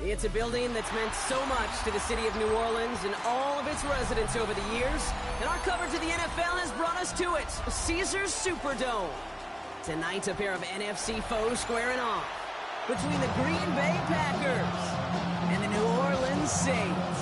It's a building that's meant so much to the city of New Orleans and all of its residents over the years, and our coverage of the NFL has brought us to it, Caesars Superdome. Tonight, a pair of NFC foes squaring off between the Green Bay Packers and the New Orleans Saints.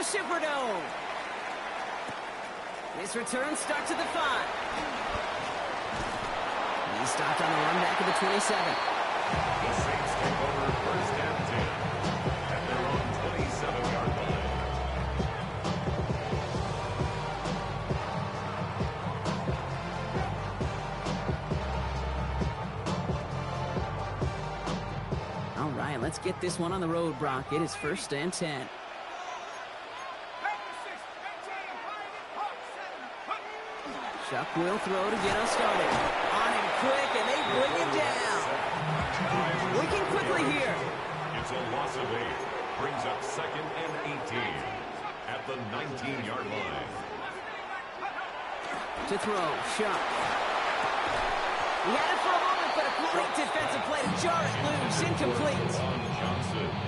Superdome. This return starts at the 5. He stopped on the run back at the 27. The Saints take over first and 10 at their own 27-yard line. All right, let's get this one on the road, Brock. It is first and 10. Chuck will throw to get us started. On him quick, and they bring it down. Working quickly here. It's a loss of 8. Brings up second and 18 at the 19-yard line. To throw, Chuck. He had it for a moment, but a great defensive play to jar it loose. Incomplete.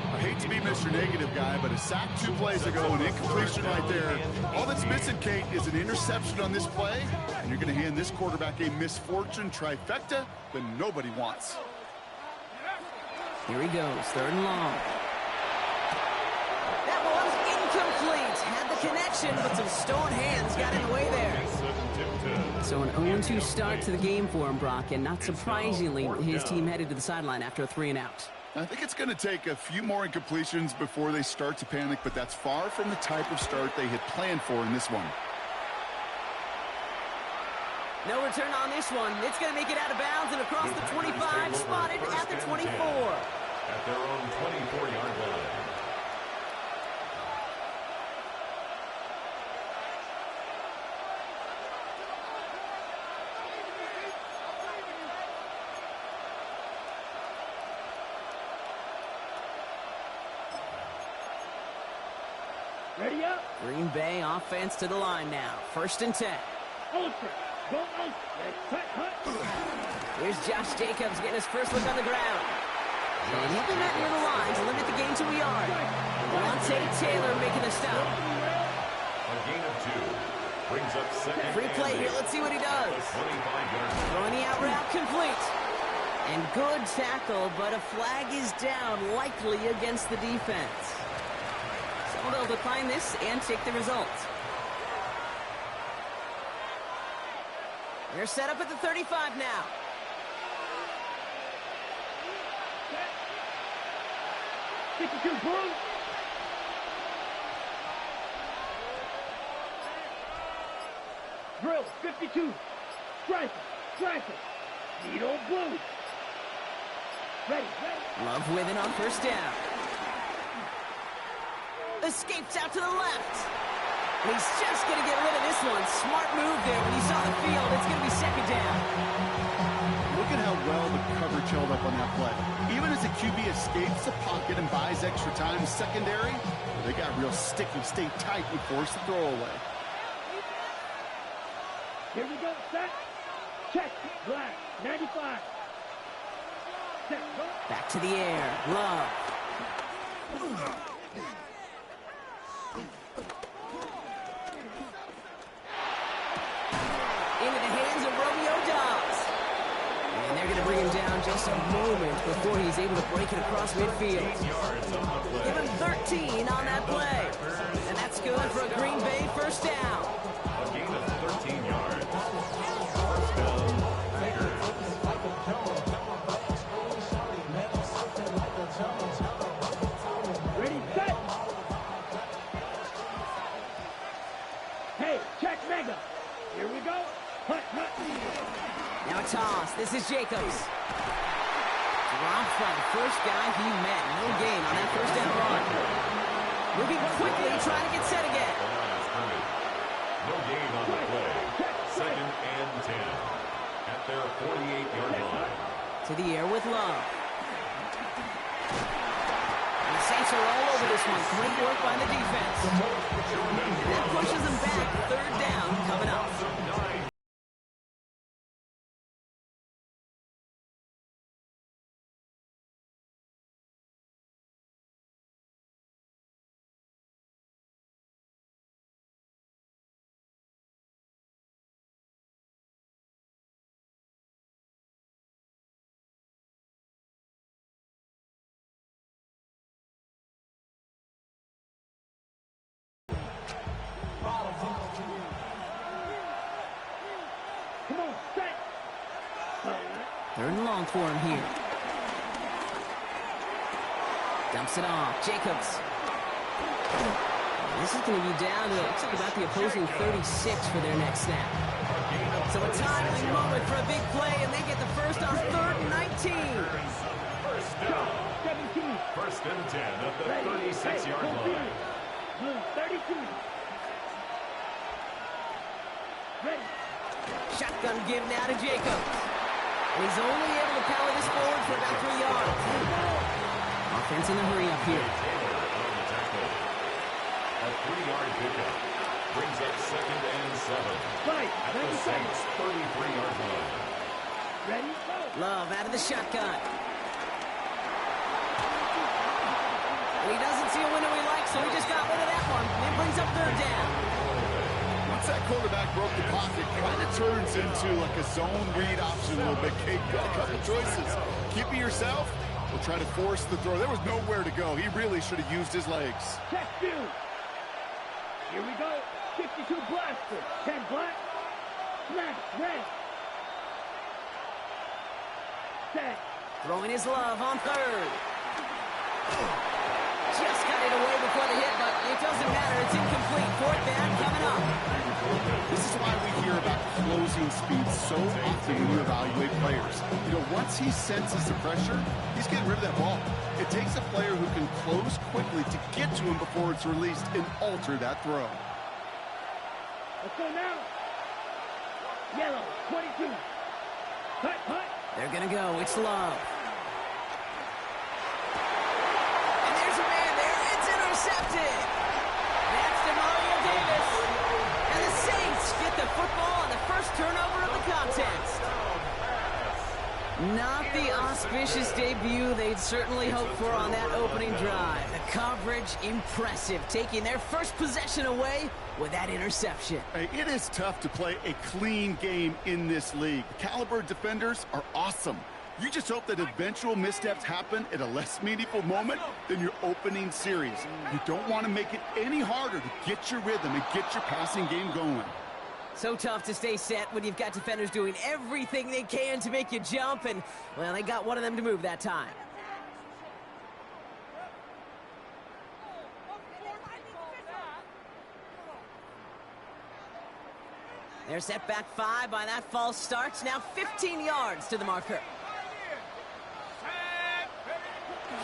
I hate to be Mr. Negative guy, but a sack 2 plays ago, an incompletion right there. All that's missing, Kate, is an interception on this play, and you're going to hand this quarterback a misfortune trifecta that nobody wants. Here he goes, third and long. That was incomplete. Had the connection, but some stone hands got in the way there. So an 0-2 start to the game for him, Brock, and not surprisingly, his team headed to the sideline after a 3-and-out. I think it's going to take a few more incompletions before they start to panic, but that's far from the type of start they had planned for in this one. No return on this one. It's going to make it out of bounds and across the 25, spotted at the 24. At their own 24-yard line. Ready up. Green Bay offense to the line now. First and 10. Here's Josh Jacobs getting his first look on the ground. And he'll be not near the line to limit the game to a yard. Lawrence Taylor making the stop. A gain of 2. Brings up second. Free play here. Let's see what he does. Throwing the out route complete. And good tackle, but a flag is down, likely against the defense. So they'll decline this and take the result. They're set up at the 35 now. Drill, 52. Striker. Needle blue. Ready. Love with it on first down. Escapes out to the left. And he's just going to get rid of this one. Smart move there. When he saw the field, it's going to be second down. Look at how well the coverage held up on that play. Even as the QB escapes the pocket and buys extra time, secondary, they got real sticky, stay tight, and force the throw away. Here we go, set. Check, black, 95. Set, go. Back to the air. Love. Into the hands of Romeo Doubs. And they're going to bring him down just a moment before he's able to break it across midfield. Give him 13 on that play. And that's good for a Green Bay first down. A gain of 13 yards. First down, Packers. Ready, set. Hey, check mega. Here is Jacobs. Dropped by the first guy he met. No gain on that first down run. Moving quickly, trying to get set again. No gain on the play. 2nd and 10 at their 48-yard line. To the air with Love. And the Saints are all over this one. Great work by the defense. That pushes them back. 3rd down coming up. Come on, set. 3rd and long for him here. Dumps it off. Jacobs. This is going to be down to, looks like about the opposing 36 for their next snap. So a timely moment for a big play, and they get the first on 3rd and 19. First down. 17. 1st and 10 at the 36-yard line. 32. Ready. Shotgun give now to Jacobs. And he's only able to power this forward for about 3 yards. Offense in a hurry up here. Taylor on the tackle. A 3-yard pickup brings up 2nd and 7 Right. at the Saints' 33-yard line. Ready, go. Love out of the shotgun. And he doesn't see a window he likes, so he just got rid of that one. And it brings up 3rd down. Once that quarterback broke the pocket, kind of turns into like a zone read option a little bit. Kate got a couple choices. Keep it yourself or try to force the throw. There was nowhere to go. He really should have used his legs. Check 2. Here we go. 52 blaster. 10 black. Snap. Red. Set. Throwing his Love on 3rd. Just got it away before the hit, but it doesn't matter. It's incomplete. 4th down coming up. This is why we hear about closing speed so often when you evaluate players. You know, once he senses the pressure, he's getting rid of that ball. It takes a player who can close quickly to get to him before it's released and alter that throw. Let's go now. Yellow. 22. Cut, cut. They're going to go. It's Love. And there's a man there. It's intercepted. That's DeMario Davis. And the Saints get the football on the first turnover of the contest. Not the auspicious debut they'd certainly hoped for on that opening drive. The coverage, impressive, taking their first possession away with that interception. Hey, it is tough to play a clean game in this league. Caliber defenders are awesome. You just hope that eventual missteps happen at a less meaningful moment than your opening series. You don't want to make it any harder to get your rhythm and get your passing game going. So tough to stay set when you've got defenders doing everything they can to make you jump, and, well, they got one of them to move that time. They're set back 5 by that false start. Now 15 yards to the marker.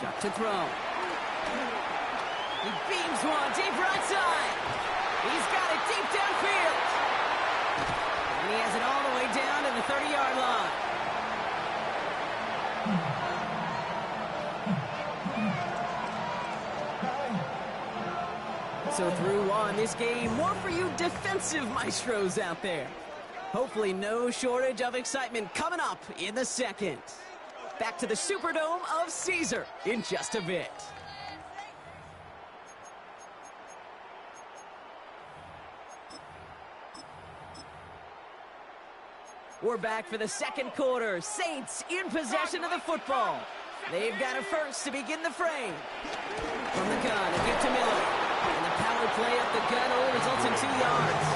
Shot to throw. He beams one deep right side. He's got it deep downfield. And he has it all the way down to the 30-yard line. So through on this game, more for you defensive maestros out there. Hopefully no shortage of excitement coming up in the second. Back to the Superdome of Caesar in just a bit. We're back for the second quarter. Saints in possession of the football. They've got a first to begin the frame. From the gun, a gift to Miller. And the power play up the gut only results in 2 yards.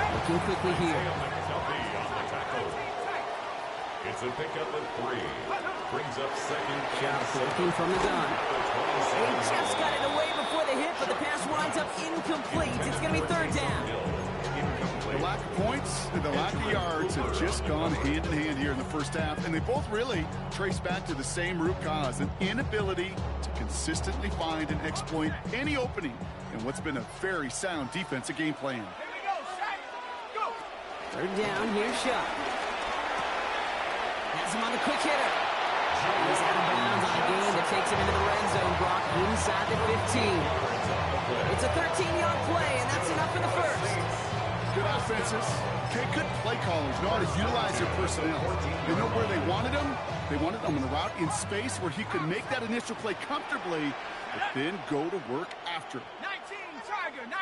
Looking quickly here. It's a pickup of 3. Brings up second and Looking 7. from the gun. He 27. just got it away before the hit, but the pass winds up incomplete. It's going to be 3rd down. Incomplete. The lack of points and the lack of yards have just gone hand in hand here in the first half, and they both really trace back to the same root cause, an inability to consistently find and exploit any opening in what's been a very sound defensive game plan. Third down, here's Shuck. Has him on the quick hitter. He's out of bounds on a gain that takes him into the red zone, Brock, inside the 15. It's a 13-yard play, and that's enough for the first. Good offenses. Okay, good play callers know how to utilize their personnel. They know where they wanted him. They wanted him on a route in space where he could make that initial play comfortably, but then go to work after. 19, Tiger, 19.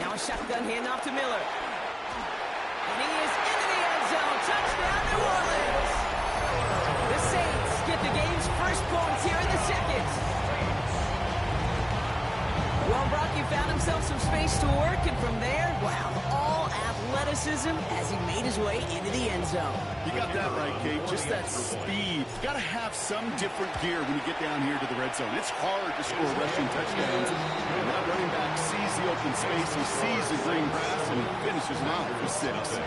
Now a shotgun handoff to Miller. And he is into the end zone. Touchdown, New Orleans. The Saints get the game's first points here in the second. Well, Brock, he found himself some space to work, and from there, wow, all athleticism as he made his way into the end zone. You got that right, Kate. Just that speed. You got to have some different gear when you get down here to the red zone. It's hard to score rushing touchdowns. And that running back sees the open space, he sees the green grass, and he finishes it off for 6.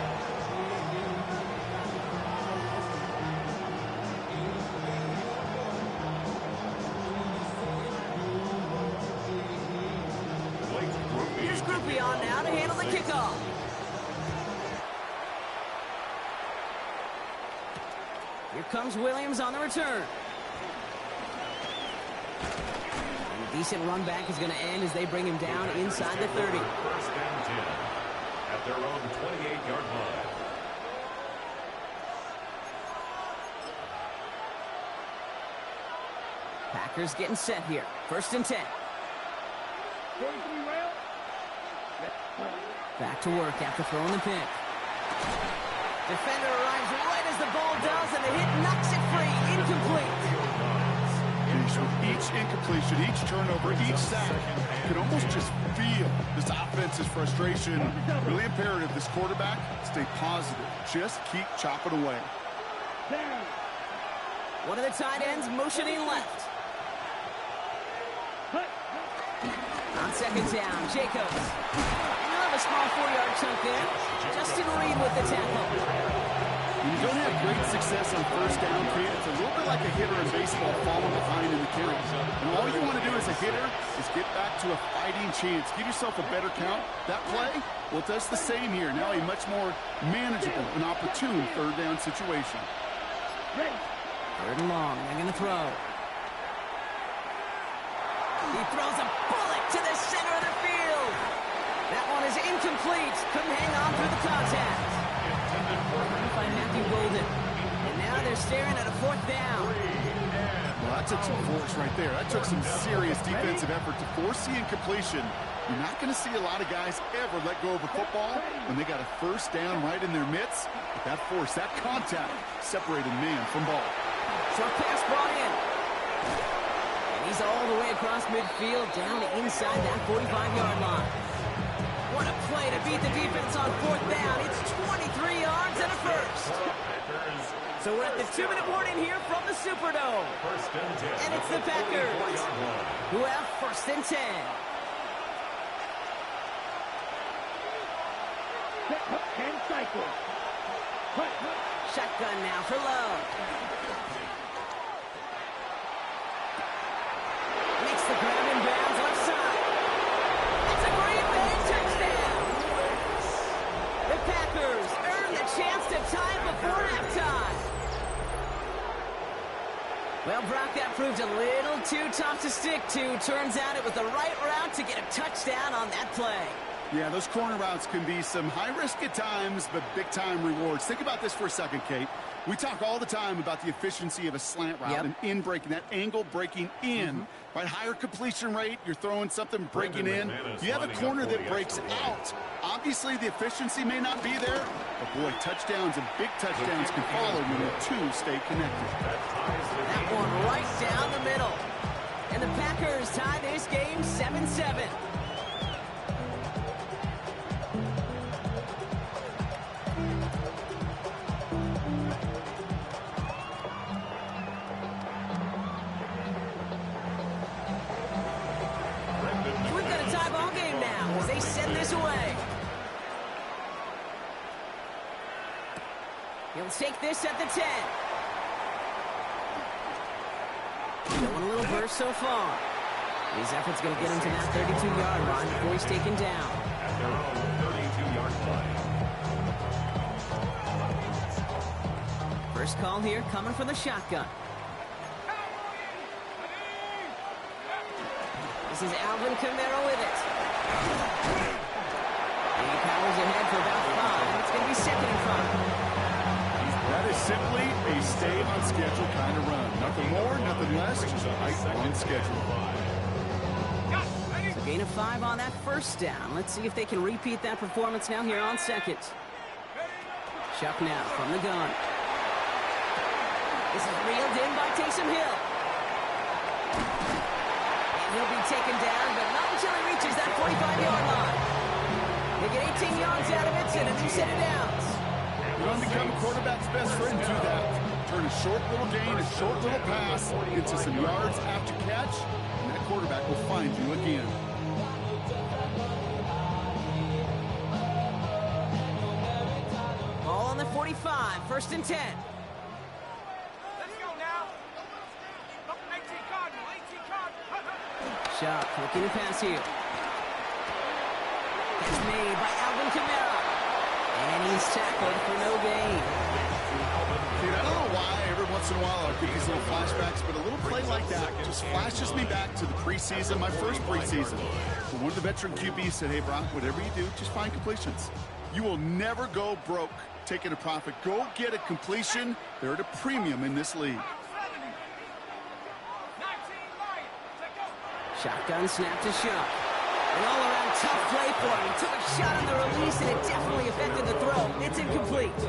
Here's Groupie on now to handle the kickoff. Here comes Williams on the return. And a decent run back is going to end as they bring him down inside the 30. First and 10 at their own 28-yard line. Packers getting set here. First and 10. Back to work after throwing the pick. Defender arrives right as the ball does, and the hit knocks it free. Incomplete. Each incompletion, each turnover, each sack, you can almost just feel this offense's frustration. Really imperative, this quarterback, stay positive. Just keep chopping away. One of the tight ends motioning left. On second down, Jacobs. Another small 4-yard chunk there. Justin Reed with the tackle. When you don't have great success on first down, Kate, it's a little bit like a hitter in baseball falling behind in the count. And all you want to do as a hitter is get back to a fighting chance. Give yourself a better count. That play, well, it does the same here. Now a much more manageable and opportune third down situation. Third and long. They're going to throw. He throws a bullet to the center of the field. That one is incomplete. Couldn't hang on through the contact. By Matthew Golden. And now they're staring at a fourth down. Well, that took some force right there. That took some serious defensive effort to force the incompletion. You're not going to see a lot of guys ever let go of a football when they got a first down right in their midst. But that force, that contact, separated man from ball. Short pass brought in. And he's all the way across midfield, down inside that 45-yard line. What a play to beat the defense on fourth down. It's 23 yards and a first. So we're at the 2-minute warning here from the Superdome. First and 10. And it's the Packers who have first and 10. Shotgun now for Love. Makes the grab in bounds left side. It's a Green Bay touchdown. The Packers earn the chance to tie it before halftime. Well, Brock, that proved a little too tough to stick to. Turns out it was the right route to get a touchdown on that play. Yeah, those corner routes can be some high risk at times, but big-time rewards. Think about this for a second, Kate. We talk all the time about the efficiency of a slant route and in breaking, that angle breaking in. Right, higher completion rate, you're throwing something breaking in. You have a corner that breaks out. Obviously, the efficiency may not be there, but boy, touchdowns and big touchdowns can follow when the two stay connected. That one right down the middle. And the Packers tie this game 7-7. We've got a tie ball game now as they send this away. Lions take this at the 10. Showing a little burst so far. His effort's going to get him to that 32-yard line before he's taken down. At their own 32-yard line. First call here coming from the shotgun. This is Alvin Kamara with it. And he powers ahead for about 5. It's going to be 2nd and 5. That is simply a stay on schedule kind of run. Nothing more, nothing less, just right on schedule. So gain of 5 on that first down. Let's see if they can repeat that performance now here on 2nd. Chuck now from the gun. This is reeled in by Taysom Hill. And he'll be taken down, but not until he reaches that 45-yard line. They get 18 yards out of it and a new set of downs. You want to become a quarterback's best friend, do that. Turn a short little gain, a short little pass into some yards after catch, and that quarterback will find you again. Ball on the 45, 1st and 10. Let's go now. 18 Cardinal, 18 Cardinal. Sharp looking to pass here. It's made by Alvin Kamara. And he's tackled for no gain. Dude, I don't know why every once in a while I get these little flashbacks, but a little play like that just flashes me back to the preseason, my first preseason. One of the veteran QBs said, hey, Brock, whatever you do, just find completions. You will never go broke taking a profit. Go get a completion. They're at a premium in this league. Shotgun snap to Sharp. An all-around tough play for him. He took a shot on the release, and it definitely affected the throw. It's incomplete.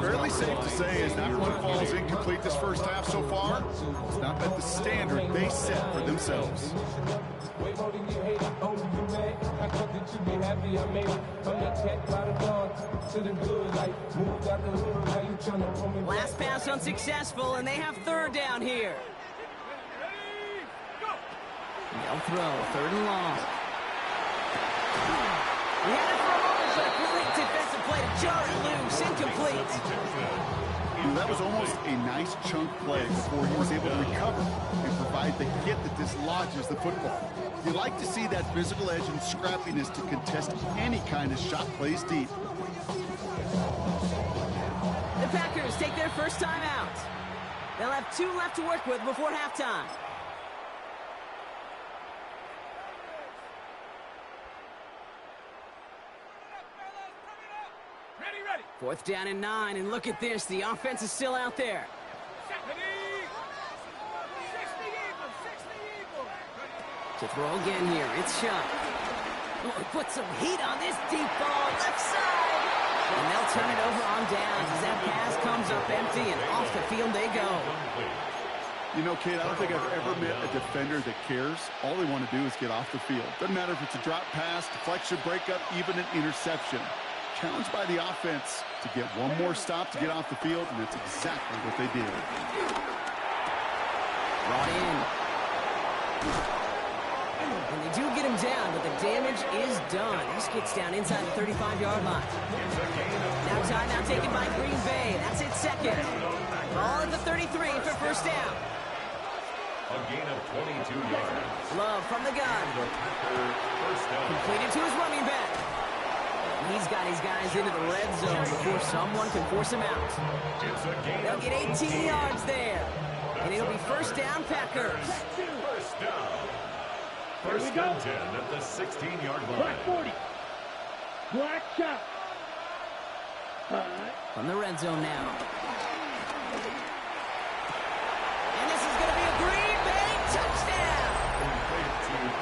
Fairly safe to say as that one falls incomplete this first half so far. It's not at the standard they set for themselves. Last pass unsuccessful, and they have 3rd down here. They'll throw, 3rd and long. He had it for a moment, but a great defensive play to jar it loose, incomplete. That was almost a nice chunk play before he was able to recover and provide the hit that dislodges the football. You like to see that physical edge and scrappiness to contest any kind of shot plays deep. The Packers take their first time out. They'll have 2 left to work with before halftime. Ready. 4th down and 9, and look at this. The offense is still out there. 60 Eagles. To throw again here, it's Sharp. Oh, he put some heat on this deep ball, left side. And they'll turn it over on downs as that pass comes up empty, and off the field they go. You know, Kate, I don't think I've ever met a defender that cares. All they want to do is get off the field. Doesn't matter if it's a drop pass, deflection, breakup, even an interception. Challenged by the offense to get one more stop to get off the field, and that's exactly what they did. Brought in. And they do get him down, but the damage is done. He gets down inside the 35-yard line. Now timeout taken by Green Bay. That's it, 2nd. Ball at the 33 for 1st down. A gain of 22 yards. Love from the gun. First down. Completed to his running back. He's got his guys into the red zone before someone can force him out. It's a gain They'll of get 18 yards there. And it'll be 1st down, Packers. First down. First we go. and 10 at the 16-yard line. Black 40. Black shot. From the red zone now. And this is going to be a Green Bay touchdown.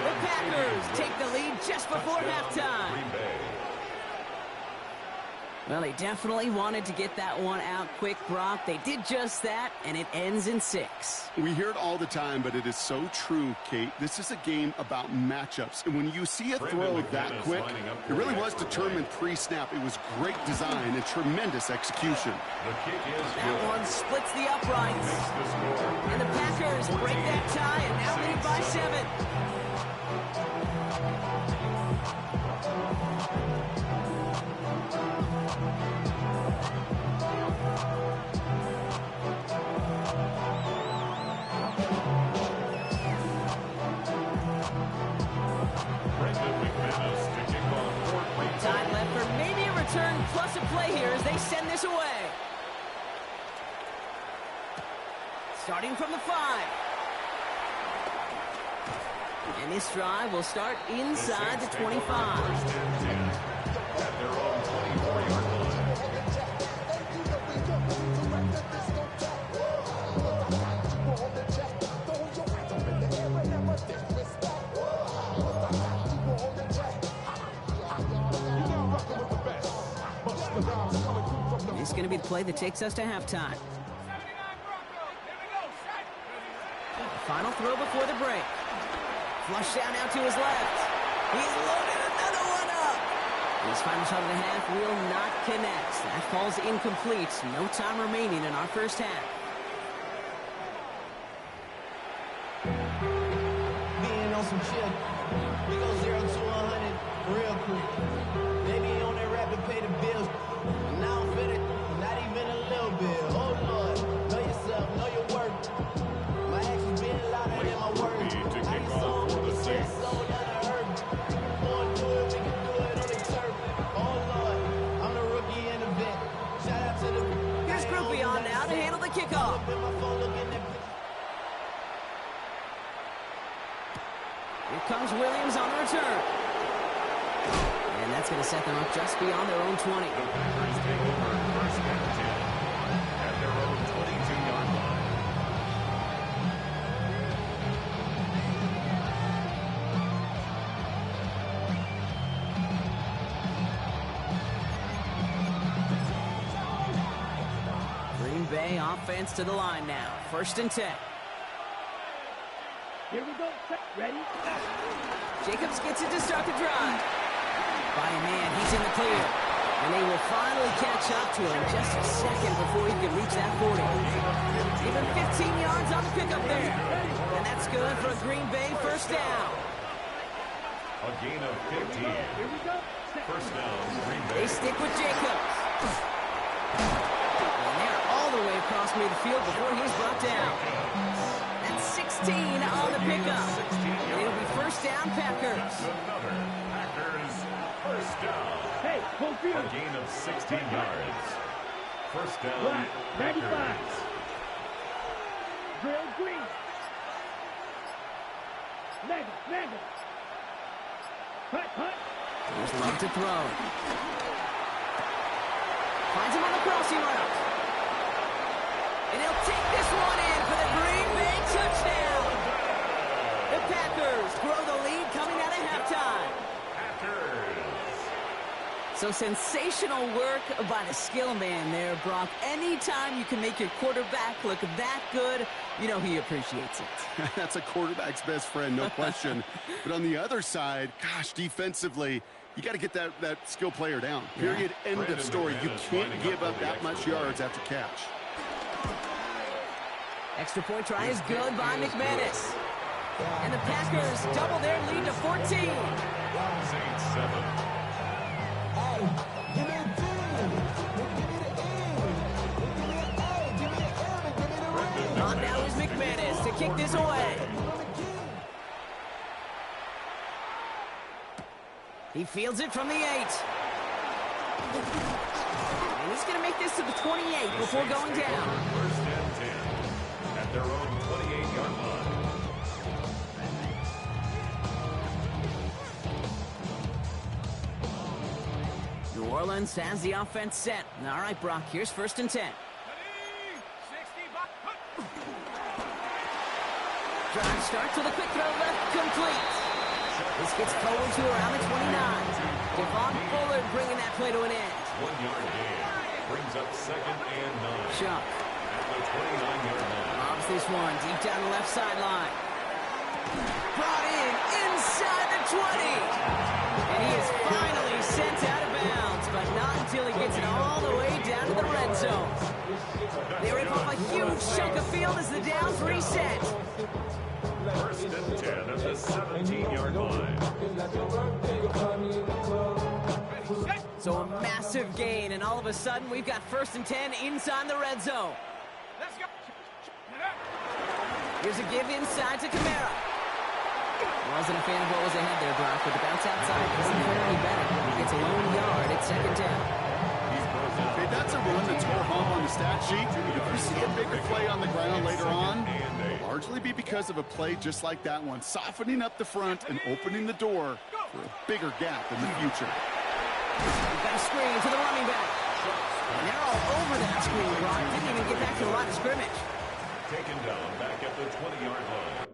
The Packers take the lead just before halftime. Green Bay. Well, they definitely wanted to get that one out quick, Brock. They did just that, and it ends in 6. We hear it all the time, but it is so true, Kate. This is a game about matchups. And when you see a throw that quick, it really was determined pre-snap. It was great design and tremendous execution. The kick is That good. one splits the uprights. Makes the score. And the Packers break that tie and now lead by 7. to play here as they send this away. Starting from the 5. And this drive will start inside the 25. First and 10 at their own 24-yard line. This is going to be the play that takes us to halftime. Final throw before the break. Flush down now to his left. He's loaded another one up. His final shot of the half will not connect. That falls incomplete. No time remaining in our first half. Being on some chill. We go 0 to 100 real quick. Maybe on that rapid pay the bills. And now I'm fit it. Not even a little bit. Oh Lord. Know yourself. Know your work. My actions being louder than my words. To kick off for the Saints. Here's Groupion now to handle the kickoff. Here comes Williams on the return. And that's going to set them up just beyond their own 20. The Packers take over first and 10 at their own 22-yard line. Green Bay offense to the line now. First and 10. Here we go. Set. Ready? Jacobs gets it to start the drive. By a man, he's in the clear. And they will finally catch up to him just a second before he can reach that 40. Even 15 yards on the pickup there. And that's good for a Green Bay first down. A gain of 15. Here we go. Set. First down, Green Bay. They stick with Jacobs. And they're all the way across midfield before he's brought down. That's 16 on the pickup. And it'll be first down, Packers. Another Packers first down. Hey, full A field. gain of 16 yards. First down, Black, 95. Packers. Drill green. Mega. Hut. Here's Love to throw. Finds him on the crossing route. And he'll take this one in for the Green Bay touchdown. The Packers grow the lead coming out of halftime. Packers. So sensational work by the skill man there, Brock. Anytime you can make your quarterback look that good, you know he appreciates it. That's a quarterback's best friend, no question. But on the other side, gosh, defensively, you got to get that skill player down. Period. End of story. You can't give up that much yards after catch. Extra point try is good by McManus. And the Packers double their lead to 14. Saints 7. On now is McManus to kick this away. He fields it from the 8. And he's going to make this to the 28 before going down. First and 10 at their own 28-yard line. New Orleans has the offense set. All right, Brock, here's first and 10. Drive starts with a quick throw left, complete. This gets forward to around the 29. Devon Fuller bringing that play to an end. 1-yard gain brings up second and 9 Chuck at the 29-yard line. lobs this one deep down the left sideline. Brought in inside the 20. And he is finally sent out of bounds, but not until he gets it all the way down to the red zone. They rip off a huge chunk of field as the downs reset. First and 10 at the 17-yard line. So a massive gain, and all of a sudden we've got first and 10 inside the red zone. Here's a give inside to Kamara. Wasn't a fan of what was ahead there, Brock, but the bounce outside doesn't fare any better. He gets a lone yard at second down. He's Okay, that's a run that's more hung on the stat sheet. If we see a bigger play on the ground later on, it'll largely be because of a play just like that one, softening up the front and opening the door for a bigger gap in the future. Got a screen to the running back. And they're all over that screen, Brock. Didn't even get back to the line of scrimmage. Taken down back at the 20-yard line.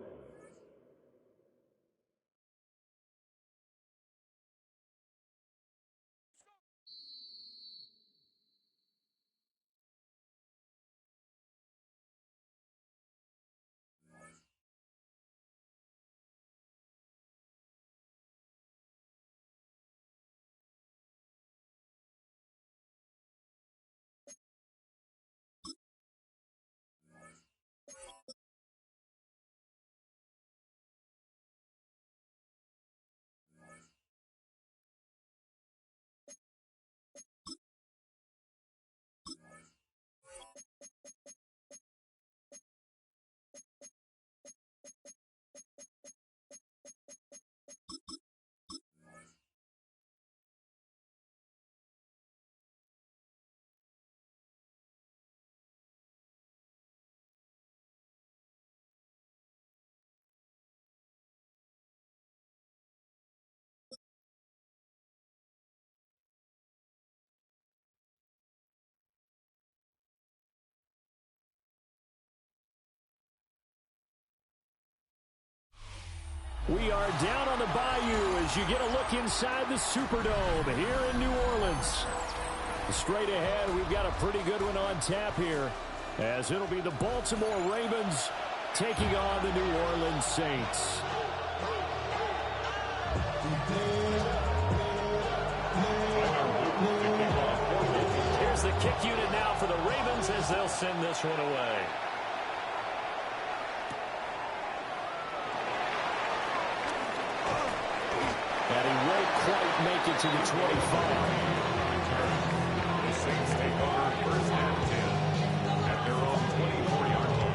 We are down on the Bayou as you get a look inside the Superdome here in New Orleans. Straight ahead, we've got a pretty good one on tap here, as it'll be the Baltimore Ravens taking on the New Orleans Saints. Here's the kick unit now for the Ravens as they'll send this one away. And he won't quite make it to the 25. The Saints take over first and 10 at their own 24-yard line.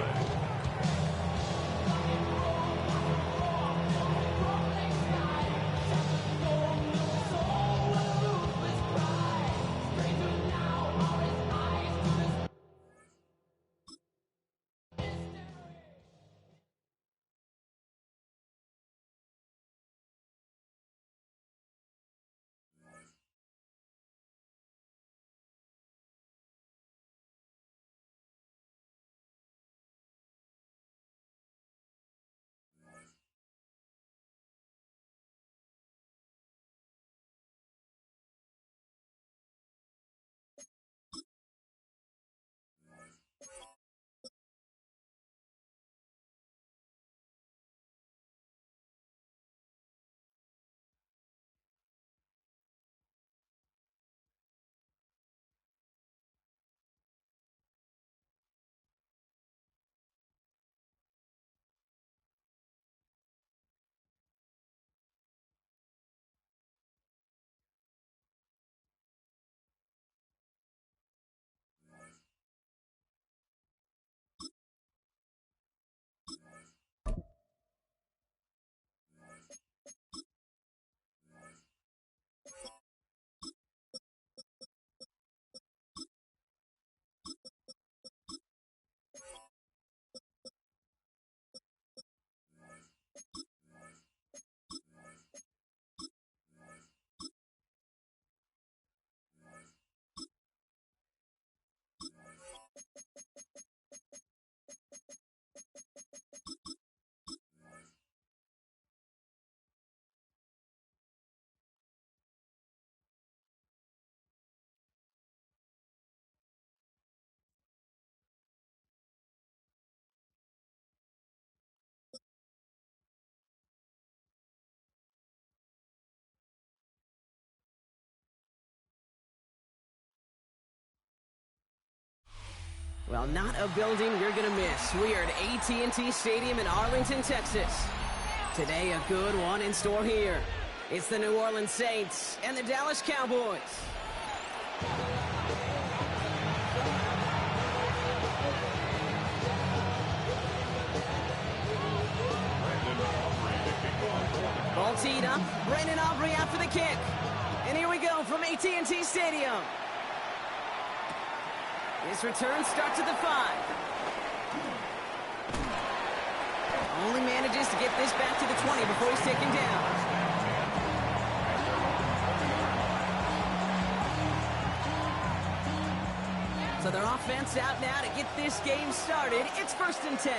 Well, not a building you're going to miss. We are at AT&T Stadium in Arlington, Texas. Today, a good one in store here. It's the New Orleans Saints and the Dallas Cowboys. Ball teed up. Brandon Aubrey out for the kick. And here we go from AT&T Stadium. His return starts at the 5. Only manages to get this back to the 20 before he's taken down. So their offense out now to get this game started. It's 1st and 10.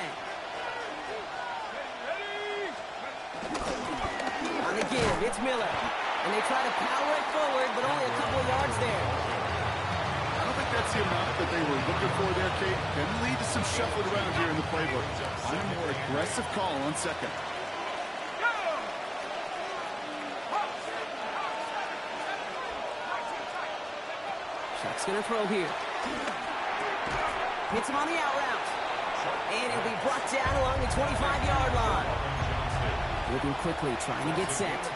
On the give, it's Miller. And they try to power it forward, but only a couple yards there. I don't think that's the amount that they were looking for there, Kate. Can lead to some shuffling around here in the playbook. Find a more aggressive call on 2nd. Chuck's going to throw here. Hits him on the out route. And it'll be brought down along the 25-yard line. Moving quickly, trying to get set.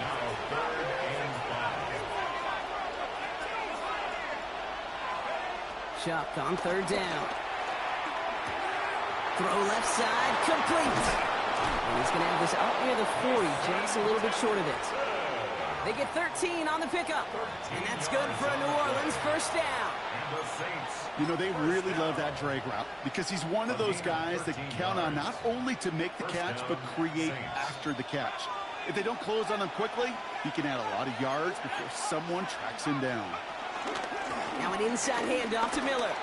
Now 3rd and 5. Chuck on 3rd down. Throw left side, complete. And he's going to have this up near the 40, just a little bit short of it. They get 13 on the pickup. And that's good for a New Orleans 1st down. You know, they really love that drag route because he's one of those guys that can count on not only to make the catch, but create after the catch. If they don't close on him quickly, he can add a lot of yards before someone tracks him down. Now an inside handoff to Miller.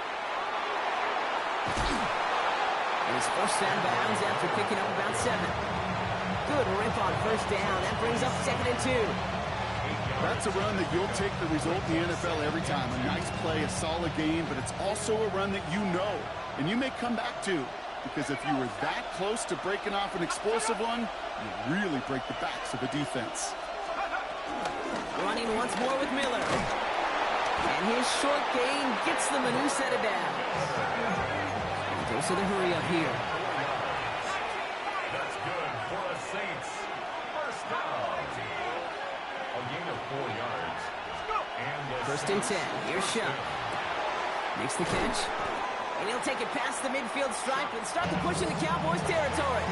And his first down bounds after picking up about 7. Good rip on 1st down. That brings up 2nd and 2. That's a run that you'll take the result in the NFL every time. A nice play, a solid game, but it's also a run that you know and you may come back to, because if you were that close to breaking off an explosive one, you really break the backs of the defense. Running once more with Miller. And his short gain gets them a new set of downs. And goes to the hurry up here. That's good for the Saints. 1st down. A gain of 4 yards. And 1st and 10. Here's Shuck. Makes the catch. And he'll take it past the midfield stripe and start the push in the Cowboys' territory.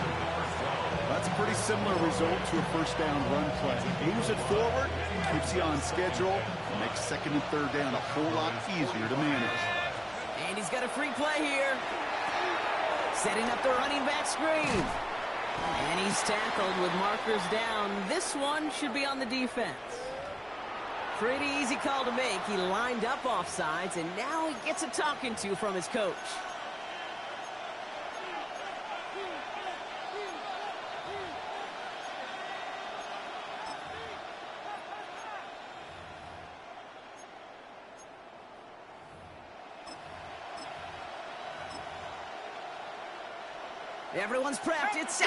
That's a pretty similar result to a 1st down run play. Aims it forward, keeps you on schedule, and makes 2nd and 3rd down a whole lot easier to manage. And he's got a free play here. Setting up the running back screen. And he's tackled with markers down. This one should be on the defense. Pretty easy call to make. He lined up offsides, and now he gets a talking to from his coach. Everyone's prepped. It's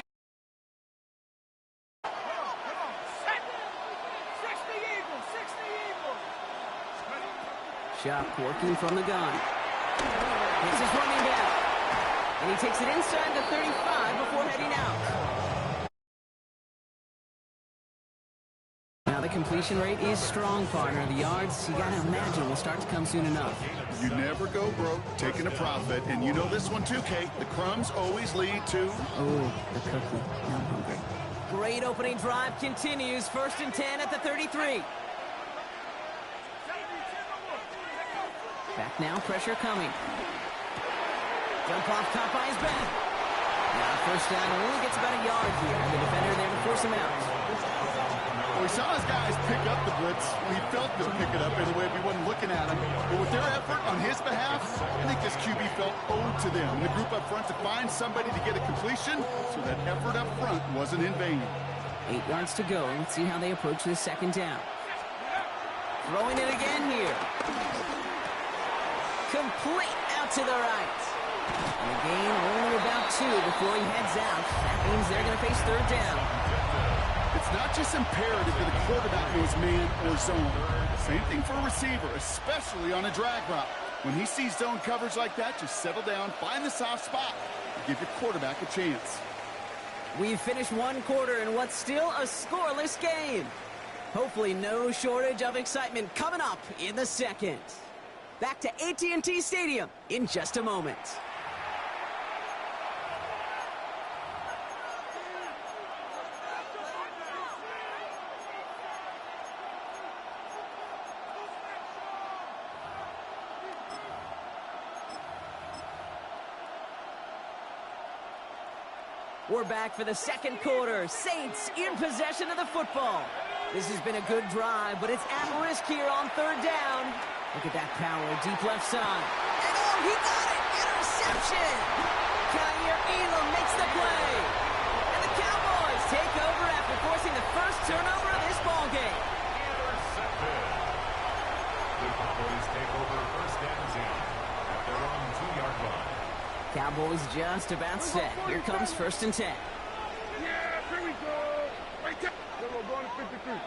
Shuck working from the gun. This is running back. And he takes it inside the 35 before heading out. Now the completion rate is strong, partner. The yards, you gotta imagine, will start to come soon enough. You never go broke taking a profit, and you know this one too, Kate. The crumbs always lead to... Oh, the cookie. Now I'm hungry. Great opening drive continues. 1st and 10 at the 33. Back now, pressure coming. Jump off, caught by his back. Now 1st down, only gets about a yard here. The defender there to force him out. Well, we saw his guys pick up the blitz. Well, he felt them pick it up anyway if he wasn't looking at him. But with their effort on his behalf, I think this QB felt owed to them. And the group up front to find somebody to get a completion, so that effort up front wasn't in vain. 8 yards to go. Let's see how they approach this 2nd down. Throwing it again here. Complete out to the right. And a gain only about 2 before he heads out. That means they're going to face 3rd down. It's not just imperative that the quarterback knows man or zone. Same thing for a receiver, especially on a drag route. When he sees zone coverage like that, just settle down, find the soft spot, and give your quarterback a chance. We've finished 1 quarter in what's still a scoreless game. Hopefully no shortage of excitement coming up in the 2nd. Back to AT&T Stadium in just a moment. We're back for the second quarter. Saints in possession of the football. This has been a good drive, but it's at risk here on third down. Look at that power, deep left side. And oh, he got it! Interception! Kaiir Elam makes the play. And the Cowboys take over after forcing the first turnover of this ballgame. Intercepted. The Cowboys take over first and 10 at their own 2-yard line. Cowboys just about set. Here comes first and 10. Yeah, here we go. Right there. We're going to 53.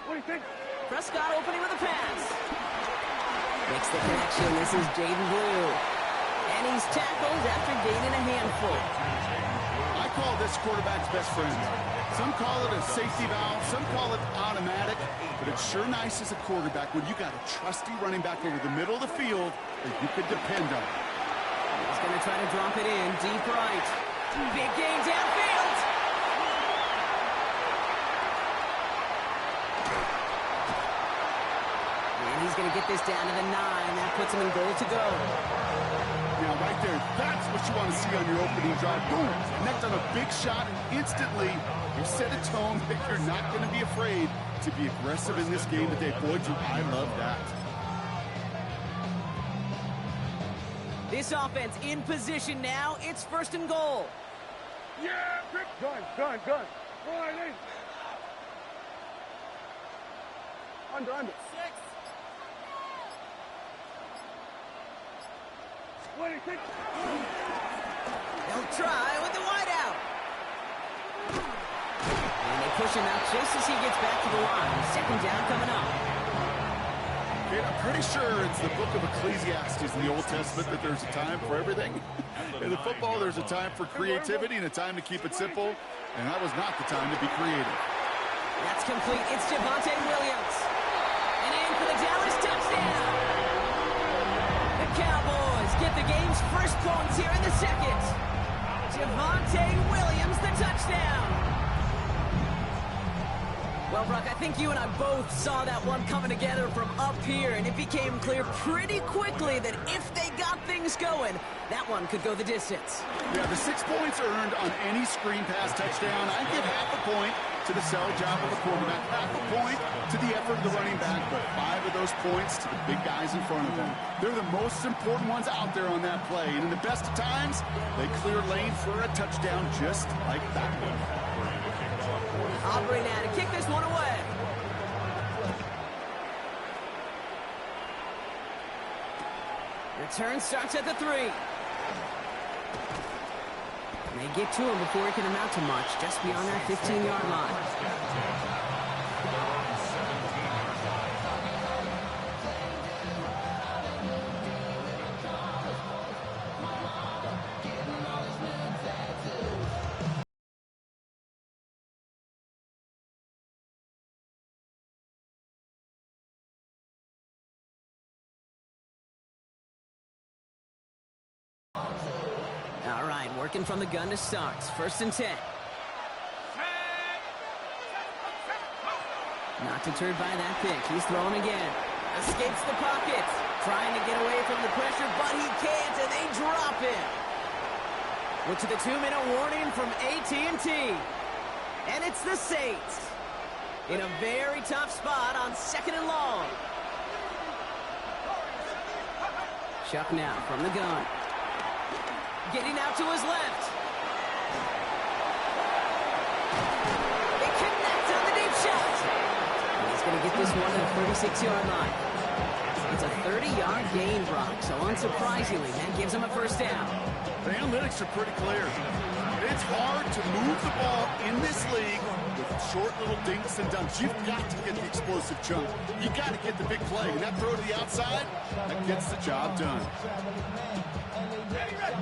What do you think? Prescott opening with a pass. Makes the connection. This is Jaden Blue. And he's tackled after gaining a handful. I call this quarterback's best friend. Some call it a safety valve, some call it automatic, but it's sure nice as a quarterback when you got a trusty running back over the middle of the field that you could depend on. He's going to try to drop it in deep right. Big game downfield. And he's going to get this down to the 9. That puts him in goal to go. Now, right there, that's what you want to see on your opening drive. Boom! Connect on a big shot, and instantly you set a tone that you're not going to be afraid to be aggressive in this game today. Boy, do I love that. This offense in position now. It's first and goal. Yeah, grip. Gun. Riley. Under. 6. What do you think? They'll try with the wideout. And they push him out just as he gets back to the line. Second down coming up. Okay, I'm pretty sure it's the book of Ecclesiastes in the Old Testament that there's a time for everything. In the football, there's a time for creativity and a time to keep it simple, and that was not the time to be creative. That's complete. It's Javonte Williams. And in for the Dallas touchdown. The Cowboys get the game's first points here in the second. Javonte Williams, the touchdown. Well, Brock, I think you and I both saw that one coming together from up here, and it became clear pretty quickly that if they got things going, that one could go the distance. Yeah, the 6 points earned on any screen pass touchdown. I give half a point to the sell job of the quarterback, half a point to the effort of the running back, but 5 of those points to the big guys in front of them. They're the most important ones out there on that play, and in the best of times, they clear lane for a touchdown just like that one. Aubrey now to kick this one away. Return starts at the 3. And they get to him before he can amount to much, just beyond that 15-yard line. All right, working from the gun to start. First and 10. Not deterred by that pick. He's throwing again. Escapes the pocket. Trying to get away from the pressure, but he can't, and they drop him. Look to the 2-minute warning from AT&T. And it's the Saints in a very tough spot on second and long. Chuck now from the gun. Getting out to his left. They connect on the deep shot. And he's going to get this one to the 36-yard line. It's a 30-yard gain, Brock, so unsurprisingly, that gives him a first down. The analytics are pretty clear. It's hard to move the ball in this league with short little dinks and dunks. You've got to get the explosive chunk. You got to get the big play. And that throw to the outside, that gets the job done.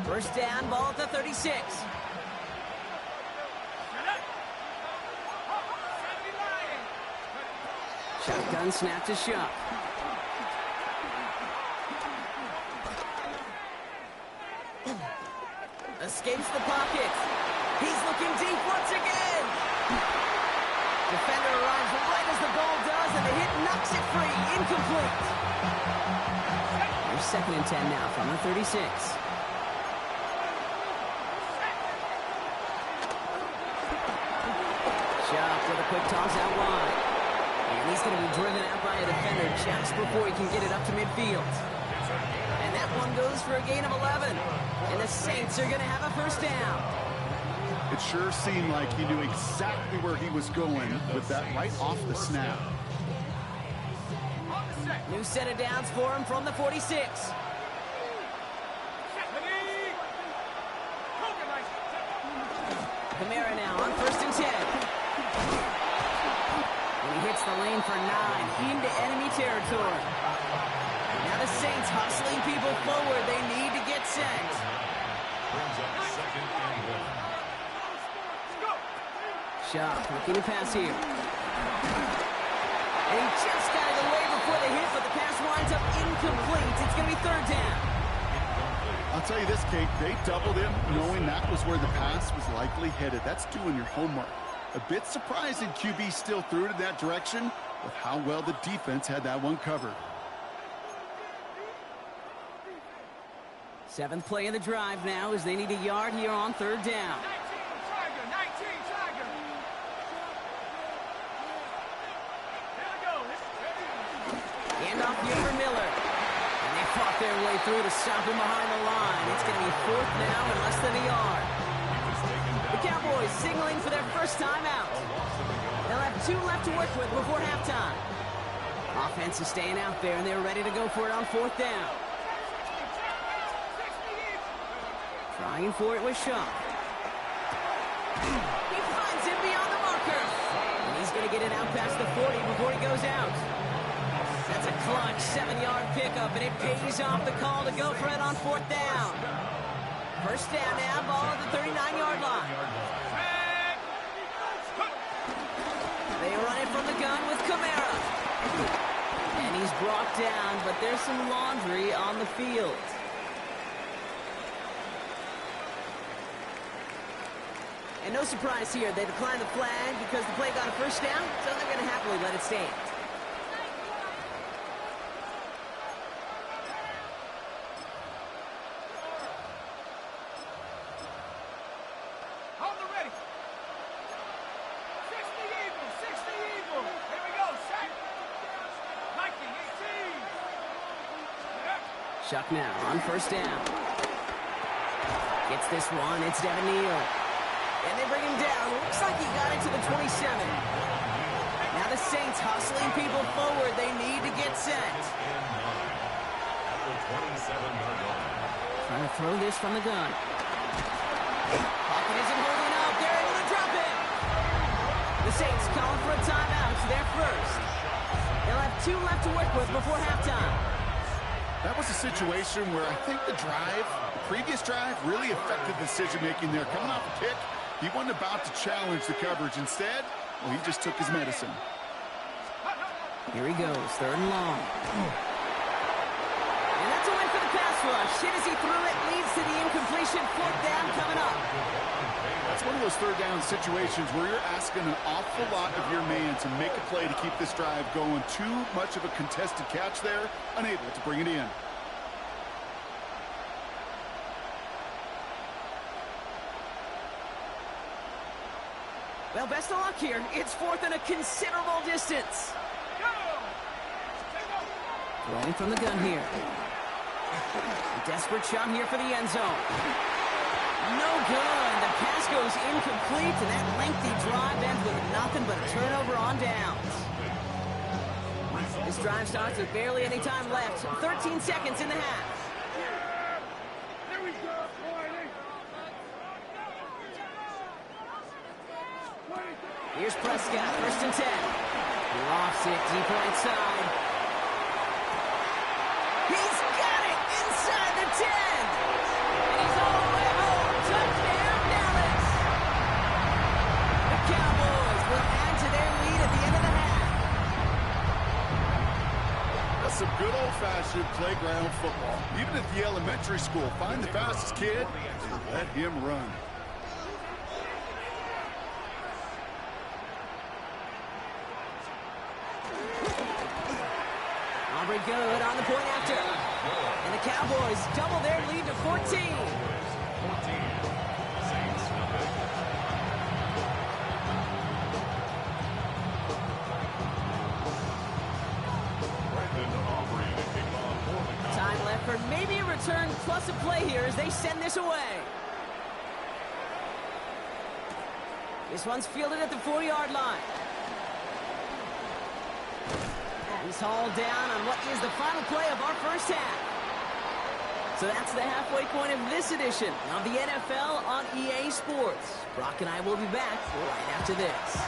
First down, ball at the 36. Shotgun snap to Shuck. Escapes the pocket. He's looking deep once again. Defender arrives right as the ball does, and the hit knocks it free. Incomplete. There's second and 10 now from the 36. quick toss out wide. And he's going to be driven out by a defender just before he can get it up to midfield. And that one goes for a gain of 11. And the Saints are going to have a first down. It sure seemed like he knew exactly where he was going with that right off the snap. New set of downs for him from the 46. Kamara now on 1st and 10. And he hits the lane for 9 into enemy territory. Now the Saints hustling people forward. They need to get set. Brings up 2nd and 1. Shaw looking to pass here. And he just got it away before the hit, but the pass winds up incomplete. It's going to be 3rd down. I'll tell you this, Kate, they doubled him knowing that was where the pass was likely headed. That's doing your homework. A bit surprising QB still threw it in that direction with how well the defense had that one covered. 7th play of the drive now as they need a yard here on 3rd down. Handoff here for Miller. And they fought their way through to stop him behind the line. It's going to be 4th down and less than a yard. The Cowboys signaling for their first time out. They'll have 2 left to work with before halftime. Offense is staying out there, and they're ready to go for it on 4th down. Trying for it with Shaw. He finds him beyond the marker. And he's going to get it out past the 40 before he goes out. That's a clutch 7-yard pickup, and it pays off the call to go for it on 4th down. First down now, ball at the 39-yard line. They run it from the gun with Kamara. And he's brought down, but there's some laundry on the field. And no surprise here, they declined the flag because the play got a first down, so they're going to happily let it stand. Chuck now on 1st down. Gets this one. It's Devin Neal. And they bring him down. Looks like he got it to the 27. Now the Saints hustling people forward. They need to get set. At the 27-yard line. Trying to throw this from the gun. Pocket isn't holding up. They're able to drop it. The Saints calling for a timeout. Their first. They'll have 2 left to work with before halftime. That was a situation where I think the previous drive, really affected decision-making there. Coming off a kick, he wasn't about to challenge the coverage. Instead, well, he just took his medicine. Here he goes, 3rd and long. And that's a win for the pass rush. Hit as he threw it, leads to the incompletion. 4th down coming up. That's one of those 3rd down situations where you're asking an awful lot of your man to make a play to keep this drive going. Too much of a contested catch there, unable to bring it in. Well, best of luck here. It's 4th and a considerable distance. Throwing from the gun here. A desperate shot here for the end zone. No good. The pass goes incomplete, and that lengthy drive ends with nothing but a turnover on downs. This drive starts with barely any time left. 13 seconds in the half. Here's Prescott, 1st and 10. He lofts it deep right side. He's got it inside the 10. And he's all the way home. Touchdown, Dallas. The Cowboys will add to their lead at the end of the half. That's some good old-fashioned playground football. Even at the elementary school, find the fastest kid and let him run. Aubrey good on the point after. And the Cowboys double their lead to 14. 14. Saints nothing. play here as they send this away. This one's fielded at the 40-yard line. He's hauled down on what is the final play of our first half. So that's the halfway point of this edition of the NFL on EA Sports. Brock and I will be back right after this.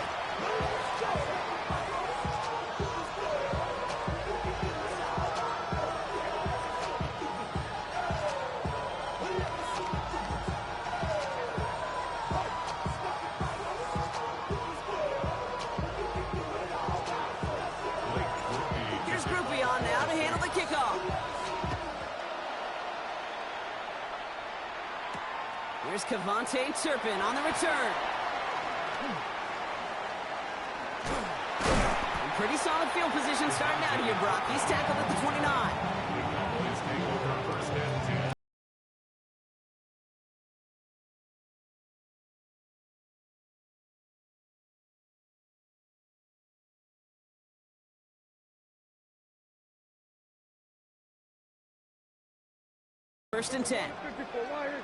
Here's Groupie on now to handle the kickoff. Here's Kevontae Turpin on the return. Pretty solid field position starting out here, Brock. He's tackled at the 29. Cowboys take over first and 10. First and 10. 54 wire.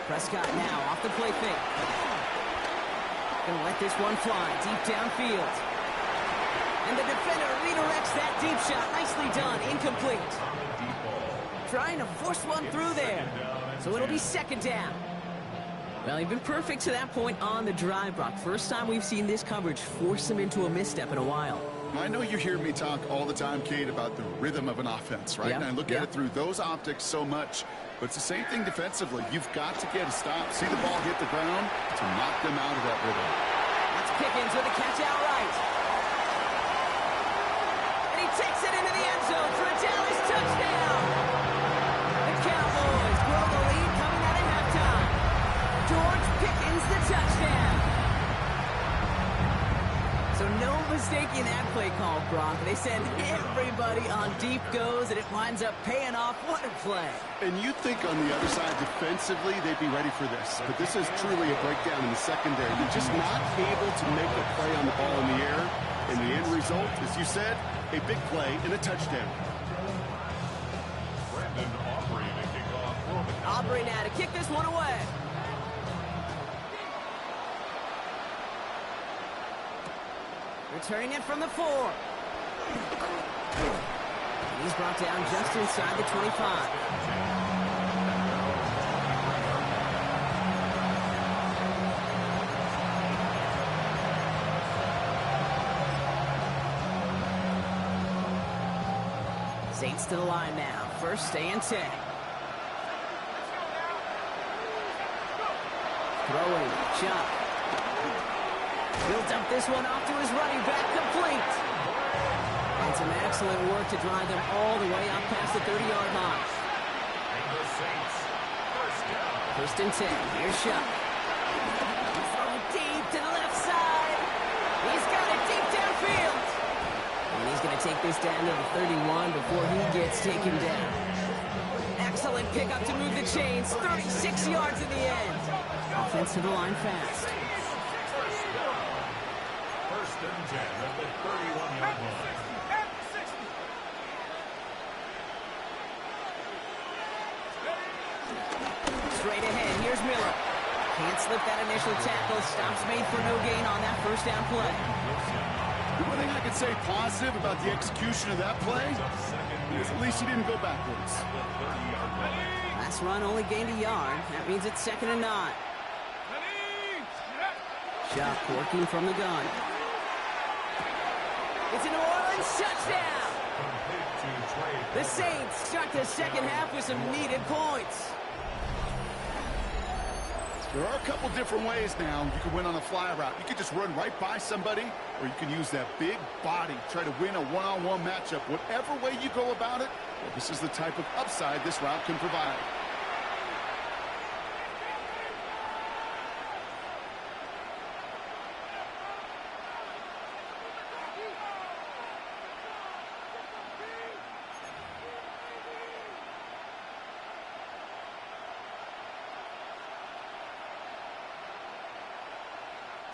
Prescott now off the play fake. Gonna let this one fly deep downfield. And the defender redirects that deep shot. Nicely done. Incomplete. Trying to force one through there. So it'll be second down. Well, he's been perfect to that point on the drive, Brock. First time we've seen this coverage force him into a misstep in a while. I know you hear me talk all the time, Kate, about the rhythm of an offense, right? And I look at it through those optics so much. But it's the same thing defensively. You've got to get a stop, see the ball hit the ground to knock them out of that rhythm. That's Pickens with a catch outright. And he takes it into the end zone for a Dallas touchdown. The Cowboys grow the lead coming out of halftime. George Pickens the touchdown. So no mistaking that play call, Brock. They send everybody on deep goes, and it winds up paying off. What a play. And you'd think on the other side, defensively, they'd be ready for this. But this is truly a breakdown in the secondary. They're just not able to make a play on the ball in the air. And the end result, as you said, a big play and a touchdown. Brandon Aubrey to kick off for the Cowboys. Aubrey now to kick this one away. Returning it from the 4. He's brought down just inside the 25. Saints to the line now. First and 10. Throwing, Chuck. Built up this one off to his running back, complete. And some excellent work to drive them all the way up past the 30-yard line. And the Saints, first down. First and 10, here's Shuck. He's throwing deep to the left side. He's got it deep downfield. And he's going to take this down to the 31 before he gets taken down. Excellent pickup to move the chains, 36 yards in the end. Offense to the line fast. First and 10 at the 31-yard line. Straight ahead, here's Miller. Can't slip that initial tackle. Stops made for no gain on that first down play. The one thing I can say positive about the execution of that play is at least he didn't go backwards. Last run only gained a yard. That means it's second and 9. Shuck working from the gun. It's a New Orleans touchdown. The Saints start the second half with some needed points. There are a couple different ways now. You can win on a fly route. You can just run right by somebody, or you can use that big body, try to win a one-on-one matchup. Whatever way you go about it, well, this is the type of upside this route can provide.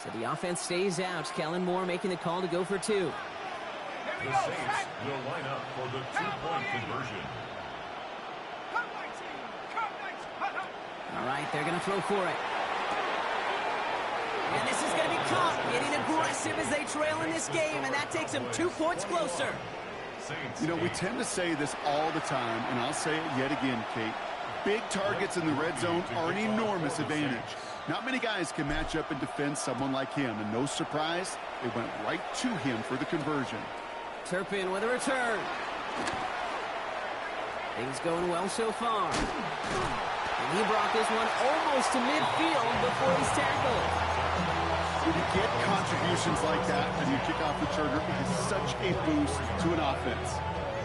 So the offense stays out. Kellen Moore making the call to go for two. The Saints will line up for the two-point conversion. All right, they're going to throw for it. And this is going to be caught. Getting aggressive as they trail in this game, and that takes them 2 points closer. You know, we tend to say this all the time, and I'll say it yet again, Kate. Big targets in the red zone are an enormous advantage. Not many guys can match up and defend someone like him, and no surprise, they went right to him for the conversion. Turpin with a return. Things going well so far. And he brought this one almost to midfield before he's tackled. When you get contributions like that and you kick off returner, it is such a boost to an offense.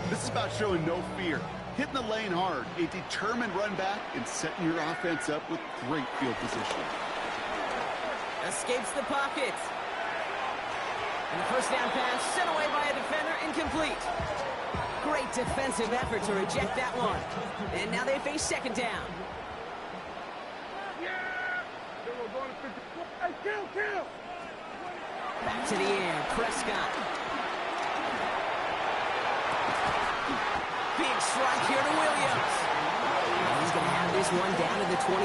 This is about showing no fear, hitting the lane hard, a determined run back, and setting your offense up with great field position. Escapes the pocket. And the first down pass sent away by a defender, incomplete. Great defensive effort to reject that one. And now they face second down. Back to the air, Prescott. Big strike here to Williams. And he's going to have this one down to the 28.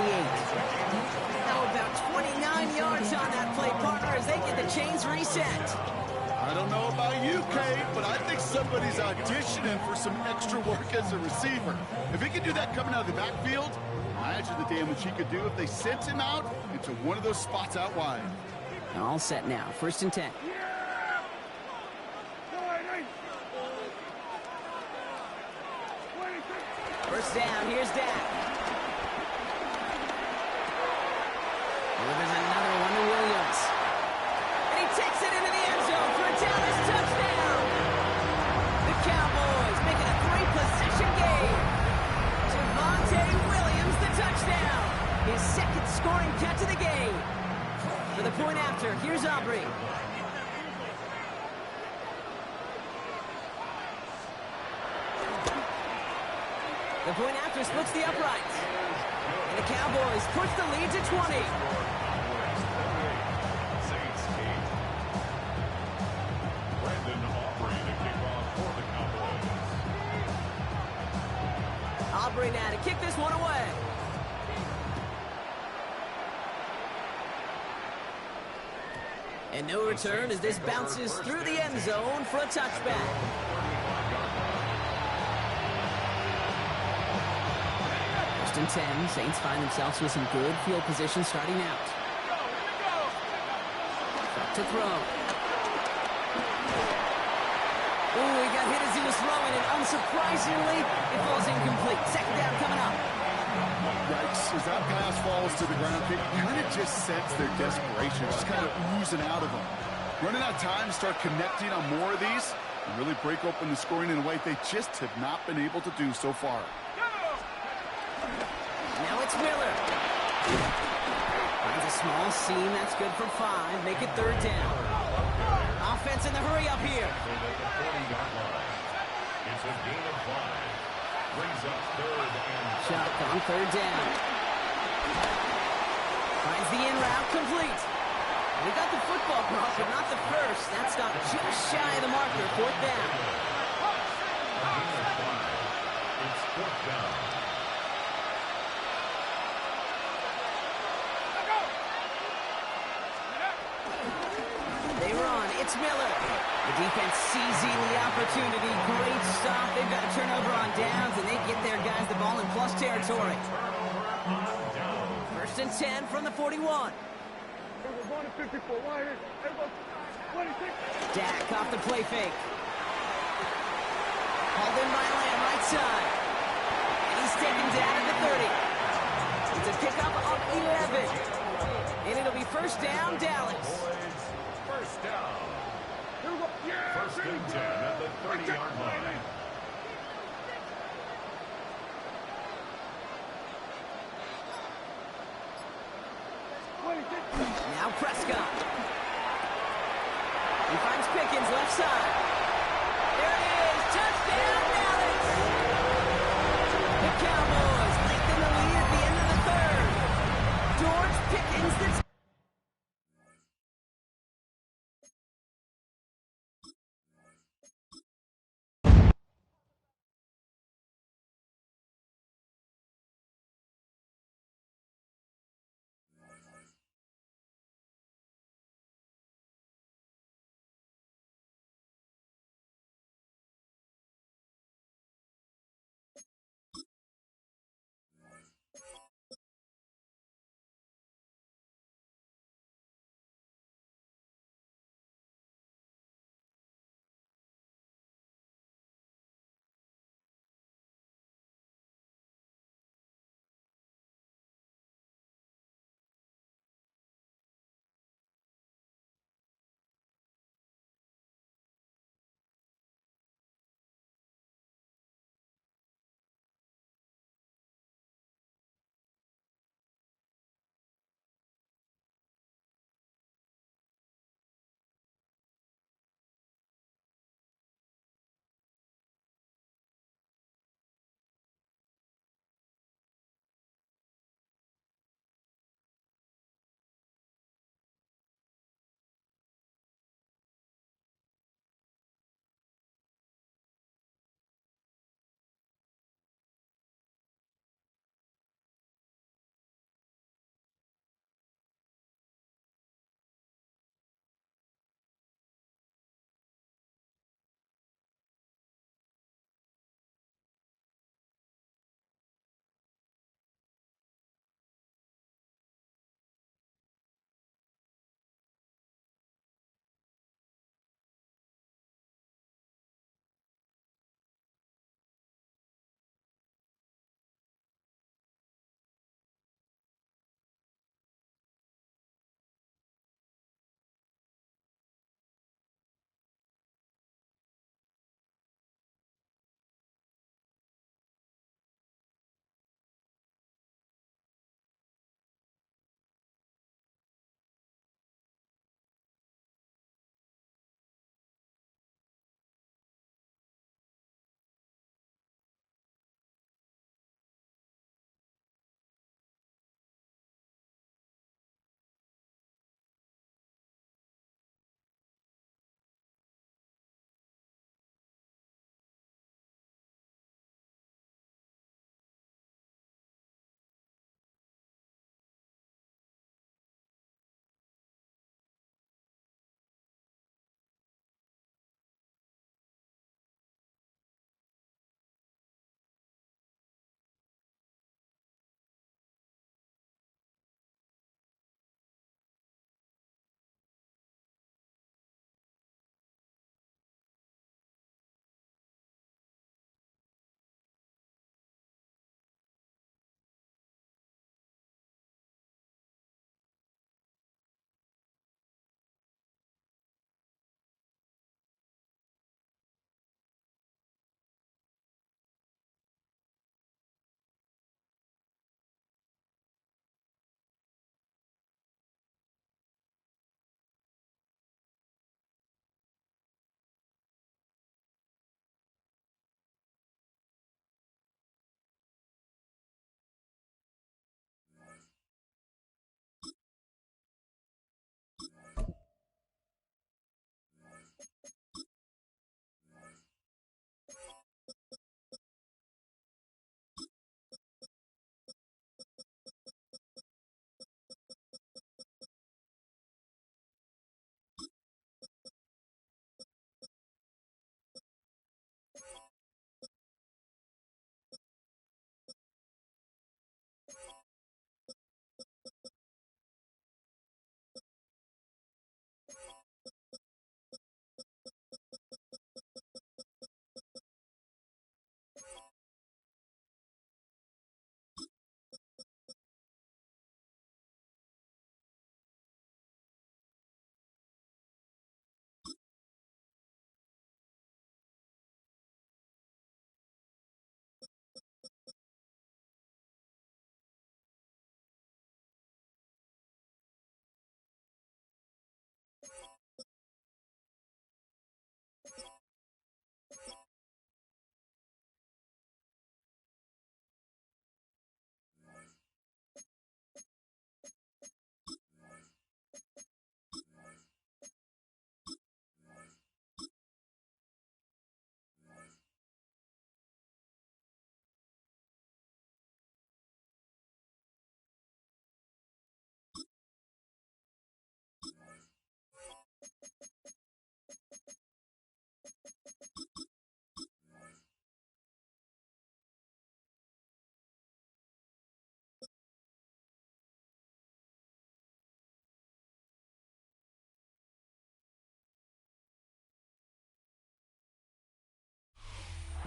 How about 29 yards on that play, partner, as they get the chains reset. I don't know about you, Kate, but I think somebody's auditioning for some extra work as a receiver. If he can do that coming out of the backfield, imagine the damage he could do if they sent him out into one of those spots out wide. All set now, 1st and 10. First down, here's Dak. Delivers another one to Williams. And he takes it into the end zone for a Dallas touchdown. The Cowboys making a great possession game. Javonte Williams, the touchdown. His second scoring catch of the game. For the point after, here's Aubrey. The point after splits the uprights. And the Cowboys push the lead to 20. Saints 8. Brandon Aubrey to kick off for the Cowboys. Aubrey now to kick this one away. And no return as this bounces through the end zone for a touchback. First and 10, Saints find themselves with some good field position starting out. Back to throw. Ooh, he got hit as he was throwing, and unsurprisingly, it falls incomplete. Second down coming up. Yikes, as that pass falls to the ground, you kind of just sense their desperation, just kind of oozing out of them. Running out of time, start connecting on more of these, and really break open the scoring in a way they just have not been able to do so far. Now it's Miller. Finds a small seam, that's good for 5. Make it third down. Offense in the hurry up here. So that the 40-yard line. It's a gain of 5. Brings up third and Chuck on third down. Finds the in route complete. We got the football cross, but not the first. That stopped just shy of the marker. Fourth down. a gain of 5. It's fourth down. They run. It's Miller. The defense seizing the opportunity. Great stop. They've got a turnover on downs, and they get their guys the ball in plus territory. First and 10 from the 41. Dak off the play fake. Hauled in by Lamb, right side. And he's taken down at the 30. It's a pickup of 11. And it'll be first down, Dallas. First down. First and 10 at the 30-yard line. Now Prescott. He finds Pickens left side. There it is. Touchdown, Dallas. The Cowboys lengthen the lead at the end of the third. George Pickens, the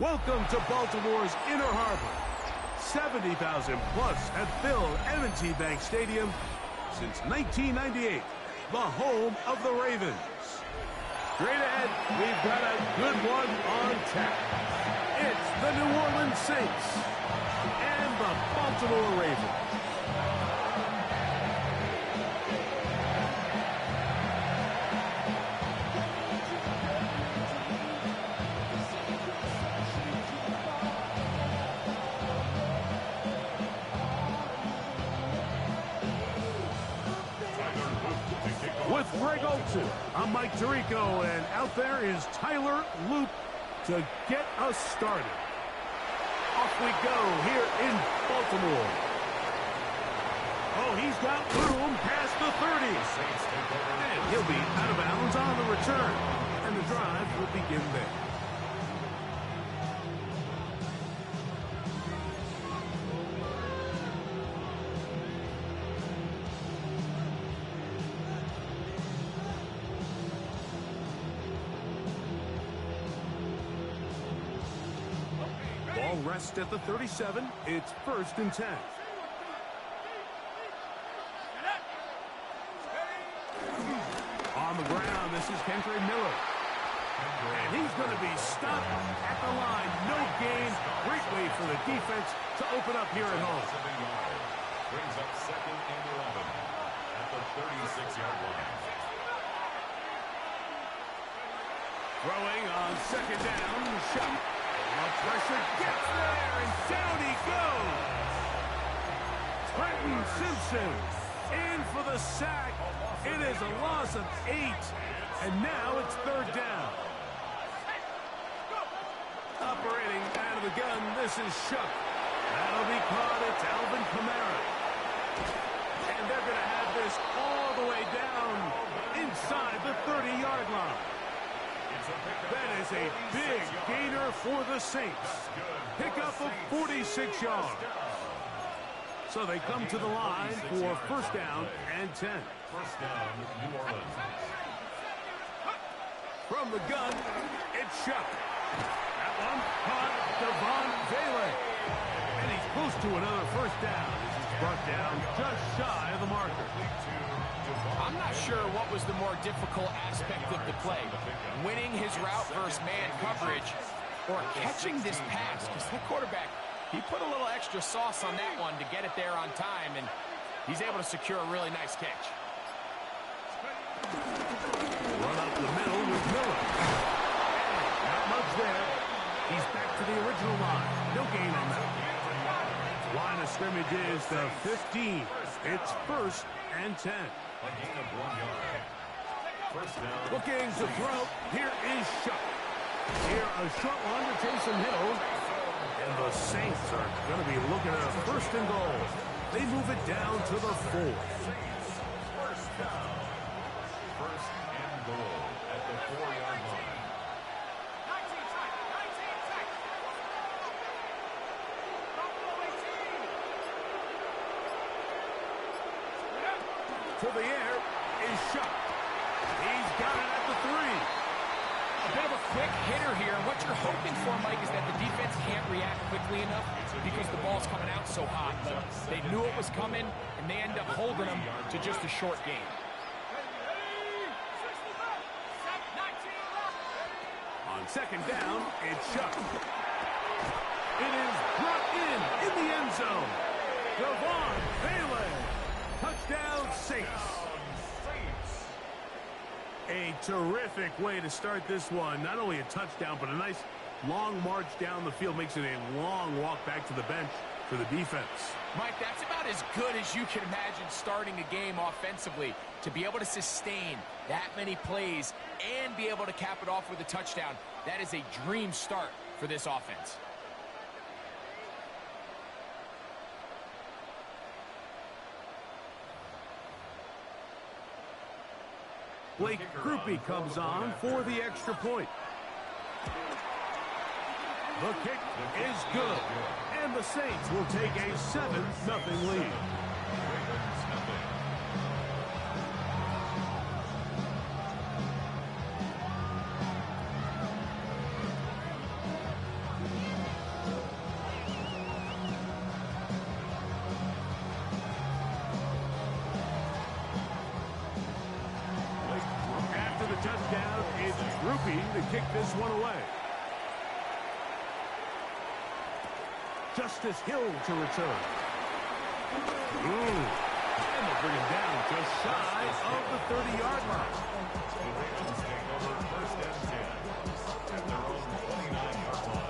Welcome to Baltimore's Inner Harbor. 70,000 plus have filled M&T Bank Stadium since 1998, the home of the Ravens. Straight ahead, we've got a good one on tap. It's the New Orleans Saints and the Baltimore Ravens. With Greg Olsen, I'm Mike Tirico, and out there is Tyler Loop to get us started. Off we go here in Baltimore. Oh, he's got room past the 30. And he'll be out of bounds on the return. And the drive will begin there. Rest at the 37. It's 1st and 10. On the ground, this is Kendre Miller. And he's going to be stopped at the line. No gain. Great way for the defense to open up here at home. Brings up 2nd and 11 at the 36-yard line. Throwing on 2nd down. Shot. Pressure gets there, and down he goes. Trenton Simpson in for the sack. It is a loss of 8, and now it's 3rd down. Operating out of the gun, this is Shook. That'll be caught. It's Alvin Kamara. And they're going to have this all the way down inside the 30-yard line. That is a big gainer for the Saints. Pick up of 46 yards. So they come to the line for 1st down and 10. 1st down, New Orleans. From the gun, it's Shook. That one caught Devon Vele. And he's close to another 1st down. This is brought down just shy of the marker. I'm not sure what was the more difficult aspect of the play. Winning his route versus man coverage or catching this pass. Because that quarterback, he put a little extra sauce on that one to get it there on time. And he's able to secure a really nice catch. Run up the middle with Miller. Not much there. He's back to the original line. No gain on that. Line of scrimmage is the 15. It's 1st and 10. A gain of 1 yard. 1st down. Looking to throw. Here is Shook. Here a short one to Taysom Hill. And the Saints are going to be looking at a 1st and goal. They move it down to the 4. 1st down. 1st and goal at the 4-yard line. To the air is Shook. He's got it at the 3. A bit of a quick hitter here. And what you're hoping for, Mike, is that the defense can't react quickly enough because the ball's coming out so hot. But they knew it was coming, and they end up holding them to just a short game. On 2nd down, it's Shook. It is brought in the end zone. Devon Vele. Touchdown, Saints. A terrific way to start this one. Not only a touchdown, but a nice long march down the field. Makes it a long walk back to the bench for the defense. Mike, that's about as good as you can imagine starting a game offensively. To be able to sustain that many plays and be able to cap it off with a touchdown, that is a dream start for this offense. Blake Grupe comes on for the extra point. The kick is good, and the Saints will take a 7-0 lead. touchdown. It's Grupe to kick this one away. Justice Hill to return. And they'll bring him down just shy of the 30-yard line. The Ravens take over first and 10 at their own 29-yard line.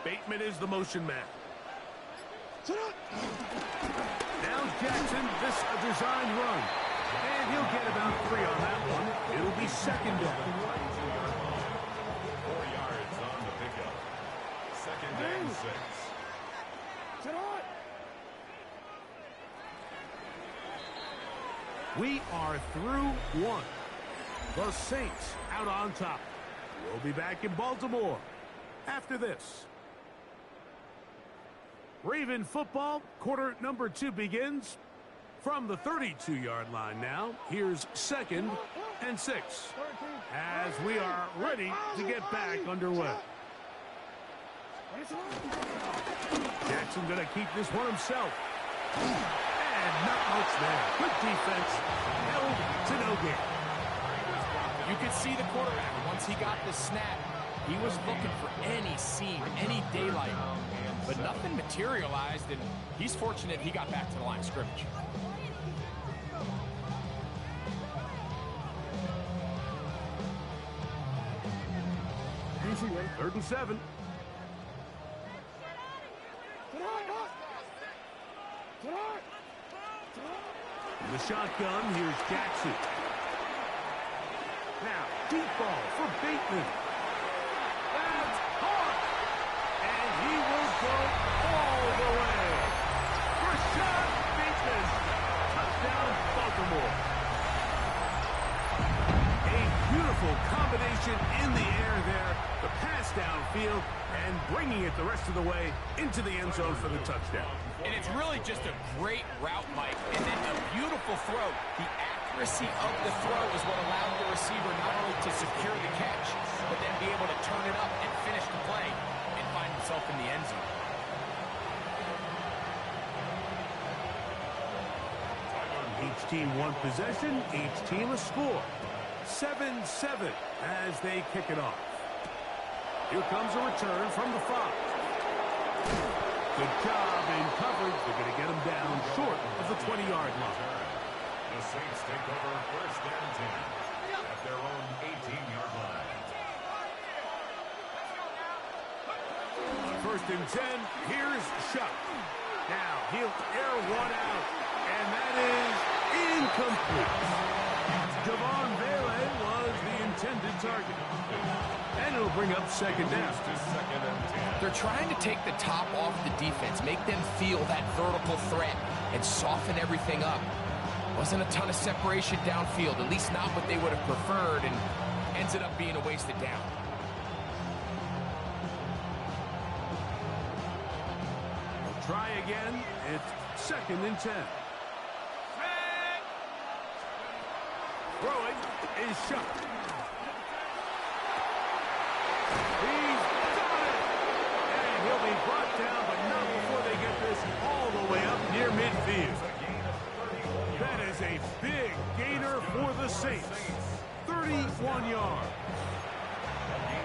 Bateman is the motion man. Now Jackson, this a designed run. And he'll get about 3 on that one. It'll be second down. 4 yards on the pickup. Second and 6. We are through one. The Saints out on top. We'll be back in Baltimore after this. Raven football, quarter number 2 begins from the 32-yard line now. Here's second and 6 as we are ready to get back underway. Jackson going to keep this one himself. And not much there. Good defense. Held to no gain. You could see the quarterback once he got the snap. He was looking for any seam, any daylight, but nothing materialized, and he's fortunate he got back to the line of scrimmage. Third and 7. In the shotgun, here's Jackson. Now, deep ball for Bateman. That's hard. And he will go all the way. Rashad Bateman. Touchdown, Baltimore. A beautiful combination in the air there. The pass downfield and bringing it the rest of the way into the end zone for the touchdown. And it's really just a great route, Mike, and then a beautiful throw. The accuracy of the throw is what allowed the receiver not only to secure the catch, but then be able to turn it up and finish the play and find himself in the end zone. Each team one possession, each team a score. 7-7 as they kick it off. Here comes a return from the 5. Good job in coverage. They're going to get him down short of the 20-yard line. The Saints take over first and 10 at their own 18-yard line. On first and 10, here's Shuck. Now he'll air one out, and that is incomplete. Javon Bailey was the intended target. And it'll bring up second down. Second and 10. They're trying to take the top off the defense, make them feel that vertical threat, and soften everything up. Wasn't a ton of separation downfield, at least not what they would have preferred, and ended up being a wasted down. We'll try again. It's second and 10. Throwing is Shuck. He's got it! And he'll be brought down, but not before they get this all the way up near midfield. That is a big gainer for the Saints. 31 yards.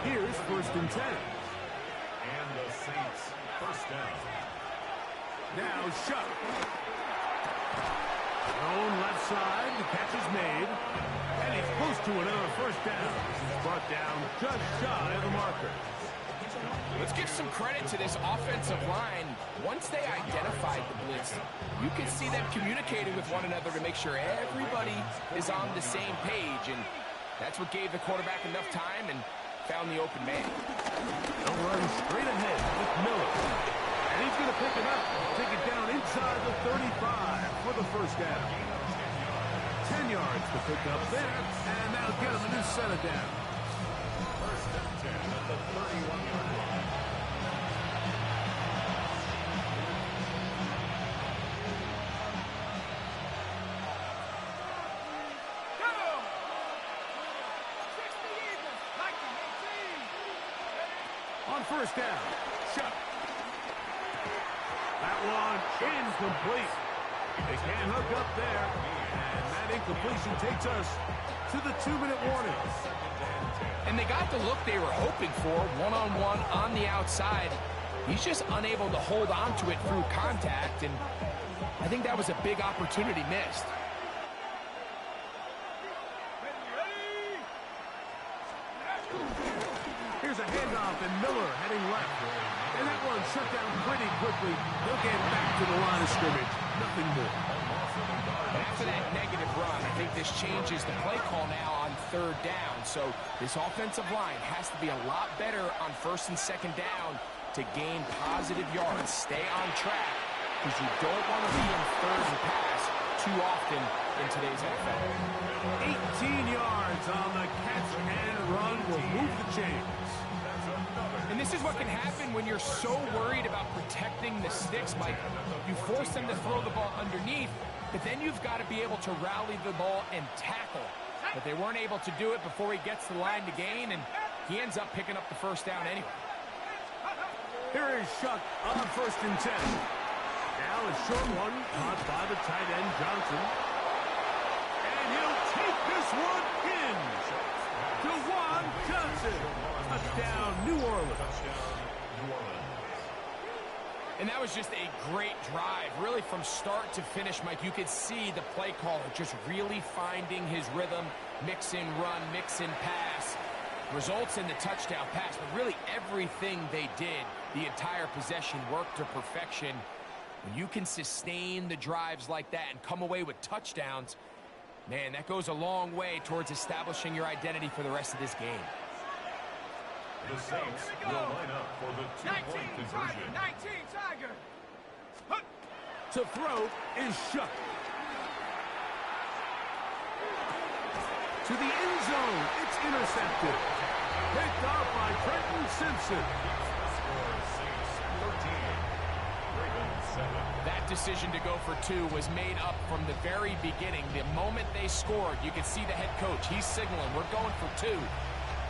Here's first and 10. And the Saints first down. Now Shuck. Thrown left side, the catch is made. And he's close to another first down. He's brought down just shy of the marker. Let's give some credit to this offensive line. Once they identified the blitz, you can see them communicating with one another to make sure everybody is on the same page, and that's what gave the quarterback enough time and found the open man. They'll run straight ahead with Miller. And he's going to pick it up, take it down inside the 35 for the first down. 10 yards to pick up there, and that'll get him a new set of downs. First and 10 at the 31-yard line. first down. Chuck. That one incomplete. They can't hook up there. And that incompletion takes us to the 2-minute warning. And they got the look they were hoping for, one-on-one on the outside. He's just unable to hold on to it through contact, and I think that was a big opportunity missed. Here's a handoff, and Miller heading left. And that one shut down pretty quickly. They'll get back to the line of scrimmage. Nothing more. After that negative run, I think this changes the play call now on third down. So this offensive line has to be a lot better on first and second down to gain positive yards. Stay on track, because you don't want to be in third and pass too often in today's NFL. 18 yards on the catch and run will move the chains. And this is what can happen when you're so worried about protecting the sticks, Mike. You force them to throw the ball underneath, but then you've got to be able to rally the ball and tackle. But they weren't able to do it before he gets the line to gain, and he ends up picking up the first down anyway. Here is Shuck on first and 10. Now a short one caught by the tight end Johnson. And he'll take this one in. DeJuan Johnson. Touchdown, New Orleans. And that was just a great drive, really from start to finish, Mike. You could see the play caller just really finding his rhythm, mix and run, mix and pass. Results in the touchdown pass, but really everything they did, the entire possession worked to perfection. When you can sustain the drives like that and come away with touchdowns, man, that goes a long way towards establishing your identity for the rest of this game. The Saints will line up for the two-point conversion. 19 Tiger. To throw is Shuck. To the end zone, it's intercepted. Picked off by Trenton Simpson. That decision to go for two was made up from the very beginning. The moment they scored, you could see the head coach. He's signaling, we're going for two.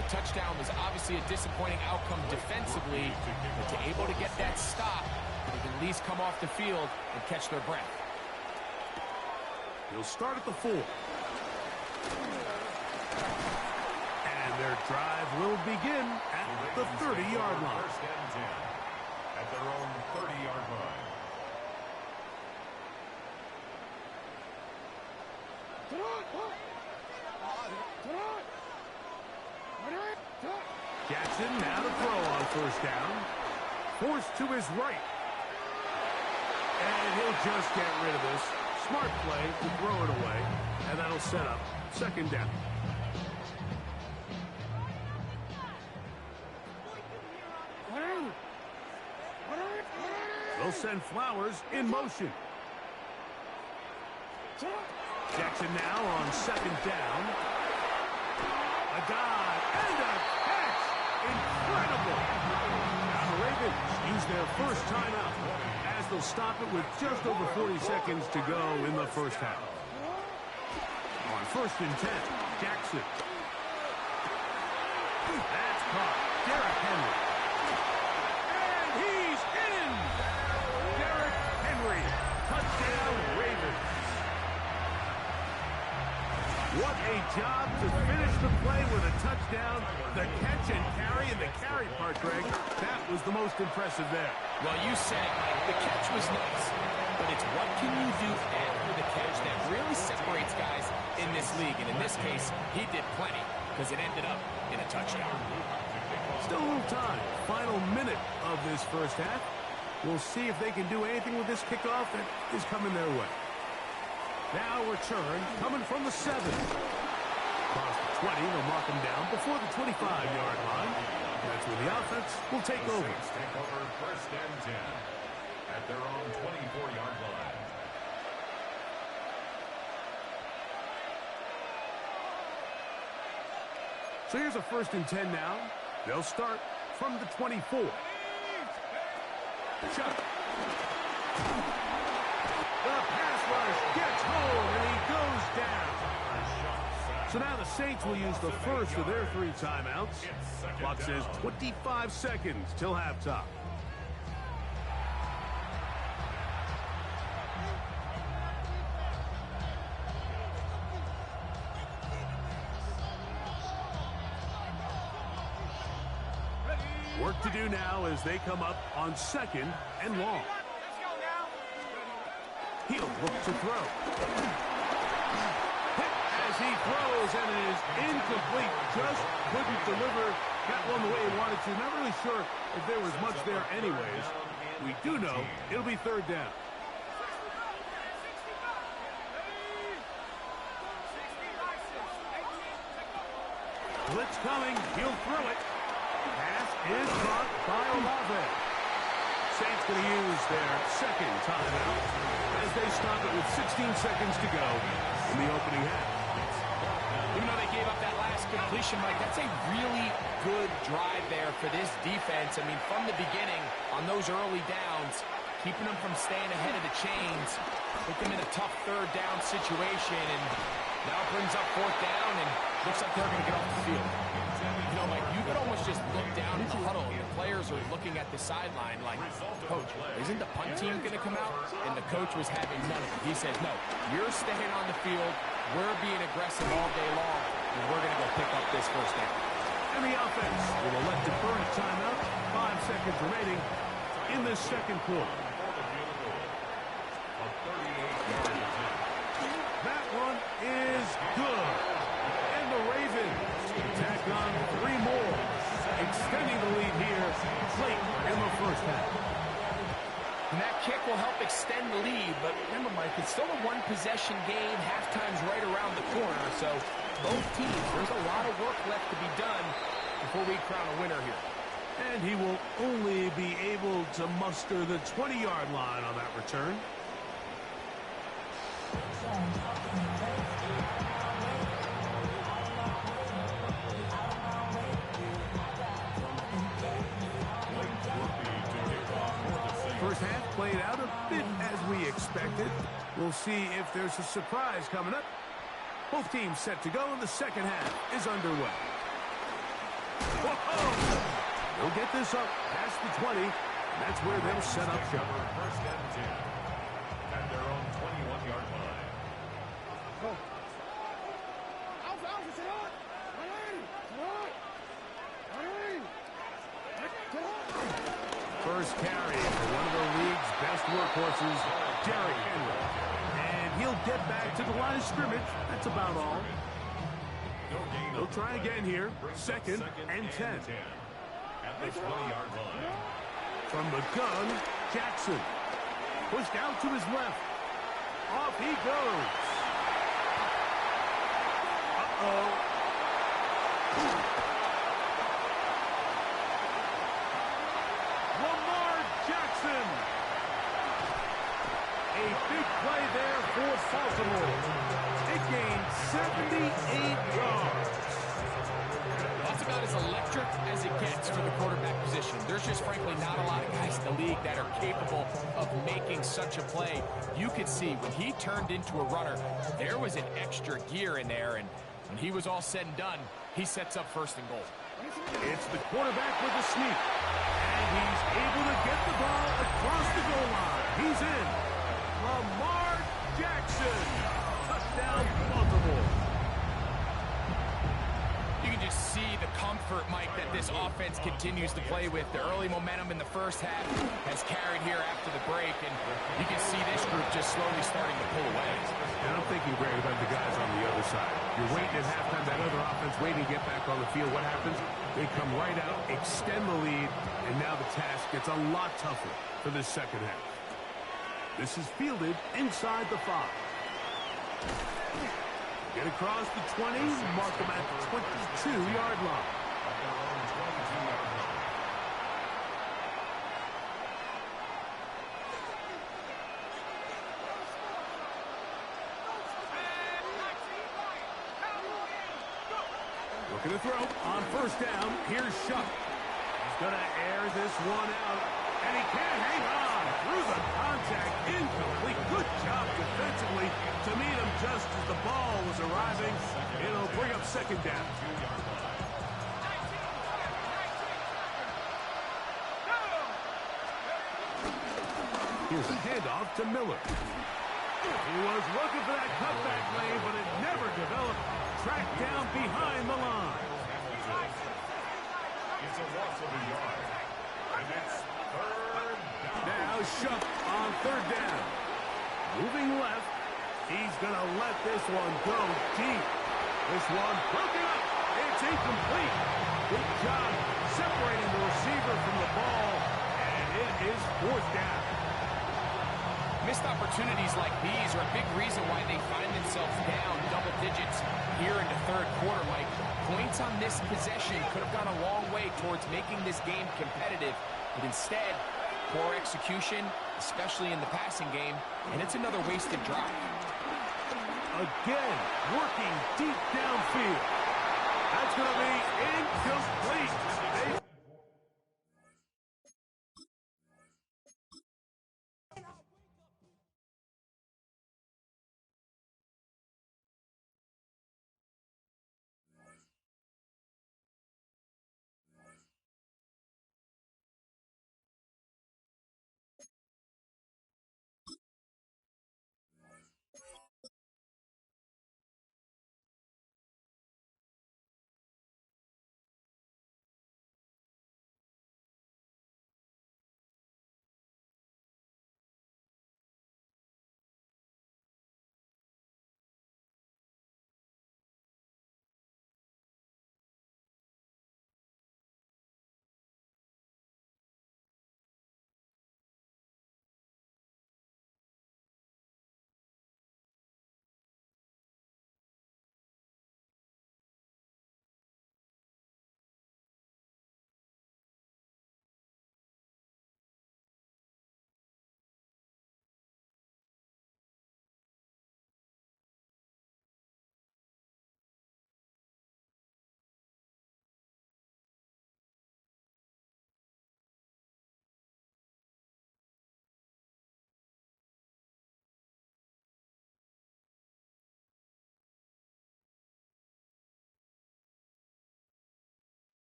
The touchdown was obviously a disappointing outcome defensively, but to able to get that stop, they can at least come off the field and catch their breath. He'll start at the 4. And their drive will begin at the 30-yard line. First and 10 at their own 30-yard line. Jackson now to throw on first down. Forced to his right. And he'll just get rid of this. Smart play to throw it away. And that'll set up second down. They'll send Flowers in motion. Jackson now on second down. A dive and a catch. Incredible. Now the Ravens use their first timeout as they'll stop it with just over 40 seconds to go in the first half. On first and 10, Jackson. That's caught. Derrick Henry. And he's in. Derrick Henry. Touchdown, Ravens. What a job to finish the play with a touchdown. The catch and carry, and the carry part, Greg, that was the most impressive there. Well, you said it, Mike. The catch was nice, but it's what can you do after the catch that really separates guys in this league. And in this case, he did plenty because it ended up in a touchdown. Still a little time. Final minute of this first half. We'll see if they can do anything with this kickoff that is coming their way. Now return coming from the 7. Across the 20, they'll mark him down before the 25-yard line. That's where the offense will take over. Saints take over first and 10 at their own 24-yard line. So here's a first and 10 now. They'll start from the 24. Chuck. The pass rush gets home, and he goes down. So now the Saints will use the first of their 3 timeouts. Clock says 25 seconds till halftime. Work to do now as they come up on 2nd and long. He'll look to throw. As he throws, and it is incomplete. Just couldn't deliver that one the way he wanted to. Not really sure if there was much there anyways. We do know it'll be 3rd down. Blitz coming. He'll throw it. Pass is caught by Olave. Saints going to use their 2nd timeout as they stop it with 16 seconds to go in the opening half. Even though they gave up that last completion, Mike, that's a really good drive there for this defense. I mean, from the beginning, on those early downs, keeping them from staying ahead of the chains, put them in a tough 3rd down situation, and now brings up 4th down, and looks like they're going to get off the field. You know, Mike, you could almost just look down in the huddle, and the players are looking at the sideline like, Coach, isn't the punt team going to come out? And the coach was having none of it. He says, no, you're staying on the field. We're being aggressive all day long, and we're going to go pick up this 1st down. And the offense will elect to burn a timeout. 5 seconds remaining in this 2nd quarter. That one is good. And the Ravens tack on 3 more, extending the lead here late in the 1st half. And that kick will help extend the lead, but remember, Mike, it's still a 1-possession game. Halftime's right around the corner, so both teams, there's a lot of work left to be done before we crown a winner here. And he will only be able to muster the 20-yard line on that return. First half played out a bit as we expected. We'll see if there's a surprise coming up. Both teams set to go, and the 2nd half is underway. Whoa! They'll get this up past the 20. That's where they'll set up shop. 1st and 10 at their own 21-yard line. First carry for one of the league's best workhorses, Derrick Henry. And he'll get back to the line of scrimmage. That's about all. They'll try again here. 2nd and 10. At the 20-yard line. From the gun, Jackson. Pushed out to his left. Off he goes. Uh-oh. Lamar Jackson. A big play there for Baltimore. It gained 78 yards. That's about as electric as it gets for the quarterback position. There's just frankly not a lot of guys in the league that are capable of making such a play. You could see when he turned into a runner, there was an extra gear in there, and when he was all said and done, he sets up 1st and goal. It's the quarterback with the sneak, and he's able to get the ball across the goal line. He's in. Lamar Jackson. Touchdown, Baltimore. You can just see the comfort, Mike, that this offense continues to play with. The early momentum in the 1st half has carried here after the break, and you can see this group just slowly starting to pull away. And I'm thinking, Greg, about the guys on the other side. You're waiting at halftime, that other offense waiting to get back on the field. What happens? They come right out, extend the lead, and now the task gets a lot tougher for this 2nd half. This is fielded inside the 5. Get across the 20, mark them at the 22-yard line. Looking to throw on 1st down. Here's Shuck. He's going to air this one out, and he can't hang on through the contact. Incomplete. Good job defensively to meet him just as the ball was arriving. It'll bring Here's a handoff to Miller. He was looking for that cutback lane, but it never developed. Tracked down behind the line. It's a loss of a yard. And it's third down. Now Shuck on third down. Moving left. He's going to let this one go deep. This one broken up. It's incomplete. Good job separating the receiver from the ball. And it is fourth down. Missed opportunities like these are a big reason why they find themselves down double digits here in the third quarter, Mike. Points on this possession could have gone a long way towards making this game competitive, but instead, poor execution, especially in the passing game, and it's another wasted drive. Again, working deep downfield. That's going to be incomplete.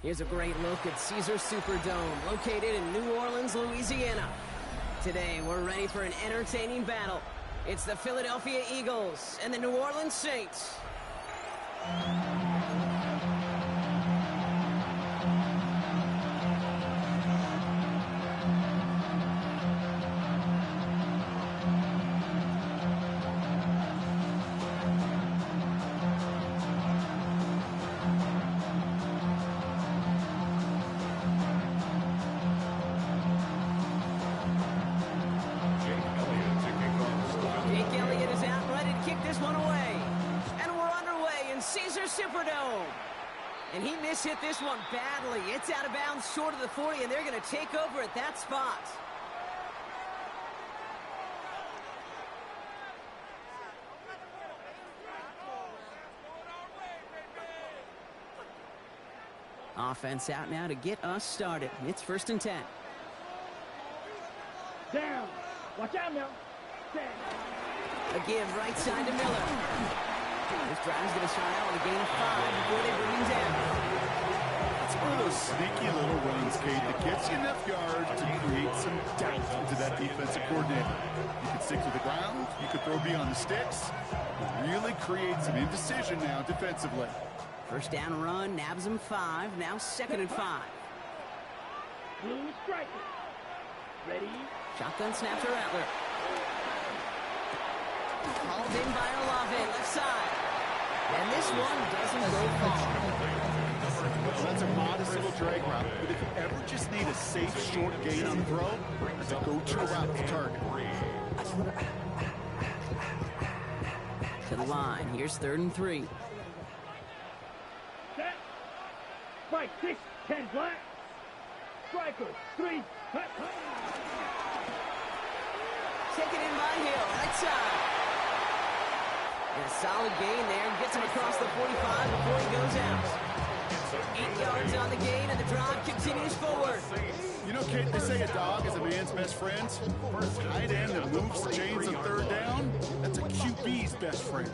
Here's a great look at Caesar Superdome, located in New Orleans, Louisiana. Today, we're ready for an entertaining battle. It's the Philadelphia Eagles and the New Orleans Saints. Superdome. And he mishit this one badly. It's out of bounds short of the 40, and they're going to take over at that spot. Offense out now to get us started. It's 1st and 10. Down. Watch out now. A give right side to Miller. This drive's going to start out with a gain of 5 before they bring him down. It's one of those sneaky little runs, Kate, that gets you enough yards to create some doubt into that defensive coordinator. You can stick to the ground. You can throw beyond the sticks. It really creates an indecision now defensively. First down run, nabs him 5. Now 2nd and 5. Blue striker. Ready? Shotgun snap to Rattler. Called in by Olave, left side. And this one doesn't go far. Well, that's a modest little drag route, but if you ever just need a safe, short gain on the throw, that's a go-to route to target. To the line, here's 3rd and 3. Set. Fight 6, 10 black. Striker, 3. Hut, hut. Taken in by Hill, right side. And a solid gain there. Gets him across the 45 before he goes out. 8 yards on the gain, and the drive continues forward. You know, Kate, they say a dog is a man's best friend. For a tight end that moves the chains on 3rd down, that's a QB's best friend.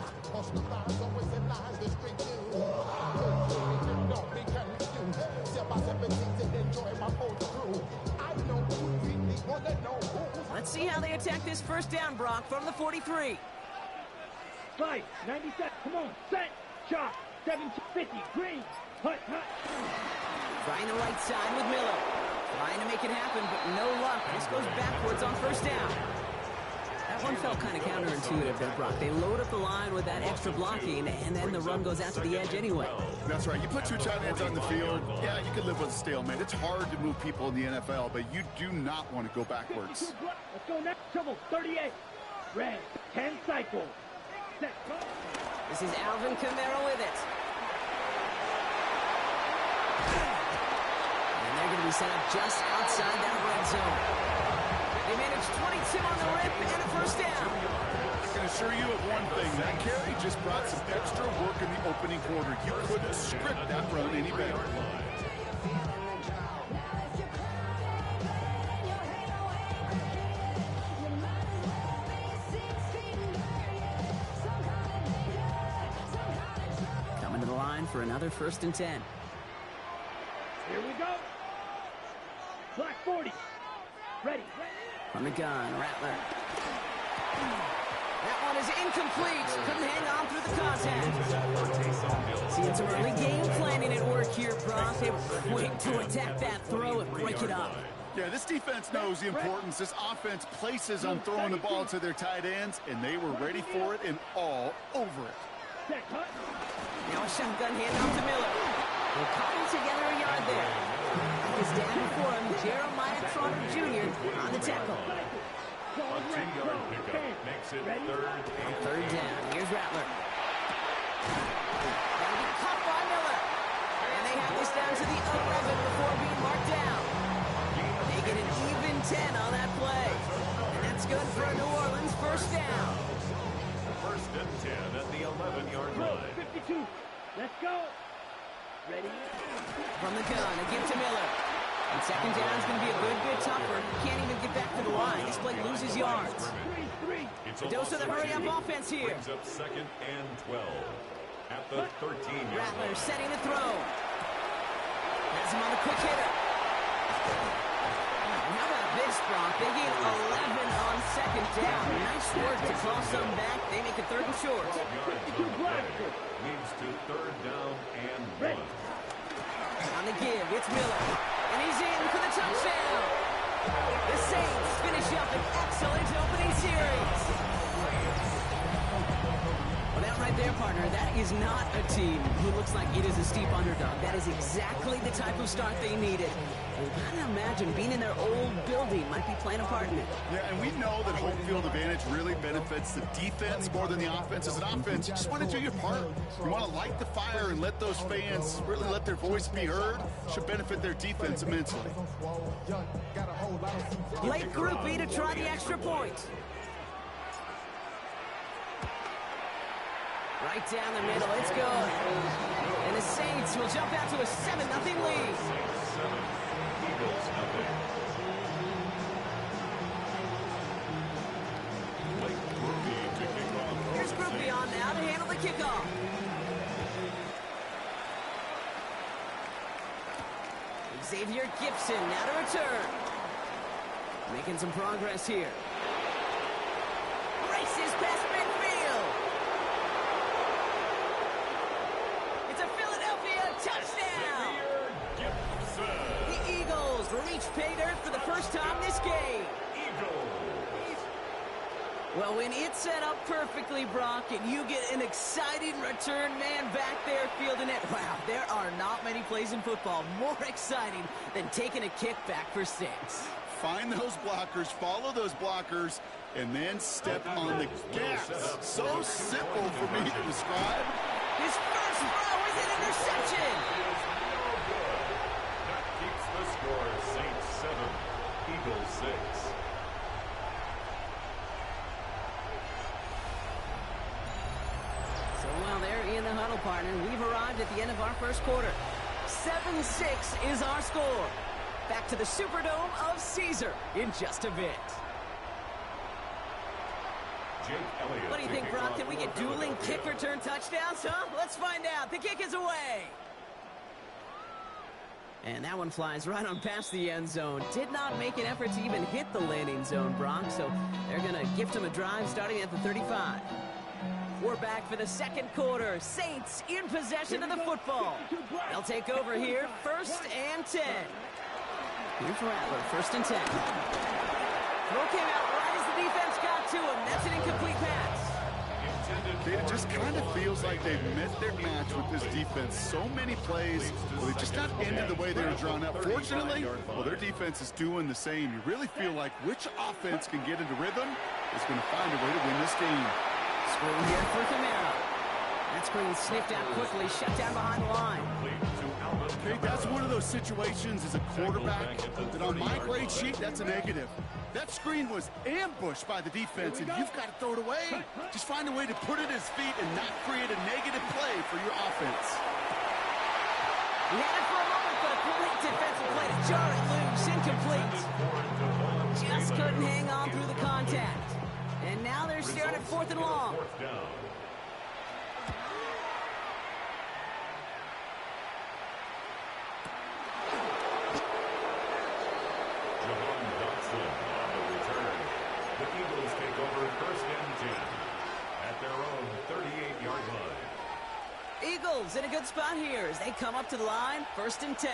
Let's see how they attack this 1st down, Brock, from the 43. Fight, 97. Come on, set, shot, 750, green, hut, hut. Trying the right side with Miller. Trying to make it happen, but no luck. This goes backwards on 1st down. That one felt kind of counterintuitive there, Brock. They load up the line with that extra blocking, and then the run goes out to the edge anyway. That's right. You put 2 tight ends on the field, yeah, you can live with a stalemate. It's hard to move people in the NFL, but you do not want to go backwards. Let's go next. Trouble, 38. Red, 10 cycles. Set, go. This is Alvin Kamara with it. And they're going to be set up just outside that red zone. They managed 22 on the rip and a 1st down. I can assure you of one thing. That carry just brought some extra work in the opening quarter. You couldn't script that run any better. Coming to the line for another 1st and 10. Here we go. Black 40. Ready. From the gun, Rattler. That one is incomplete. Couldn't hang on through the contact. Seeing some early game planning at work here, Brock. They were quick to attack that throw and break it up. Yeah, this defense knows the importance this offense places on throwing the ball to their tight ends, and they were ready for it and all over it. Now a shotgun handoff to Miller. They're cutting together a yard there. Is down before him, Jeremiah Trotter Jr. on the tackle. A 2-yard pickup makes it 3rd down. Here's Rattler. That'll be caught by Miller. And they have this down to the 11 before being marked down. They get an even 10 on that play. And that's good for a New Orleans 1st down. 1st and 10 at the 11-yard line. 52. Let's go. Ready? From the gun, a give to Miller. And 2nd down is going to be a good bit tougher. Can't even get back to the line. This play loses yards. A dose of the hurry-up offense here. Brings up 2nd and 12 at the 13-yard line. Rattler setting the throw. Has Brock. They gain 11 on second down. Nice work to cross them back. They make it 3rd and short. Leads to 3rd down and 1. On the give, it's Miller. And he's in for the touchdown. The Saints finish up an excellent opening series. Well, that right there, partner, that is not a team who looks like it is a steep underdog. That is exactly the type of start they needed. And you gotta imagine being in their old building might be playing a part in it. Yeah, and we know that home field advantage really benefits the defense more than the offense. As an offense, you just want to do your part. You want to light the fire and let those fans really let their voice be heard. Should benefit their defense immensely. Late Group B to try the extra point. Right down the middle, it's good. And the Saints will jump out to a 7-0 lead. Eagles nothing. Blake Groupie to kick off. Here's Groupie on now to handle the kickoff. Xavier Gipson now to return. Making some progress here. Races past midfield. It's a Philadelphia touchdown. The Eagles reach pay dirt for the first time this game. Well, when it's set up perfectly, Brock, and you get an exciting return man back there fielding it, wow, there are not many plays in football more exciting than taking a kick back for 6. Find those blockers, follow those blockers, and then step on the gas. So simple for me to describe. His first throw is an interception. That keeps the score. Saints 7, Eagles 6. So while they're in the huddle, partner, we've arrived at the end of our first quarter. 7-6 is our score. Back to the Superdome of Caesar in just a bit. Jake Elliott. What do you think, Brock? Can we get dueling kick return touchdowns, huh? Let's find out. The kick is away. And that one flies right on past the end zone. Did not make an effort to even hit the landing zone, Brock. So they're going to gift him a drive starting at the 35. We're back for the second quarter. Saints in possession of the football. They'll take over here, 1st and 10. Here's Rattler, 1st and 10. Throw came out right as the defense got to him. That's an incomplete pass. It just kind of feels like they've met their match with this defense. So many plays, well, they just not ended the way they were drawn up. Fortunately, well, their defense is doing the same. You really feel like which offense can get into rhythm is going to find a way to win this game. Screen here for Kamara. That screen sniffed out quickly, shut down behind the line. Okay, that's one of those situations as a quarterback that on my grade sheet, that's a negative. That screen was ambushed by the defense, and you've got to throw it away. Just find a way to put it at his feet and not create a negative play for your offense. He had it for a moment, but a great defensive play to jar it loose, incomplete. Just couldn't hang on through the contact. And now they're staring at 4th and long. The Eagles take over 1st and 10 at their own 38-yard line. Eagles in a good spot here as they come up to the line, 1st and 10.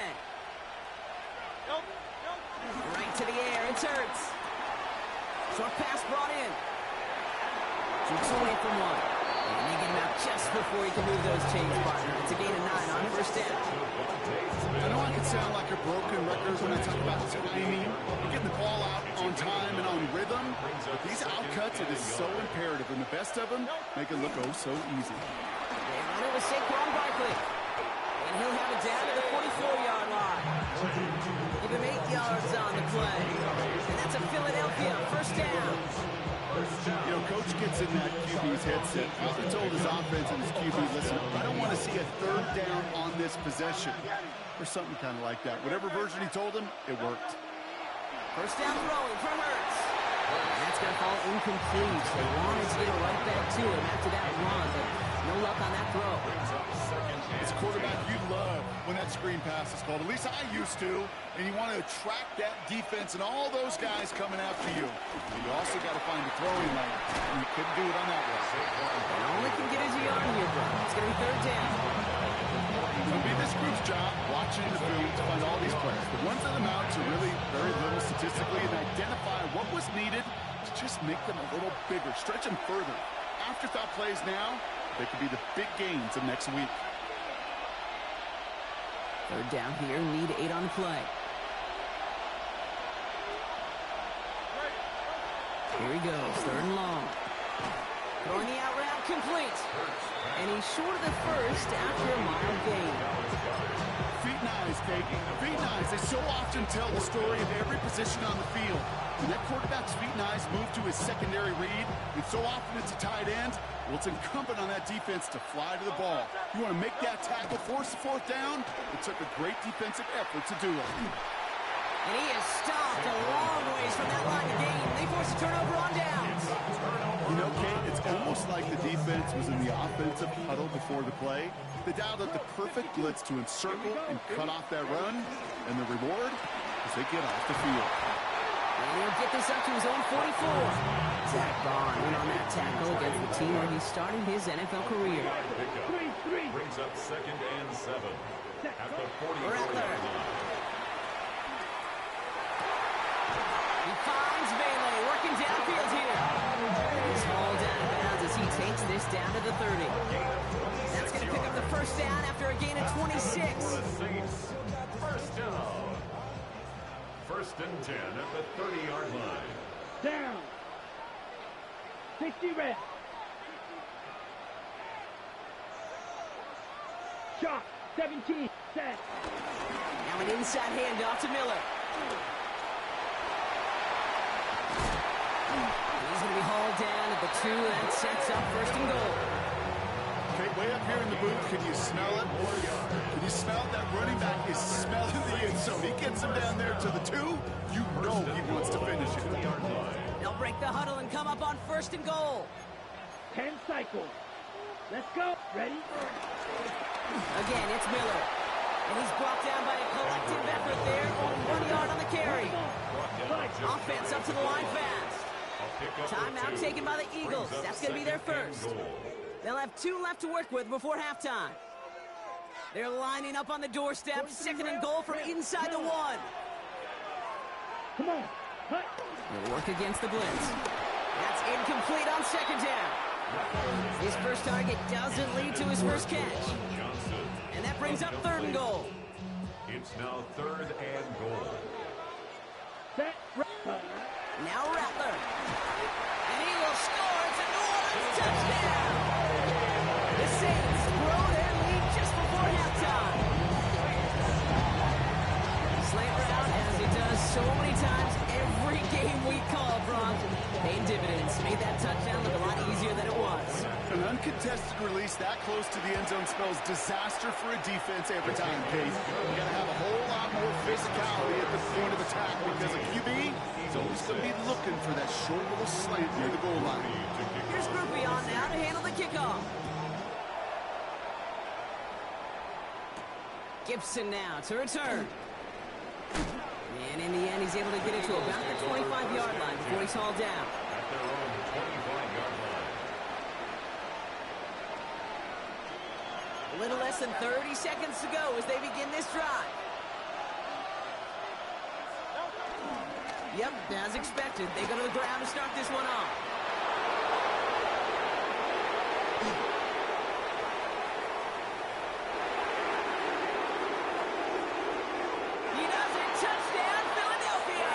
Right to the air, it's Hurts. Short pass brought in. Jukes away from one. And they get him out just before he can move those chains, partner. It's a gain of 9 on 1st down. I know I can sound like a broken record when I talk about timing, getting the ball out on time and on rhythm. These outcuts, it is so imperative, and the best of them make it look oh so easy. They run it with Saquon Barkley. And he'll have it down to the 44-yard line. Give him 8 yards on the play. And that's a Philadelphia 1st down. You know, Coach gets in that QB's headset. Probably told his offense and his QB, listen, I don't want to see a 3rd down on this possession. Or something kind of like that. Whatever version he told him, it worked. 1st down throwing from Hurts. And that's going to fall incomplete. They wanted to get it right back to him after that run, but no luck on that throw. As a quarterback, you love when that screen pass is called. At least I used to. And you want to attract that defense and all those guys coming after you. But you also got to find the throwing lane. And you couldn't do it on that one. Only can get his yard here, bro. It's going to be third down. It'll be this group's job watching the film to find all these players. The ones that amount to really very little statistically and identify what was needed to just make them a little bigger, stretch them further. Afterthought plays now, they could be the big gains of next week. Third down here, need 8 on the play. Here he goes, third and long. Throwing the out route complete. And he's short of the first after a mild gain. Feet and eyes, Kate. Feet and eyes. They so often tell the story of every position on the field. When that quarterback's feet and eyes move to his secondary read, and so often it's a tight end, well, it's incumbent on that defense to fly to the ball. You want to make that tackle, force the fourth down? It took a great defensive effort to do it. And he is stopped a long ways from that line of game. They force a turnover on downs. You know, Kate, it's almost like the defense was in the offensive huddle before the play. They dialed up the perfect blitz to encircle and cut off that run. And the reward is they get off the field. And he'll get this up to his own 44. Zach Bond in on that tackle against the team where he started his NFL career. Brings up 2nd and 7 at the 40-yard line. He finds Bailey working downfield here. He's hauled out of bounds as he takes this down to the 30. That's going to pick up the first down after a gain of 26. First down. 1st and 10 at the 30-yard line. Down. 60 reps. Shot. 17. Set. Now an inside handoff to Miller. He's going to be hauled down at the 2. That sets up 1st and goal. Okay, way up here in the booth, can you smell it? Can you smell it? That running back is smelling the end zone. He gets him down there to the 2. You know he wants to finish it. They'll break the huddle and come up on 1st and goal. 10 cycles. Let's go. Ready? Again, it's Miller. And he's brought down by a collective effort there. Only 1 yard on the carry. Offense up to the line fast. Timeout taken by the Eagles. That's going to be their first. They'll have 2 left to work with before halftime. They're lining up on the doorstep. 2nd and goal from inside the 1. Come on. They'll work against the blitz. That's incomplete on 2nd down. His first target doesn't lead to his first catch. And that brings up 3rd and goal. It's now 3rd and goal. Set. Now Rattler. And he will score. It's a New Orleans touchdown. The Saints grow their lead just before halftime. Slant route, as he does so many times every game we call, Bronx. Paying dividends. Made that touchdown look a lot easier than it was. An uncontested release that close to the end zone spells disaster for a defense every time, Case. You got to have a whole lot more physicality at the point of attack because a QB is always going to be looking for that short little slant near the goal line. Here's Groupion now to handle the kickoff. Gibson now to return. And in the end, he's able to get it to about the 25-yard line before he's hauled down. At their own 25-yard line. A little less than 30 seconds to go as they begin this drive. Yep, as expected, they go to the ground to start this one off. He does it. Touchdown, Philadelphia!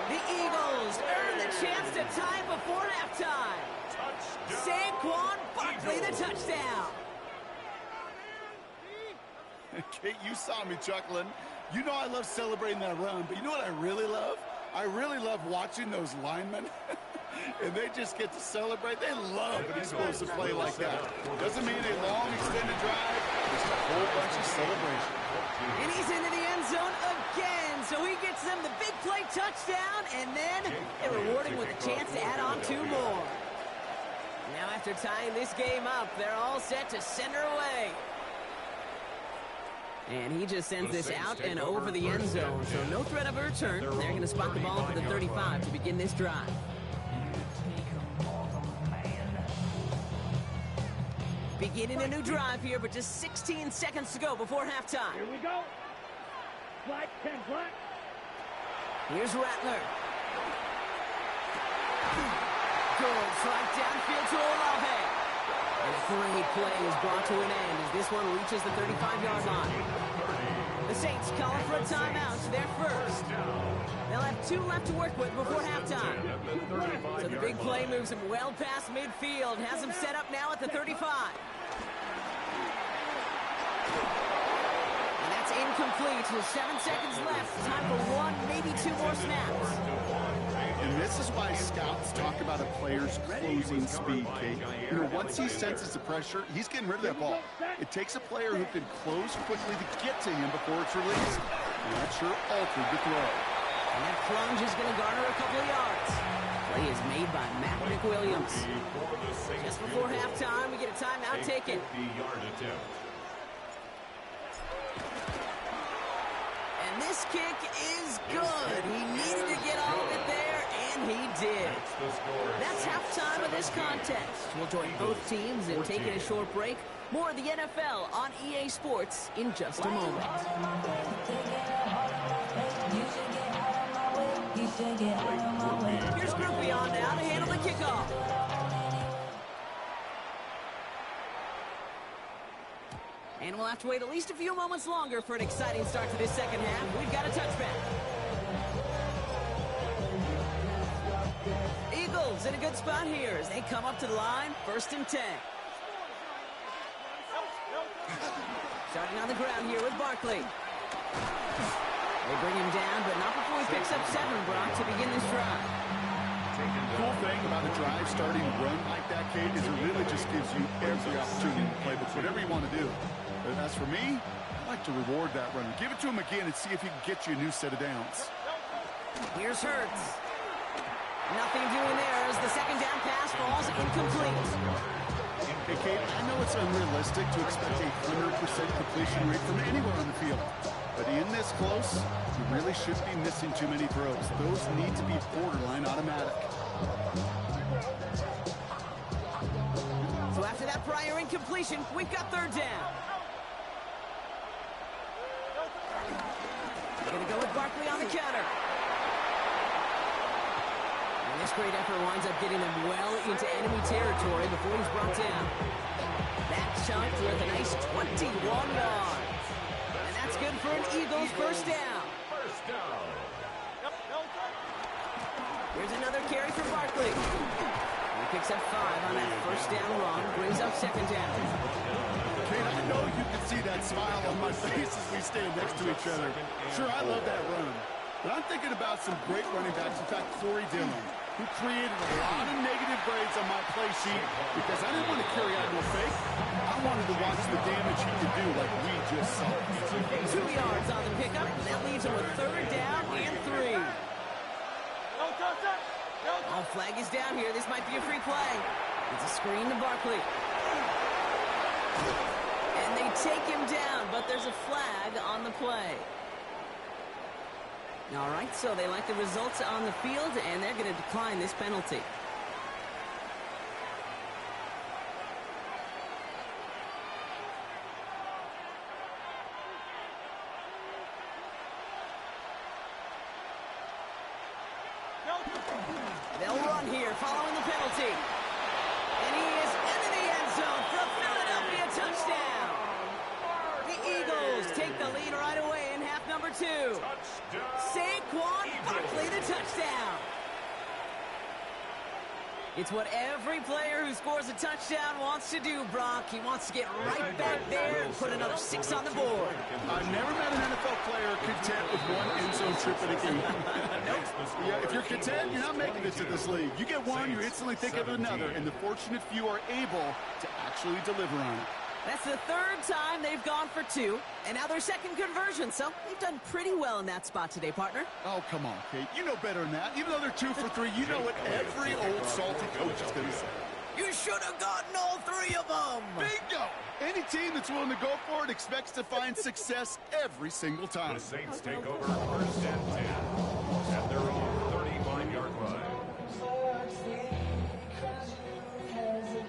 The Eagles earn the chance to tie before halftime. Saquon Barkley, the touchdown. Kate, you saw me chuckling. You know I love celebrating that run, but you know what I really love? I really love watching those linemen. And they just get to celebrate. They love an explosive play like that. Doesn't mean a long, extended drive. Just a whole bunch of celebration. And he's into the end zone again. So he gets them the big play touchdown, and then they reward him with a chance to add on 2 more. Now after tying this game up, they're all set to send her away. And he just sends this out and over the end zone, so no threat of a return. They're going to spot the ball for the 35 to begin this drive. Beginning a new drive here, but just 16 seconds to go before halftime. Here we go. Black, 10 black. Here's Rattler. Good strike downfield to Olave. A great play is brought to an end as this one reaches the 35-yard line. The Saints calling for a timeout. They're first. They'll have 2 left to work with before halftime. So the big play moves him well past midfield. Has him set up now at the 35. And that's incomplete with 7 seconds left. Time for 1, maybe 2 more snaps. And this is why scouts talk about a player's closing speed, Kate. You know, once he senses the pressure, he's getting rid of that ball. It takes a player who can close quickly to get to him before it's released. And that sure altered the throw. And that plunge is going to garner a couple of yards. Play is made by Matt McWilliams. Just before halftime, we get a timeout taken. And this kick is good. He needed to get all of it there, and he did. That's halftime of this contest. We'll join both teams in taking a short break. More of the NFL on EA Sports in just a moment. Here's Groupie on now to handle the kickoff. And we'll have to wait at least a few moments longer for an exciting start to this second half. We've got a touchback. Eagles in a good spot here as they come up to the line. 1st and 10. Starting on the ground here with Barkley. They bring him down, but not before he picks up 7, Brock, to begin this drive. The cool thing about a drive starting to run like that, Kate, is it really just gives you every opportunity to play, but whatever you want to do. But as for me, I like to reward that runner. Give it to him again and see if he can get you a new set of downs. Here's Hurts. Nothing doing there as the second down pass falls incomplete. Hey, Kate, I know it's unrealistic to expect a 100% completion rate from anywhere on the field. But in this close, you really shouldn't be missing too many throws. Those need to be borderline automatic. So after that prior incompletion, we've got 3rd down. Gonna go with Barkley on the counter. And this great effort winds up getting him well into enemy territory before he's brought down. That chunked with a nice 21 yards. And that's good for an Eagles 1st down. Here's another carry for Barkley. He picks up 5 on that 1st down run, brings up 2nd down. Kate, I know you can see that smile on my face as we stand next to each other. Sure, I love that run. But I'm thinking about some great running backs. In fact, Corey Dillon, who created a lot of negative grades on my play sheet because I didn't want to carry out no fake. I wanted to watch the damage he could do like we just saw. 2 yards on the pickup, and that leaves him with 3rd down and 3. Oh, flag is down here. This might be a free play. It's a screen to Barkley. And they take him down, but there's a flag on the play. All right, so they like the results on the field, and they're going to decline this penalty. They'll run here following the penalty. And he is into the end zone for a Philadelphia touchdown. The Eagles take the lead right away in half number 2. Saquon Barkley, the touchdown. It's what every player who scores a touchdown wants to do, Brock. He wants to get right back there and put another 6 on the board. I've never met an NFL player content with 1 end zone trip in a game. Yeah, if you're content, you're not making it to this league. You get one, you instantly think of another, and the fortunate few are able to actually deliver on it. That's the 3rd time they've gone for 2, and now their 2nd conversion, so they've done pretty well in that spot today, partner. Oh, come on, Kate. You know better than that. Even though they're 2 for 3, you know what every old salty coach is going to say. You should have gotten all three of them. Bingo! Any team that's willing to go for it expects to find success every single time. The Saints take over first and 10 at their own 35-yard line.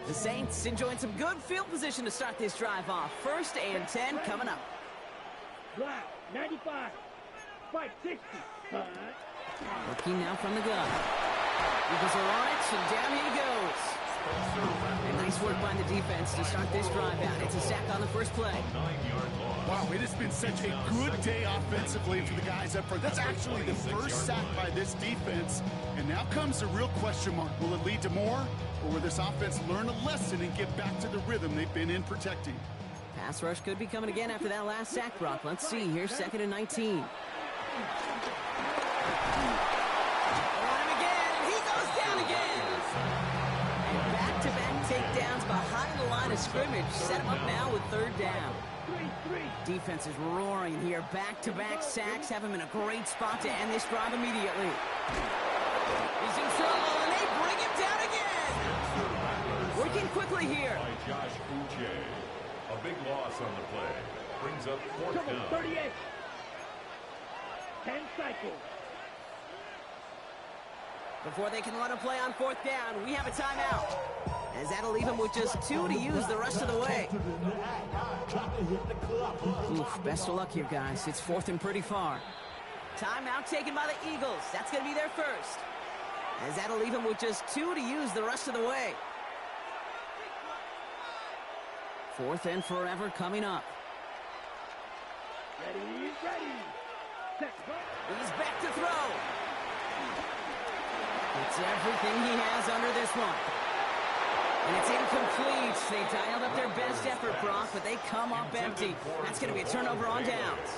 The Saints enjoying some good field position to start this drive off. First and 10 coming up. Black, 95. Spike, 60. Looking now from the gun. Eagles are on it, and down he goes. And nice work by the defense to start this drive out. It's a sack on the first play. Wow, it has been such a good day offensively for the guys up front. That's actually the first sack by this defense. And now comes the real question mark. Will it lead to more? Or will this offense learn a lesson and get back to the rhythm they've been in protecting? Pass rush could be coming again after that last sack, Brock. Let's see. Here's 2nd and 19. On him again, and he goes down again. And back-to-back takedowns behind the line of scrimmage. Set him up now with 3rd down. Defense is roaring here. Back-to-back sacks have him in a great spot to end this drive immediately. He's in trouble, and they bring him down again. Working quickly here. By Josh Uche. A big loss on the play. Brings up 4th down. 38. 10 cycles. Before they can run a play on 4th down, we have a timeout. As that'll leave him with just 2 to use the rest of the way. Oof, best of luck here, guys. It's 4th and pretty far. Timeout taken by the Eagles. That's going to be their first. As that'll leave him with just 2 to use the rest of the way. 4th and forever coming up. Ready. Set. He's back to throw. It's everything he has under this one. And it's incomplete. They dialed up their best effort, Brock, but they come up empty. That's going to be a turnover on downs.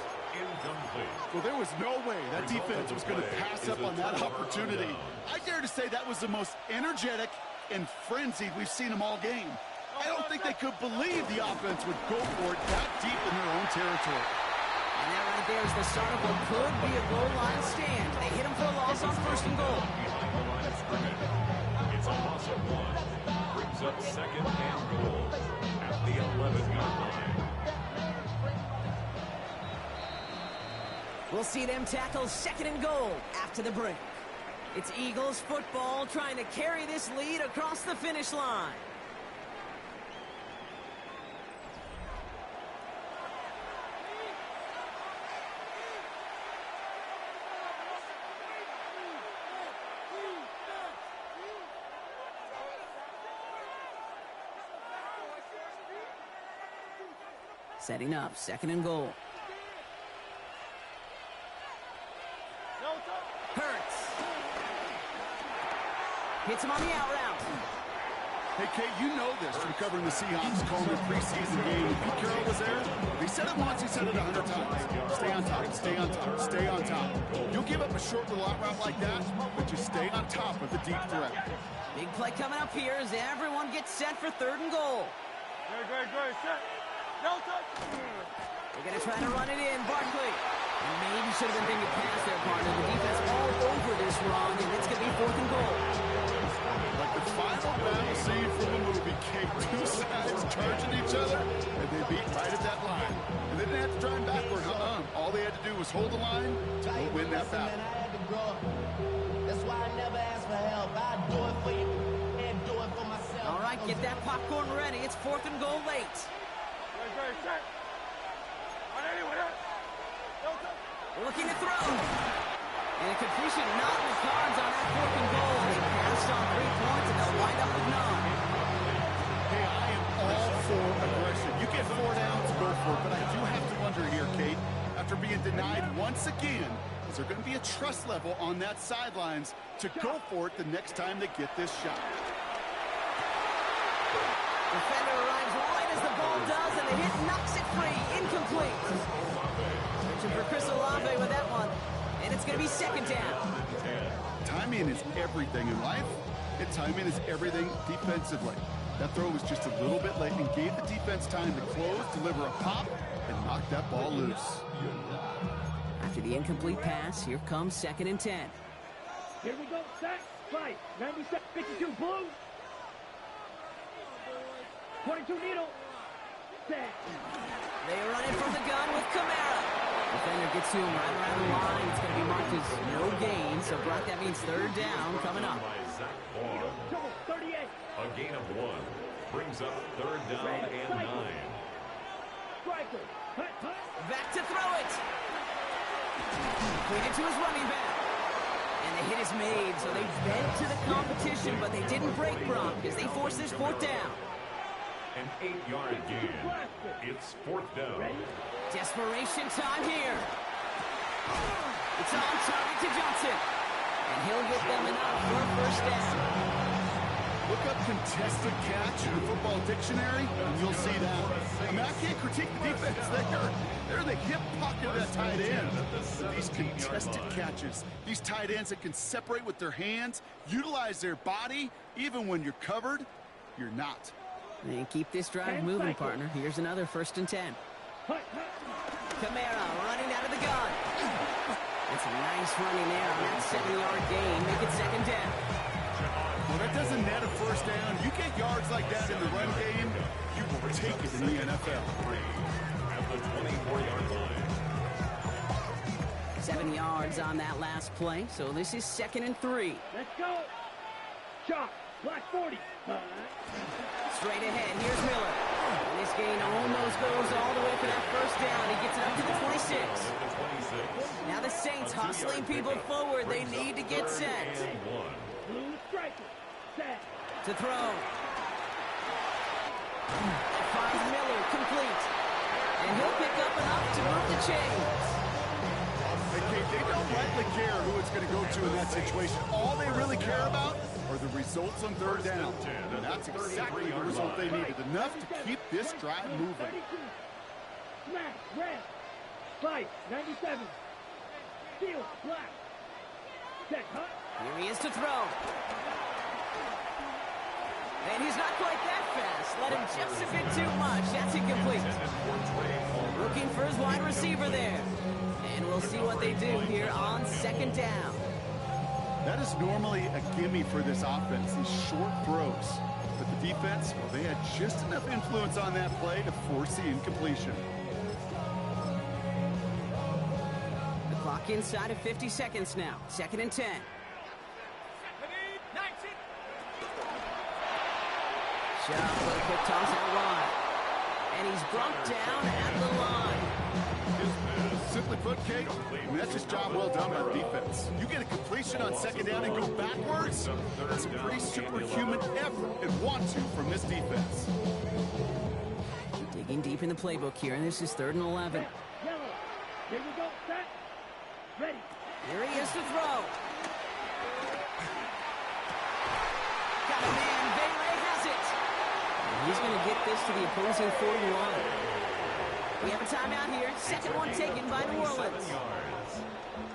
Well, there was no way that defense was going to pass up on that opportunity. I dare to say that was the most energetic and frenzied we've seen them all game. I don't think they could believe the offense would go for it that deep in their own territory. And that right there is the start of what could be a goal line stand. They hit him for a loss on 1st and goal. It's a loss of 1. Brings up 2nd and goal at the 11-yard line. We'll see them tackle 2nd and goal after the break. It's Eagles football trying to carry this lead across the finish line. Setting up 2nd and goal. Hurts. Hits him on the out route. Hey, Kate, you know this from covering the Seahawks, calling the preseason game. If Pete Carroll was there, if he said it once, he said it 100 times. Stay on top, stay on top, stay on top. You'll give up a short little out route like that, but just stay on top of the deep threat. Big play coming up here as everyone gets set for 3rd and goal. Good. Set. No touch. They're going to try to run it in. Barkley. And maybe should have been thinking past their partner. The defense all over this run, and it's going to be 4th and goal. Like the final battle scene from the movie, Kate, 2 sides charging each other, and they beat right at that line. And they didn't have to drive backward. All they had to do was hold the line to win that battle. I had to grow up. That's why I never ask for help. I do it for you and do it for myself. All right, get that popcorn ready. It's 4th and goal late. Set. On anyone else. No touch. Looking to throw. And a completion not in the cards on that 4th and goal. They passed on 3 points, and they'll wind up with none. Hey, I am all for aggression. You get 4 downs, go for it. But I do have to wonder here, Kate, after being denied once again, is there going to be a trust level on that sidelines to go for it the next time they get this shot? Defender arrives right as the ball does, and the hit knocks it free. Incomplete. Searching for Chris Olave with that one. And it's going to be 2nd down. Timing is everything in life, and timing is everything defensively. That throw was just a little bit late and gave the defense time to close, deliver a pop, and knock that ball loose. After the incomplete pass, here comes 2nd and 10. Here we go. Set. Fight. 97. 52. Blue. 22 needle. Set. They run it from the gun with Kamara. Defender gets to him right around the line. It's going to be marked as no gain. So, Brock, that means third down coming up. By Zach Vaughn. 38. A gain of 1 brings up third down and 9. Striker. Hut, hut. Back to throw it. Put it to his running back. And the hit is made, so they bent to the competition, but they didn't break Brock as they force this fourth down. An 8-yard gain. It's fourth down. Desperation time here. It's on target to Johnson. And he'll get them enough for a first down. Look up contested catch in the football dictionary, and you'll see that. I mean, I can't critique the defense. They're the hip pocket of that tight end. But these contested catches, these tight ends that can separate with their hands, utilize their body, even when you're covered, you're not. And keep this drive moving, partner. Here's another 1st and 10. Kamara running out of the gun. That's a nice running there on that 7-yard gain. Make it second down. Well, that doesn't net a first down. You get yards like that in the run game, you will take it in the NFL. At the 24-yard line. 7 yards on that last play, so this is 2nd and 3. Let's go. Shot. Black 40. Straight ahead, here's Miller. And this gain almost goes all the way for that first down. He gets it up to the 26. Now the Saints hustling people forward. They need to get set. Blue striker. Set. To throw. Finds Miller, complete. And he'll pick up enough to move the chains. They don't likely care who it's going to go to in that situation. All they really care about are the results on third down. And that's exactly the result they needed. Enough to keep this drive moving. Smash. Red. Fight. 97. Steel. Black. Set. Hut. Here he is to throw. And he's not quite that fast. Let him just a bit too much. That's incomplete. Looking for his wide receiver there. And we'll see what they do here on 2nd down. That is normally a gimme for this offense, these short throws. But the defense, well, they had just enough influence on that play to force the incompletion. The clock inside of 50 seconds now. 2nd and 10. Shot with a quick toss out wide. And he's brought down at the line. Simply put, Kate, I mean, that's just job well done by the defense. You get a completion on 2nd down and go backwards, that's a pretty superhuman effort and want to from this defense. Digging deep in the playbook here, and this is 3rd and 11. Yellow. Here we go. Set. Ready. Here he is to throw. Got a man. Bailey has it. And he's going to get this to the opposing 41. We have a timeout here. 2nd one taken by New Orleans.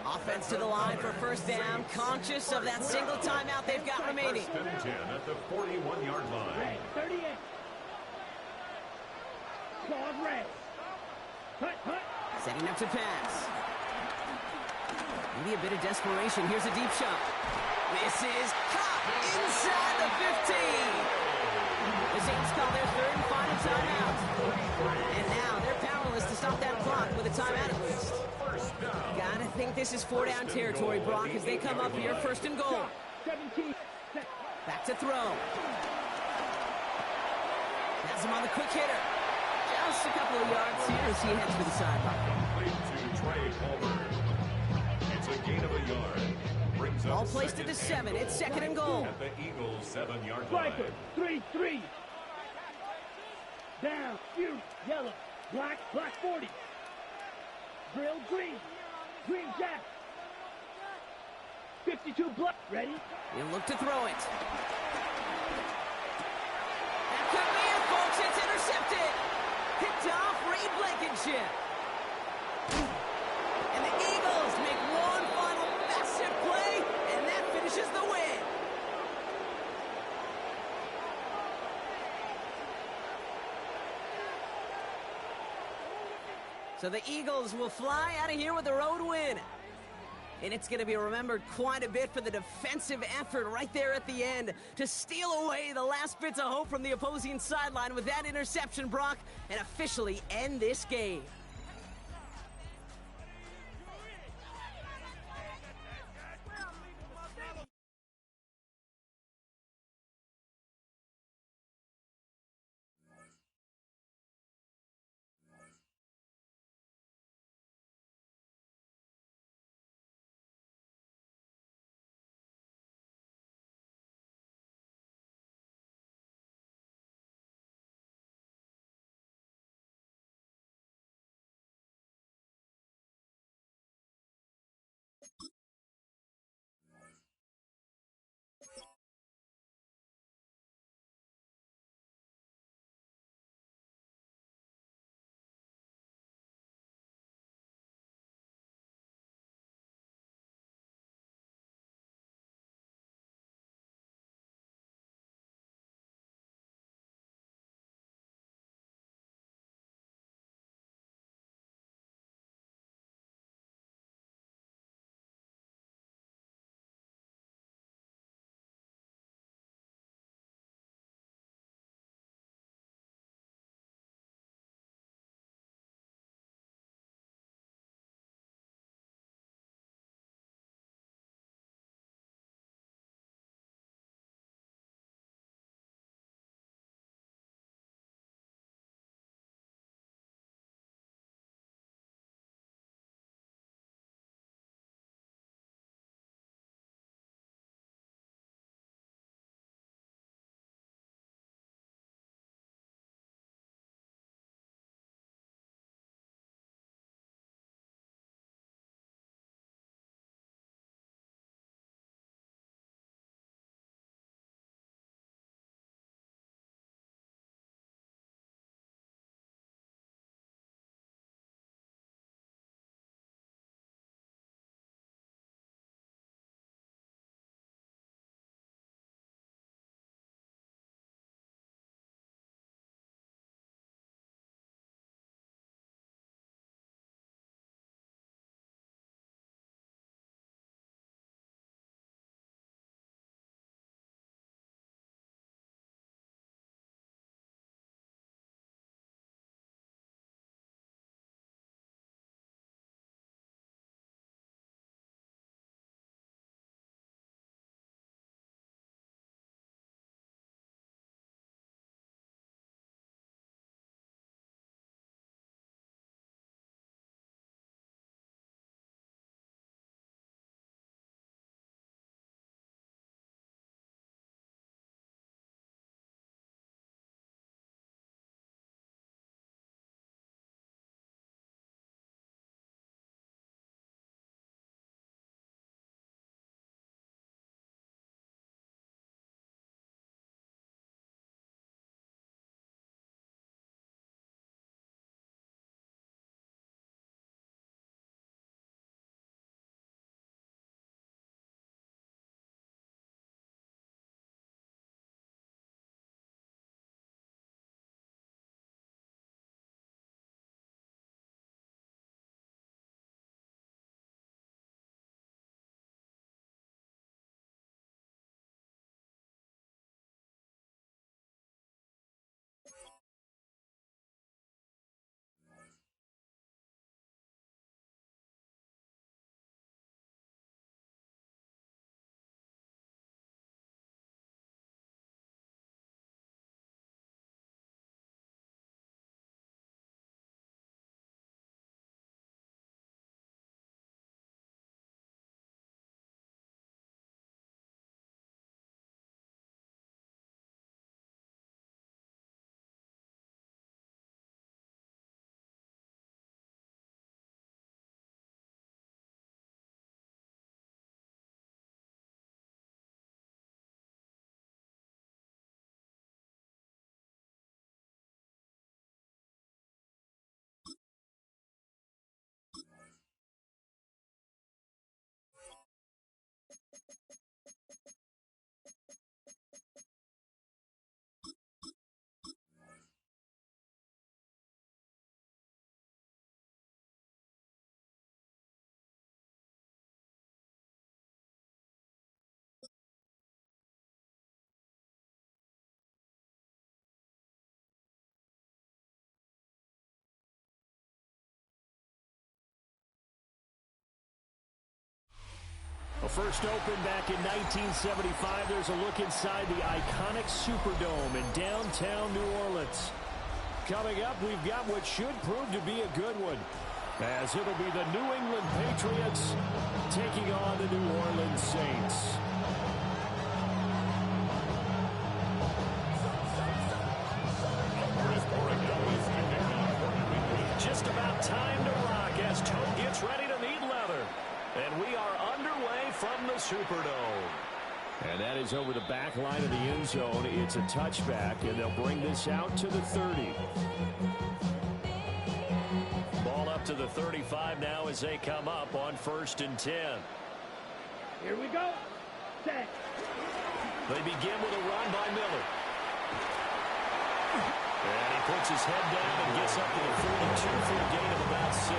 Offense to the line for first down. Conscious of that single timeout they've got remaining. 1st and 10 at the 41-yard line. 38. Claude Ray. Hut, hut. Setting up to pass. Maybe a bit of desperation. Here's a deep shot. Misses. Caught inside the 15. The Saints call their 3rd and final timeout. And now they're powerless to stop that clock with a timeout at least. Gotta think this is 4-down territory, Brock, as they come up here 1st and goal. 17. Back to throw. Has him on the quick hitter. Just a couple of yards here as he heads for the sideline. To Trey Palmer. It's a gain of a yard. Brings up Ball placed at the 7. It's 2nd and goal. At the Eagles' 7-yard line. Striker. 3-3. Down. You. Yellow. Black. Black 40. Drill. Green. Green Jack. 52 Black. Ready. He'll look to throw it. That could be it, folks. It's intercepted. Picked off Reed Blankenship. And the Eagles make one final massive play, and that finishes the win. So the Eagles will fly out of here with a road win. And it's going to be remembered quite a bit for the defensive effort right there at the end to steal away the last bits of hope from the opposing sideline with that interception, Brock, and officially end this game. first opened back in 1975. There's a look inside the iconic Superdome in downtown New Orleans. Coming up, we've got what should prove to be a good one, as it'll be the New England Patriots taking on the New Orleans Saints. Just about time to rock as Toe gets ready to meet leather. And we are underway from the Superdome. And that is over the back line of the end zone. It's a touchback, and they'll bring this out to the 30. Ball up to the 35 now as they come up on 1st and 10. Here we go. Set. They begin with a run by Miller. And he puts his head down and gets up to the 42 for a gain of about 6.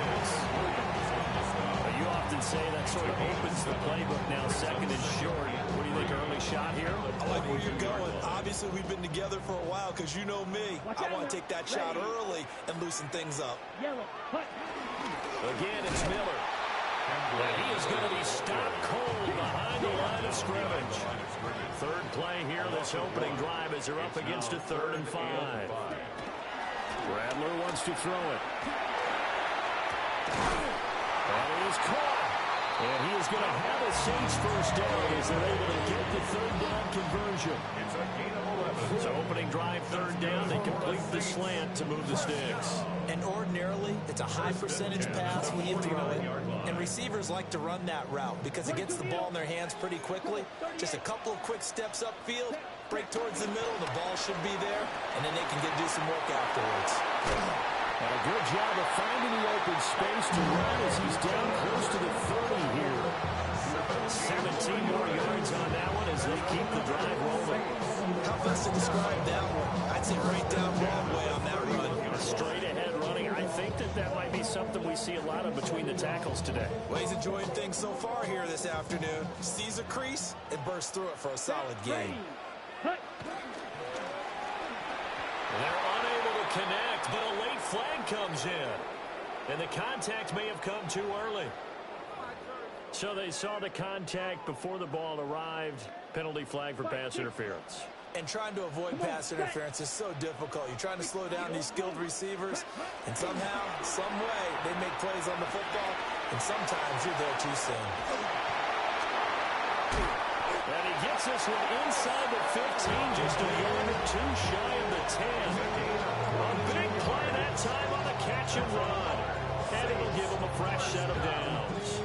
You often say that sort of opens the playbook now, 2nd and short. What do you think, early shot here? I like where you're going. Obviously, we've been together for a while because you know me. I want to take that shot early and loosen things up. Yellow. Hut. Again, it's Miller. And he is going to be stopped cold behind the line of scrimmage. Third play here, this opening drive as they're up against a 3rd and 5. Rattler wants to throw it. And he is caught. And he is going to have a Saints first down as they're able to get the 3rd down conversion. It's a gain of 11. So opening drive, 3rd down. They complete the slant to move the sticks. And ordinarily, it's a high percentage pass when you throw it. And receivers like to run that route because it gets the ball in their hands pretty quickly. Just a couple of quick steps upfield, break towards the middle, the ball should be there, and then they can do some work afterwards. And a good job of finding the open space to run as he's down close to the 30 here. 17 more yards on that one as they keep the drive rolling. How best to describe that one? I'd say right down Broadway on that run. Straight ahead running. I think that might be something we see a lot of between the tackles today. Well, he's enjoying things so far here this afternoon. Sees a crease and bursts through it for a solid gain. They're unable to connect, but a late flag comes in. And the contact may have come too early. So they saw the contact before the ball arrived. Penalty flag for pass interference. And trying to avoid pass interference is so difficult. You're trying to slow down these skilled receivers, and somehow, some way, they make plays on the football, and sometimes you're there too soon. And he gets this one inside the 15, just a yard or two shy of the 10. A big play that time on the catch and run. And it'll give them a fresh set of downs.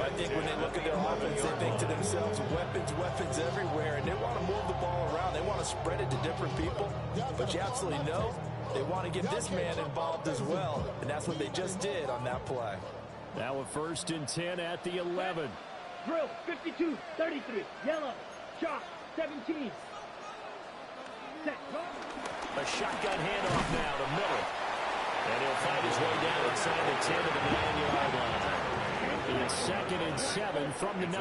I think when they look at their offense, they think to themselves, weapons everywhere, and they want to move the ball around. They want to spread it to different people, but you absolutely know they want to get this man involved as well, and that's what they just did on that play. Now a 1st and 10 at the 11. Drill, 52, 33, yellow, chalk, 17. Set. A shotgun handoff now to Miller. And he'll find his way down inside the 10 to the 9-yard line. It's 2nd and 7 from the 9.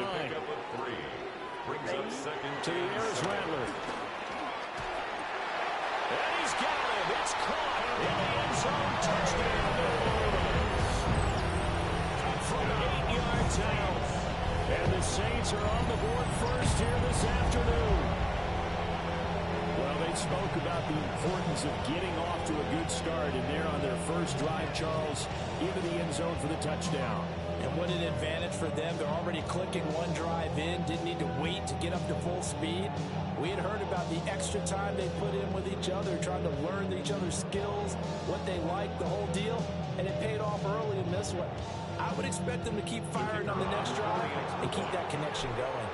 Brings up 2nd to the air is Rattler. And he's got him. It's caught in the end zone. Touchdown. From 8 yards out. And the Saints are on the board first here this afternoon. Well, they spoke about the importance of getting off to a good start, and they're on their first drive, Charles, into the end zone for the touchdown. And what an advantage for them. They're already clicking one drive in, didn't need to wait to get up to full speed. We had heard about the extra time they put in with each other, trying to learn each other's skills, what they like, the whole deal, and it paid off early in this one. I would expect them to keep firing on the next drive and keep that connection going.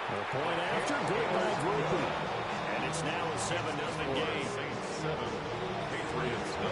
A point after, good by Grupe. And it's now a 7-0 game. Saints 7, Patriots 0.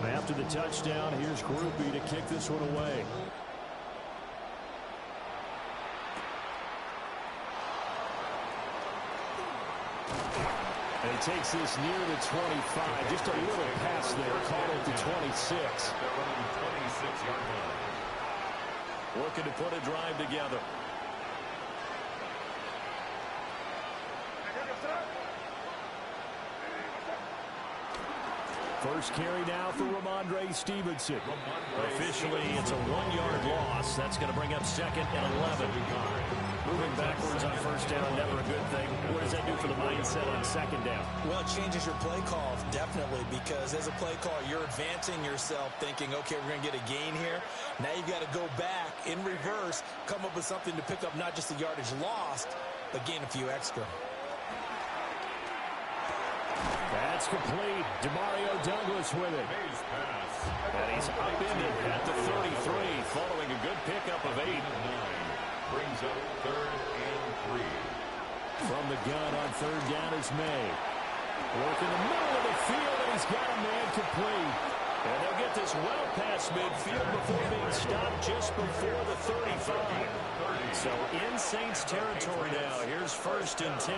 After the touchdown, here's Grupe to kick this one away. And he takes this near the 25. Just a little pass there. Caught at the 26. They're running 26-yard line. Looking to put a drive together. First carry now for Ramondre Stevenson. Officially, it's a 1-yard loss. That's going to bring up 2nd and 11. Moving backwards on first down, never a good thing. What does that do for the mindset on 2nd down? Well, it changes your play call, definitely, because as a play call, you're advancing yourself thinking, okay, we're going to get a gain here. Now you've got to go back in reverse, come up with something to pick up not just the yardage lost, but gain a few extra. That's complete. Demario Douglas with it. And he's upended at the 33 following a good pickup of 8. Brings up 3rd and 3. From the gun on 3rd down is May. Work in the middle of the field, and he's got a man complete. And they'll get this well past midfield before being stopped just before the 35. So in Saints territory now. Here's 1st and 10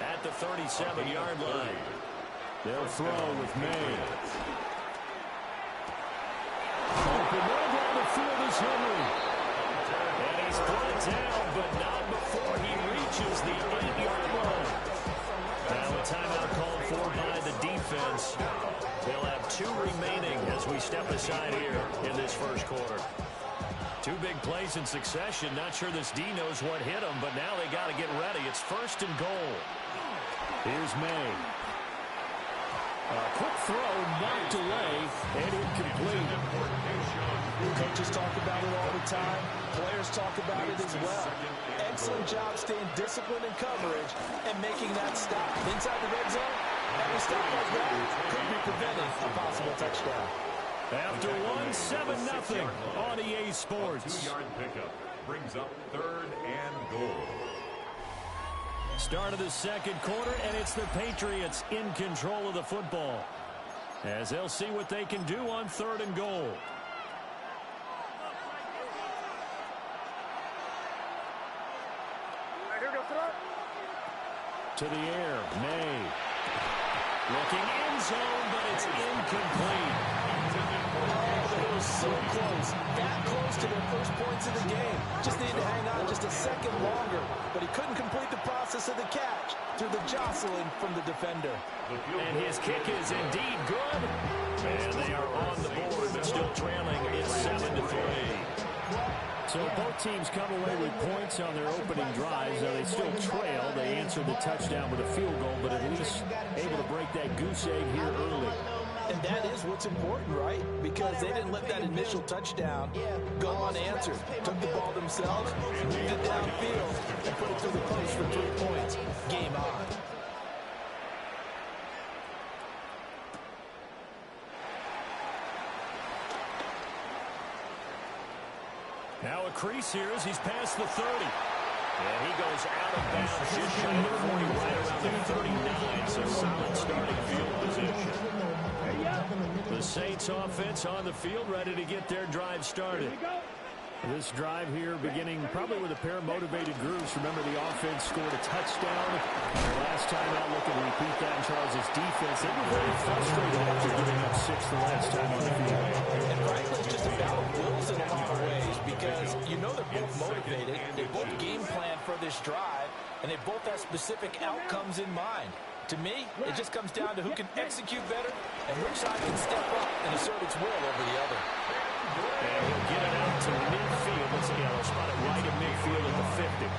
at the 37-yard line. They'll throw with May. Open way down the field is Henry. And he's brought down, but not before he reaches the 8-yard line. Now a timeout called for by the defense. They'll have 2 remaining as we step aside here in this first quarter. 2 big plays in succession. Not sure this D knows what hit him, but now they got to get ready. It's 1st and goal. Here's May. A quick throw, knocked away, and incomplete. Coaches talk about it all the time. Players talk about it as well. Excellent job staying disciplined in coverage and making that stop. Inside the red zone, every stop like that could be preventing a possible touchdown. After 1-7-0 on EA Sports. 2-yard pickup brings up 3rd and goal. Start of the second quarter, and it's the Patriots in control of the football as they'll see what they can do on 3rd and goal. To the air, May. Looking end zone, but it's incomplete. They were so close, that close to their first points of the game. Just needed to hang on just a second longer, but he couldn't complete the process of the catch through the jostling from the defender. And his kick is indeed good. And they are on the board, but still trailing. It's 7-3. So both teams come away with points on their opening drives. Now they still trail. They answered the touchdown with a field goal, but at least able to break that goose egg here early. And that is what's important, right? Because they didn't let that initial touchdown go unanswered. Took the ball themselves, moved it downfield, and put it through the post for 3 points. Game on. Now a crease here as he's past the 30. And he goes out of bounds just shy of the 40, right around the 39. So solid starting field position. The Saints offense on the field, ready to get their drive started. This drive here beginning probably with a pair of motivated groups. Remember, the offense scored a touchdown. Last time out, looking to repeat that in Charles' defense. They were very frustrated after giving up 6 the last time on the field. And frankly, it's just a battle of wills in a lot of ways because you know they're both motivated. They both game plan for this drive, and they both have specific outcomes in mind. To me, it just comes down to who can execute better and which side can step up and assert its will over the other. And he'll get it out to midfield. Let's see how they'll spot it right at midfield at the 50.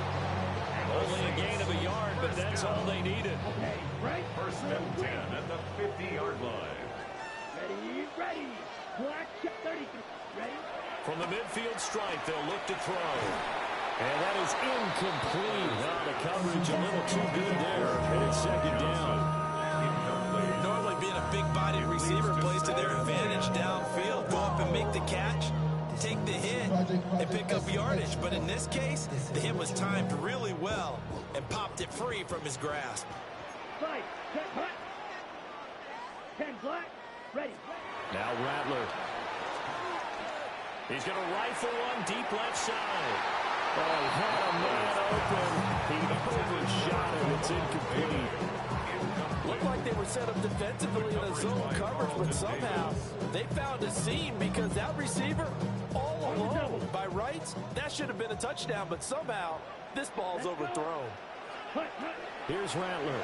Only a gain of a yard, but that's all they needed. First and 10 at the 50-yard line. Ready. Black check 30. Ready? From the midfield stripe, they'll look to throw. And that is incomplete. Now the coverage a little too good there. And it's 2nd down. Normally being a big-bodied receiver plays to their advantage downfield. Go up and make the catch, take the hit, and pick up yardage. But in this case, the hit was timed really well and popped it free from his grasp. 5, 10, hot. 10 black, ready. Now Rattler. He's going to rifle one deep left side. Oh, he had a man open. He overshot it. It's incomplete. looked like they were set up defensively in a zone coverage, but somehow they found a seam because that receiver all alone. By rights, that should have been a touchdown, but somehow this ball's overthrown. Here's Rattler.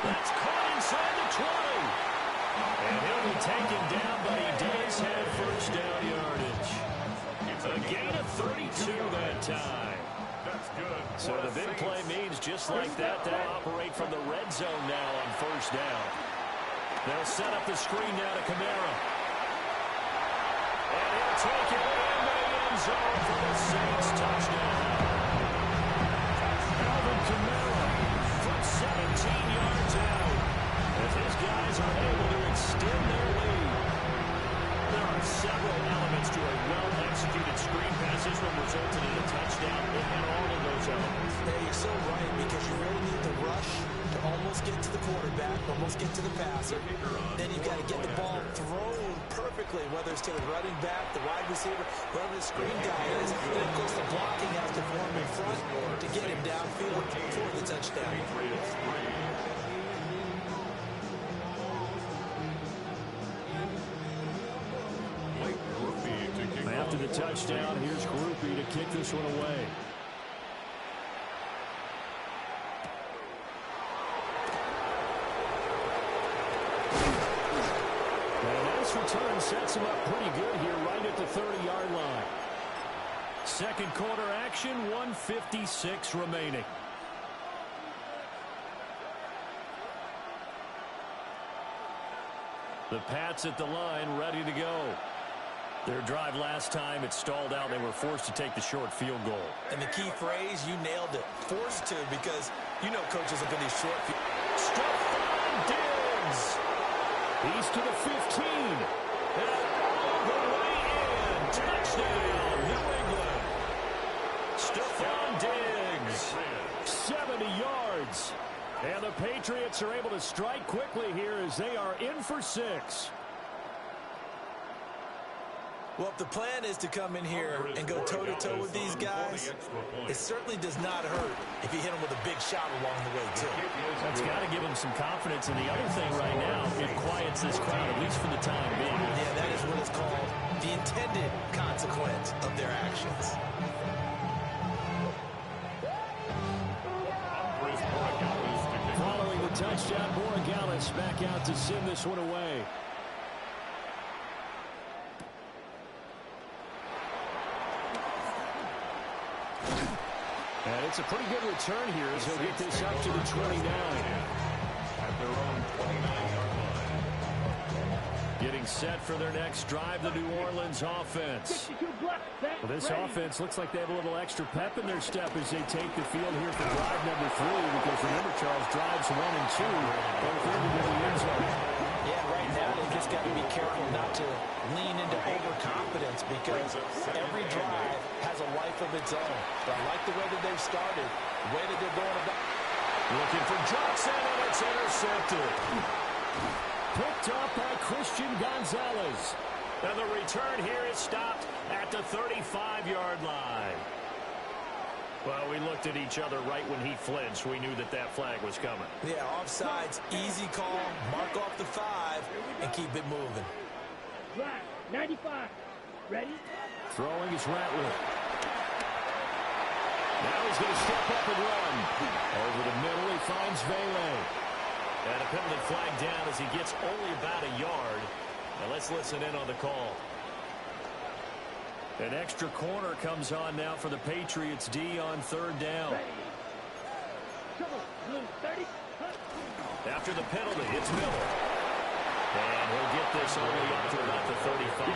That's caught inside the 20. And he'll be taken down, but he does have first down yardage. A gain of 32 that time. That's good. So the big play means just like that, they'll operate from the red zone now on first down. They'll set up the screen now to Kamara. And he'll take it into the end zone for the Saints touchdown. Alvin Kamara from 17 yards out. As his guys are able to extend their lead. There are several elements to a well-executed screen pass. This one resulted in a touchdown. It had all of those elements. Yeah, you're so right, because you really need the rush to almost get to the quarterback, almost get to the passer. Then you've got to get the ball thrown perfectly, whether it's to the running back, the wide receiver, whoever the screen guy is. And, of course, the blocking has to form in front to get him downfield for the touchdown. After the touchdown, here's Grupe to kick this one away. And this return sets him up pretty good here right at the 30-yard line. Second quarter action, 1:56 remaining. The Pats at the line, ready to go. Their drive last time, it stalled out. They were forced to take the short field goal. And the key phrase, you nailed it. Forced to, because you know coaches look at these short field. Stephon Diggs. He's to the 15. And all the way in. Touchdown, New England. Stephon Diggs. 70 yards. And the Patriots are able to strike quickly here as they are in for 6. Well, if the plan is to come in here and go toe-to-toe with these guys, it certainly does not hurt if you hit them with a big shot along the way, too. That's got to give them some confidence. And the other thing right now, it quiets this crowd, at least for the time being. Yeah, that is what is called the intended consequence of their actions. Following the touchdown, Borregales back out to send this one away. And it's a pretty good return here as he'll get this up to the 29. At their own 29-yard line. Getting set for their next drive, the New Orleans offense. Well, this offense looks like they have a little extra pep in their step as they take the field here for drive number 3, because remember, Charles, drives 1 and 2 both into the end zone. Yeah, right now they've just got to be careful not to lean into overconfidence, because every drive has a life of its own. But I like the way that they've started, the way that they're going about. Looking for Johnson, and it's intercepted. Picked up by Christian Gonzalez. And the return here is stopped at the 35-yard line. Well, we looked at each other right when he flinched. We knew that that flag was coming. Yeah, offsides, easy call, mark off the 5, and keep it moving. Right, 95. Ready? Throwing is Rattler. Now he's going to step up and run. Over the middle, he finds Vele. And a penalty flag down as he gets only about a yard. Now let's listen in on the call. An extra corner comes on now for the Patriots D on third down. After the penalty, it's Miller. And he'll get this only up to about the 35.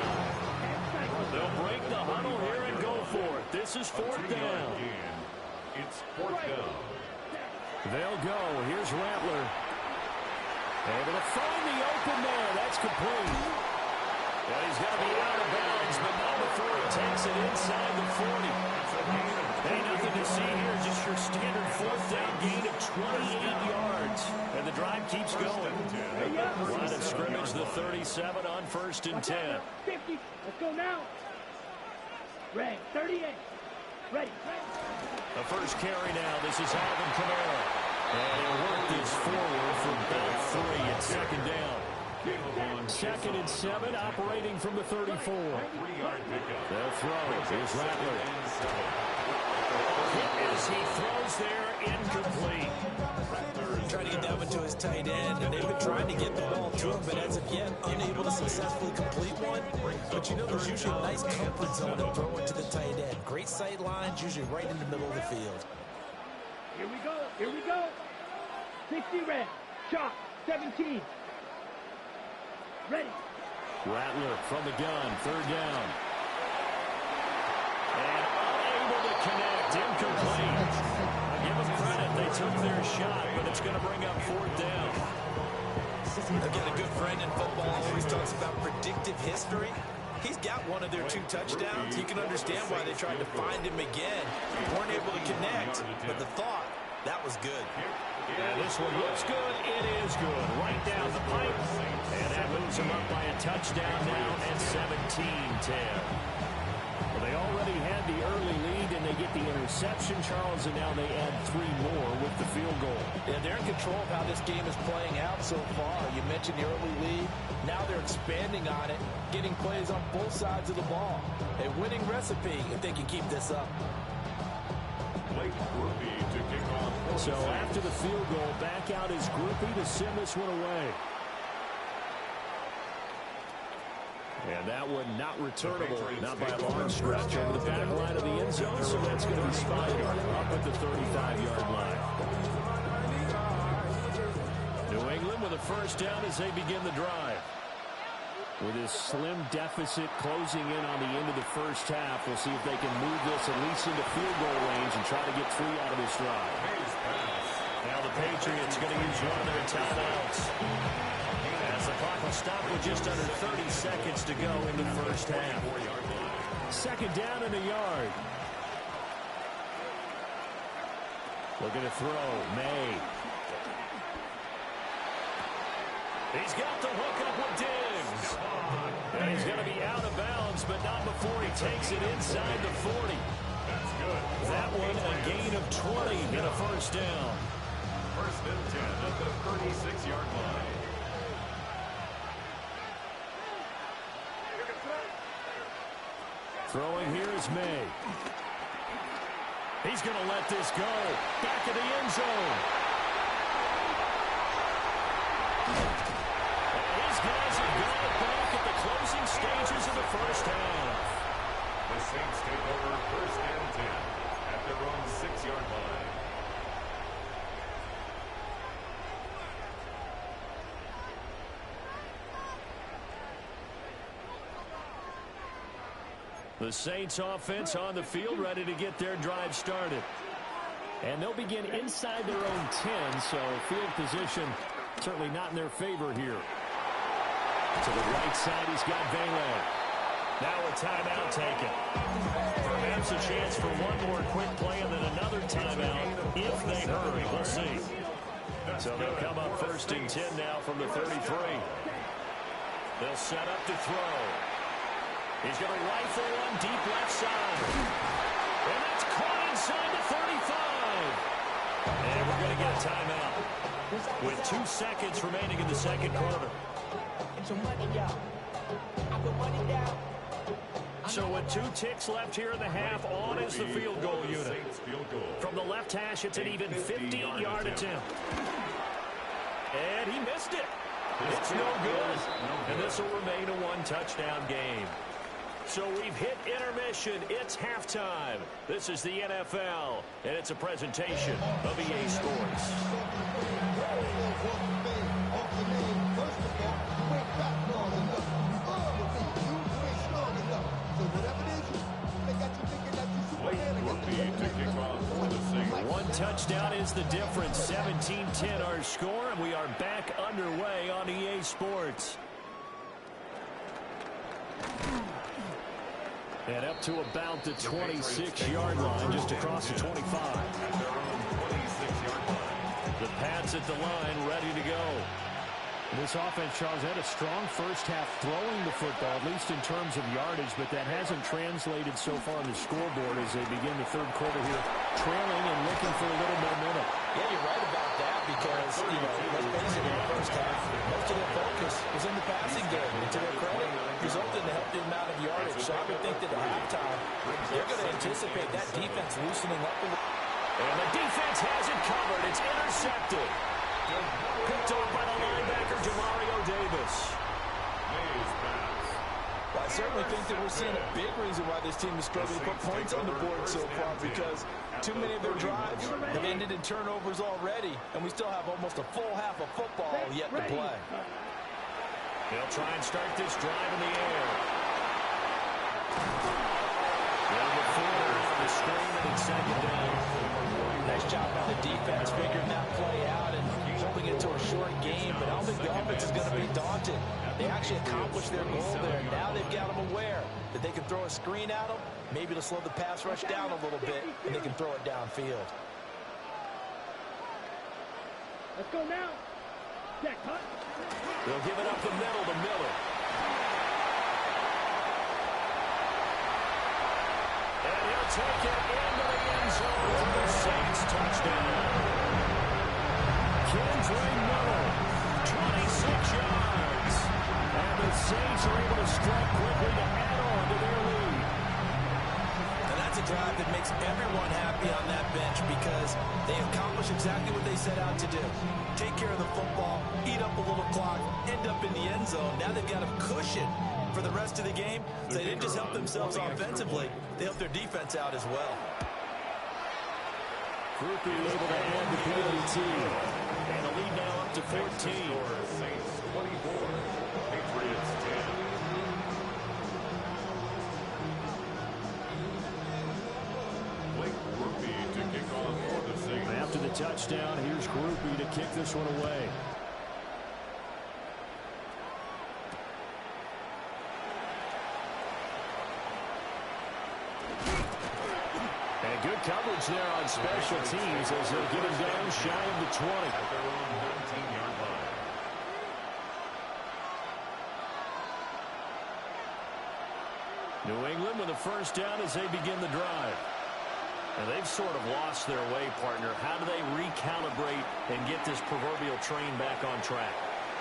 They'll break the huddle here and go for it. This is fourth down. It's fourth down. They'll go. Here's Rattler. Able to find the open man. That's complete. Well, he's got to be out of bounds, but not before he takes it inside the 40. Hey, nothing to see here. Just your standard fourth down gain of 28 yards. And the drive keeps going. Line of scrimmage, the 37 on 1st and 10. 50. Let's go now. Red, 38. Ready. The first carry now. This is Alvin Kamara. And he'll work this forward for about 3 at second down. 2nd and 7, operating from the 34. They'll throw. Here's Rattler. As he throws there, incomplete. Trying to get that one to his tight end, and they've been trying to get the ball to him, but as of yet, unable to successfully complete one. But you know there's usually a nice comfort zone to throw it to the tight end. Great sight lines, usually right in the middle of the field. Here we go. Here we go. 60 red. Shot. 17. Ready. Rattler from the gun, 3rd down. And unable to connect, incomplete. I'll give them credit, they took their shot, but it's going to bring up 4th down. Again, a good friend in football always talks about predictive history. He's got one of their 2 touchdowns. You can understand why they tried to find him again. Weren't able to connect, but the thought, that was good. And this one looks good. It is good. Right down the pipe. And that moves them up by a touchdown now at 17-10. Well, they already had the early lead, and they get the interception, Charles, and now they add 3 more with the field goal. Yeah, they're in control of how this game is playing out so far. You mentioned the early lead. Now they're expanding on it, getting plays on both sides of the ball. A winning recipe if they can keep this up. So after the field goal, back out is Grupe to send this one away. And that one not returnable, not by a long stretch over the back line of the end zone, so that's going to be spotted up at the 35-yard line. New England with a 1st down as they begin the drive. With his slim deficit closing in on the end of the 1st half, we'll see if they can move this at least into field goal range and try to get 3 out of this drive. Now the Patriots going to use one of their timeouts. As the clock will stop with just under 30 seconds to go in the 1st half. 2nd down and a yard. Looking to throw. May. He's got the hook up with Diggs. And he's going to be out of bounds, but not before he takes it inside the 40. That's good. That one a gain of 20 and a 1st down. 1st and 10 at the 36-yard line. Throwing here is May. He's going to let this go. Back of the end zone. These guys have got it back at the closing stages of the 1st half. The Saints take over 1st and 10 at their own 6-yard line. The Saints offense on the field ready to get their drive started. And they'll begin inside their own 10, so field position certainly not in their favor here. To the right side, he's got Vela. Now a timeout taken. Perhaps a chance for one more quick play and then another timeout if they hurry. We'll see. So they'll come up 1st and 10 now from the 33. They'll set up to throw. He's going to rifle one deep left side. And that's caught inside the 35. And we're going to get a timeout with 2 seconds remaining in the 2nd quarter. So with 2 ticks left here in the half, on is the field goal unit. From the left hash, it's an even 50-yard attempt. And he missed it. It's no good. And this will remain a 1-touchdown game. So we've hit intermission. It's halftime. This is the NFL, and it's a presentation of EA Sports. One touchdown is the difference. 17-10 our score, and we are back underway on EA Sports. And up to about the 26-yard line, just across the 25. The Pats at the line, ready to go. This offense, Charles, had a strong first half throwing the football, at least in terms of yardage, but that hasn't translated so far on the scoreboard as they begin the third quarter here, trailing and looking for a little momentum. Yeah, you're right about that because, let's face it, in the first half, most of their focus was in the passing game. And to their credit, resulted in a healthy amount of yardage. So I would think that at halftime, they're going to anticipate that defense loosening up a little. And the defense has it covered. It's intercepted. Picked off by the linebacker, Demario Davis. Well, I certainly think that we're seeing a big reason why this team is struggling to put points on the board so far, because too many of their drives have ended in turnovers already, and we still have almost a full half of football yet to play. They'll try and start this drive in the air. Number 4 on the screen, and it's second down. Nice job by the defense figuring that play out and holding it to a short game, but I don't think the offense is going to be daunted. They actually accomplished their goal there. Now they've got them aware that they can throw a screen at them, maybe to slow the pass rush down a little bit, and they can throw it downfield. Let's go now. Jack, cut. They'll give it up the middle to Miller. And he'll take it into the end zone for the Saints touchdown. Kendre Miller, 26 yards. And the Saints are able to strike quickly to add on to their lead. And that's a drive that makes everyone happy on that bench because they accomplish exactly what they set out to do. Take care of the football, eat up a little clock, end up in the end zone. Now they've got a cushion for the rest of the game. So they didn't just help themselves offensively, they helped their defense out as well. Grupe able to add the PAT. And the lead now up to 14. Saints 24, Patriots 10. Blake Grupe to kick off for the Saints. After the touchdown, here's Grupe to kick this one away. And good coverage there on special teams as they get him down shy of the 20. At their own 19-yard line. New England with a first down as they begin the drive. And they've sort of lost their way, partner. How do they recalibrate and get this proverbial train back on track?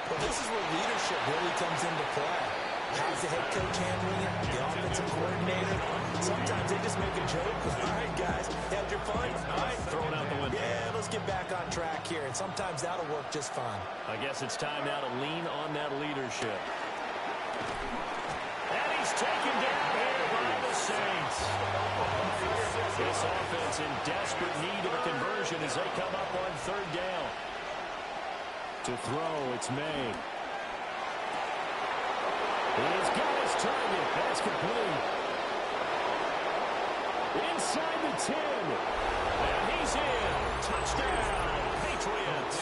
Well, this is where leadership really comes into play. How's the head coach handling it? The offensive coordinator? Sometimes they just make a joke. All right, guys, had your fun? All right, throw it out the window. Yeah, let's get back on track here. And sometimes that'll work just fine. I guess it's time now to lean on that leadership. And he's taken down here by the Saints. This offense in desperate need of a conversion as they come up on third down. To throw, it's May. He's got his target. That's complete. Inside the 10. And he's in. Touchdown, Patriots.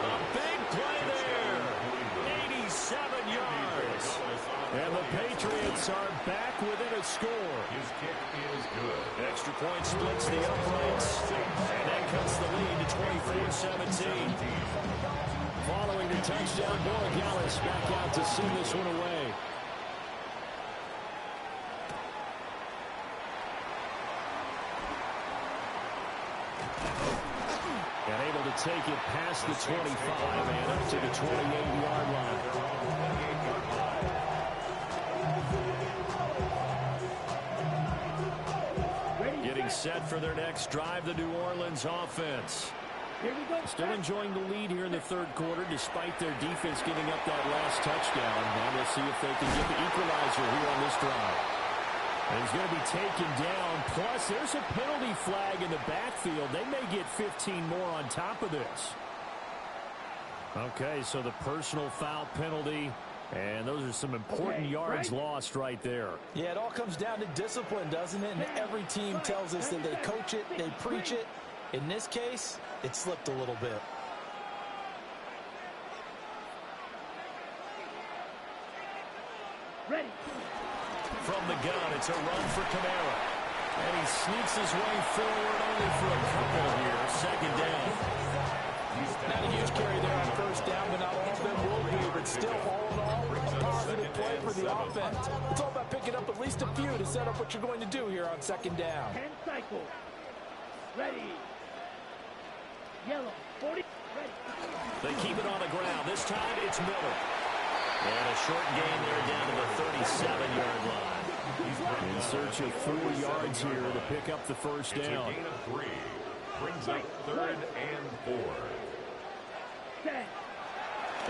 A big play there. 87 yards. And the Patriots are back within a score. His kick is good. Extra point splits the uprights. And that cuts the lead to 24-17. Following the touchdown, Borregales back out to send this one away. And able to take it past the 25 and up to the 28-yard line. Getting set for their next drive, the New Orleans offense. Here we go. Still enjoying the lead here in the third quarter despite their defense giving up that last touchdown. Now we'll see if they can get the equalizer here on this drive. And he's going to be taken down. Plus, there's a penalty flag in the backfield. They may get 15 more on top of this. Okay, so the personal foul penalty. And those are some important yards lost right there. Yeah, it all comes down to discipline, doesn't it? And every team tells us that they coach it, they preach it. In this case, it slipped a little bit. Ready. From the gun, it's a run for Kamara. And he sneaks his way forward only for a couple here. Second down. Not a huge carry there on first down, but not all of them will be. But still, all in all, a positive play for the offense. It's all about picking up at least a few to set up what you're going to do here on second down. 10 cycles. Ready. Yellow. 40. Ready. They keep it on the ground. This time, it's Miller. And a short gain there down to the 37-yard line. In search of 4 yards here to pick up the first down. It's a gain of 3. Brings up 3rd and 4.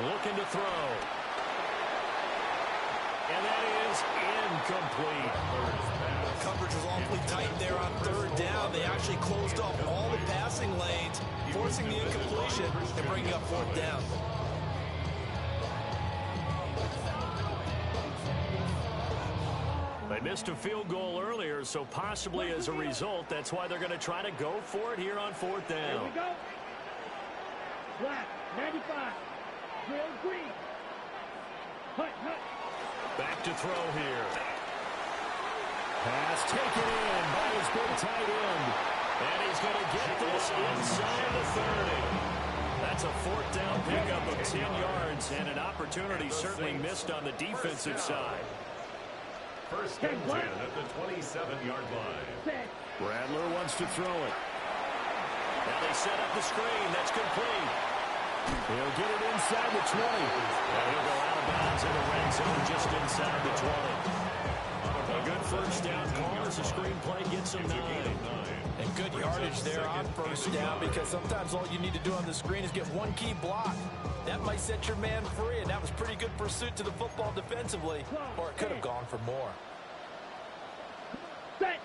Looking to throw. And that is incomplete. Coverage was awfully tight there on third down. They actually closed off all the passing lanes, forcing the incompletion and bringing up fourth down. They missed a field goal earlier, so possibly as a result, that's why they're going to try to go for it here on fourth down. Here we go. Black, 95. Drill green. Hut. Back to throw here. Pass taken in by his big tight end. And he's going to get this inside the 30. That's a fourth down pickup of 10 yards, and an opportunity certainly missed on the defensive side. First and 10 at the 27-yard line. Rattler wants to throw it. Now they set up the screen. That's complete. He'll get it inside the 20. And he'll go out of bounds in the red zone just inside the 20. A good first down call as the screen play gets him 9. And good yardage there on first down, because sometimes all you need to do on the screen is get one key block. That might set your man free, and that was pretty good pursuit to the football defensively, or it could have gone for more. Set.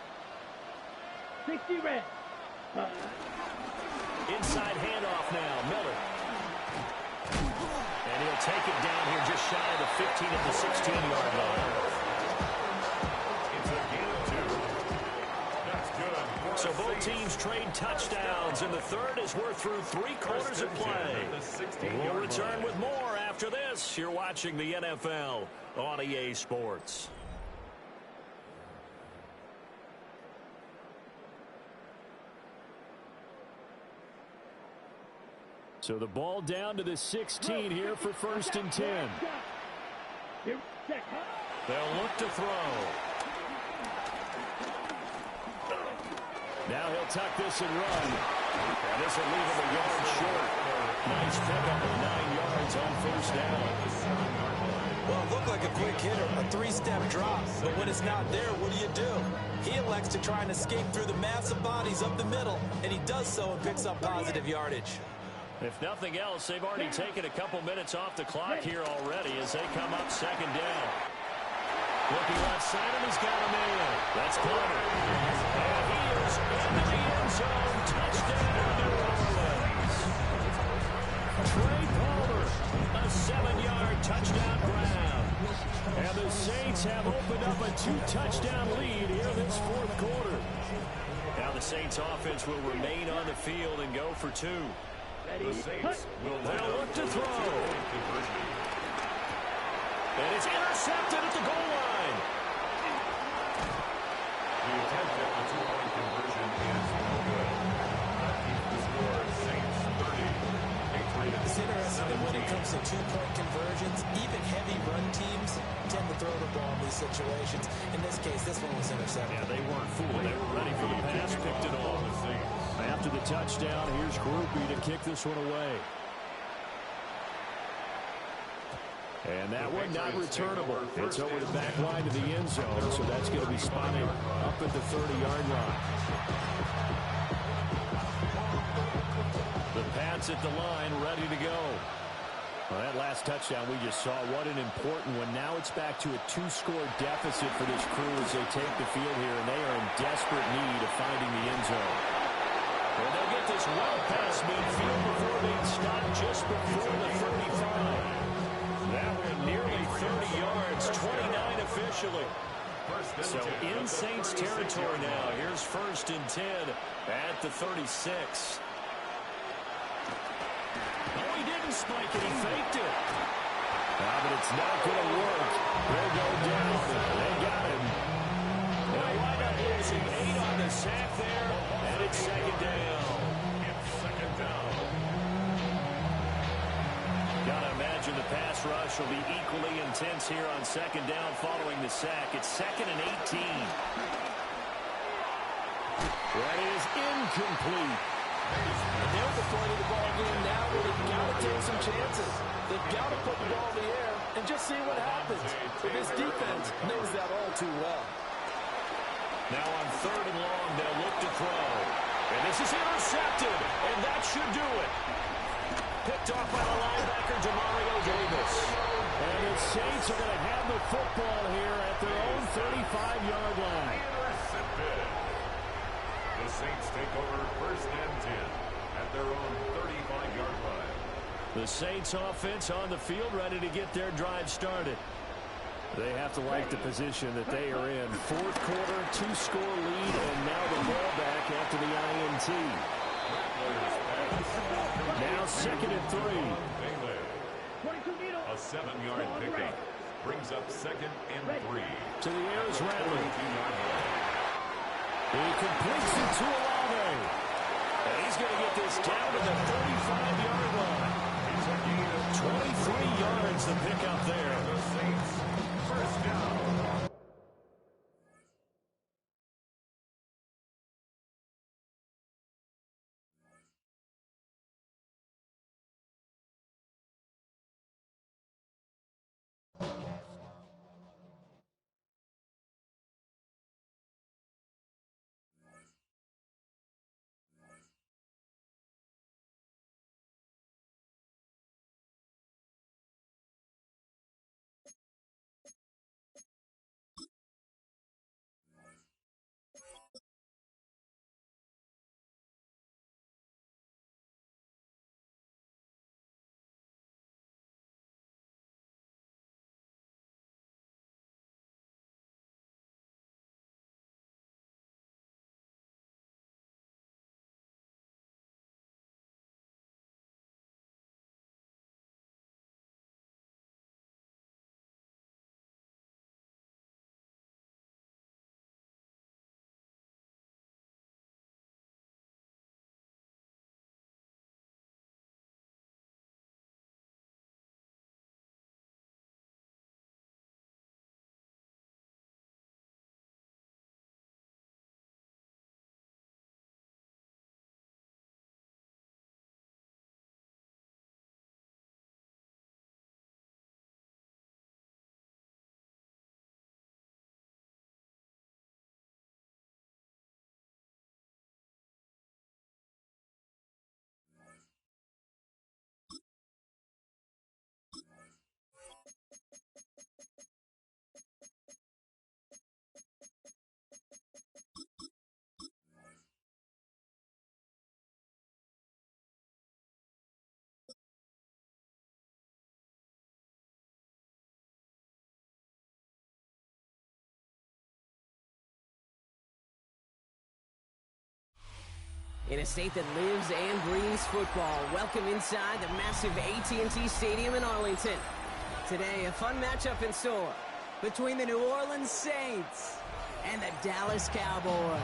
60 red. Inside handoff now, Miller. And he'll take it down here just shy of the 15 at the 16-yard line. It's a gain of 2. That's good. So both teams trade touchdowns, and the third as we're through 3 quarters of play. We'll return with more after this. You're watching the NFL on EA Sports. So the ball down to the 16 here for first and 10. They'll look to throw. Now he'll tuck this and run. And this will leave him a yard short. Nice pickup of 9 yards on first down. Well, it looked like a quick hitter, a 3-step drop. But when it's not there, what do? He elects to try and escape through the massive bodies up the middle, and he does so and picks up positive yardage. If nothing else, they've already taken a couple minutes off the clock here already as they come up second down. Looking left side, and he's got a man. That's Palmer. And he is into the end zone. Touchdown, New Orleans. Trey Palmer, a 7-yard touchdown grab. And the Saints have opened up a 2-touchdown lead here this fourth quarter. Now the Saints offense will remain on the field and go for 2. The Saints will They'll look to throw. And it's intercepted at the goal line. The attempt at the 2-point conversion is no good. That keeps the score Saints 30. It's interesting that when it comes to 2-point conversions, even heavy run teams tend to throw the ball in these situations. In this case, this one was intercepted. Yeah, they weren't fooled. They were ready for the pass, picked it off. After the touchdown, here's Groupie to kick this one away. And that one not returnable. It's over the back line to the end zone, so that's going to be spotted up at the 30-yard line. The Pats at the line, ready to go. Well, that last touchdown we just saw, what an important one. Now it's back to a 2-score deficit for this crew as they take the field here, and they are in desperate need of finding the end zone. And they'll get this well past midfield before being stopped just before the 35. That went nearly 30 yards, 29 officially. So in Saints territory now. Here's first and 10 at the 36. Oh, he didn't spike it. He faked it. But it's not going to work. They'll go down. They got him. And they wind up losing 8 on the sack there. And it's second down. It's second down. imagine the pass rush will be equally intense here on second down following the sack. It's 2nd and 18. That is incomplete. And they're at the point of the ball game now where they've got to take some chances. They've got to put the ball in the air and just see what happens. So this defense knows that all too well. Now on 3rd and long, they'll look to throw. And this is intercepted, and that should do it. Picked off by the linebacker, Demario Davis. And the Saints are going to have the football here at their own 35-yard line. The Saints take over 1st and 10 at their own 35-yard line. The Saints offense on the field, ready to get their drive started. They have to like the position that they are in. 4th quarter, 2-score lead, and now the ball back after the INT. Now 2nd and 3. A 7-yard pickup brings up 2nd and 3. To the air is Rattler. He completes it to Olave. And he's going to get this down to the 35-yard line. 23 yards to pick up there. The Saints, 1st down. In a state that lives and breathes football, welcome inside the massive AT&T Stadium in Arlington. Today, a fun matchup in store between the New Orleans Saints and the Dallas Cowboys.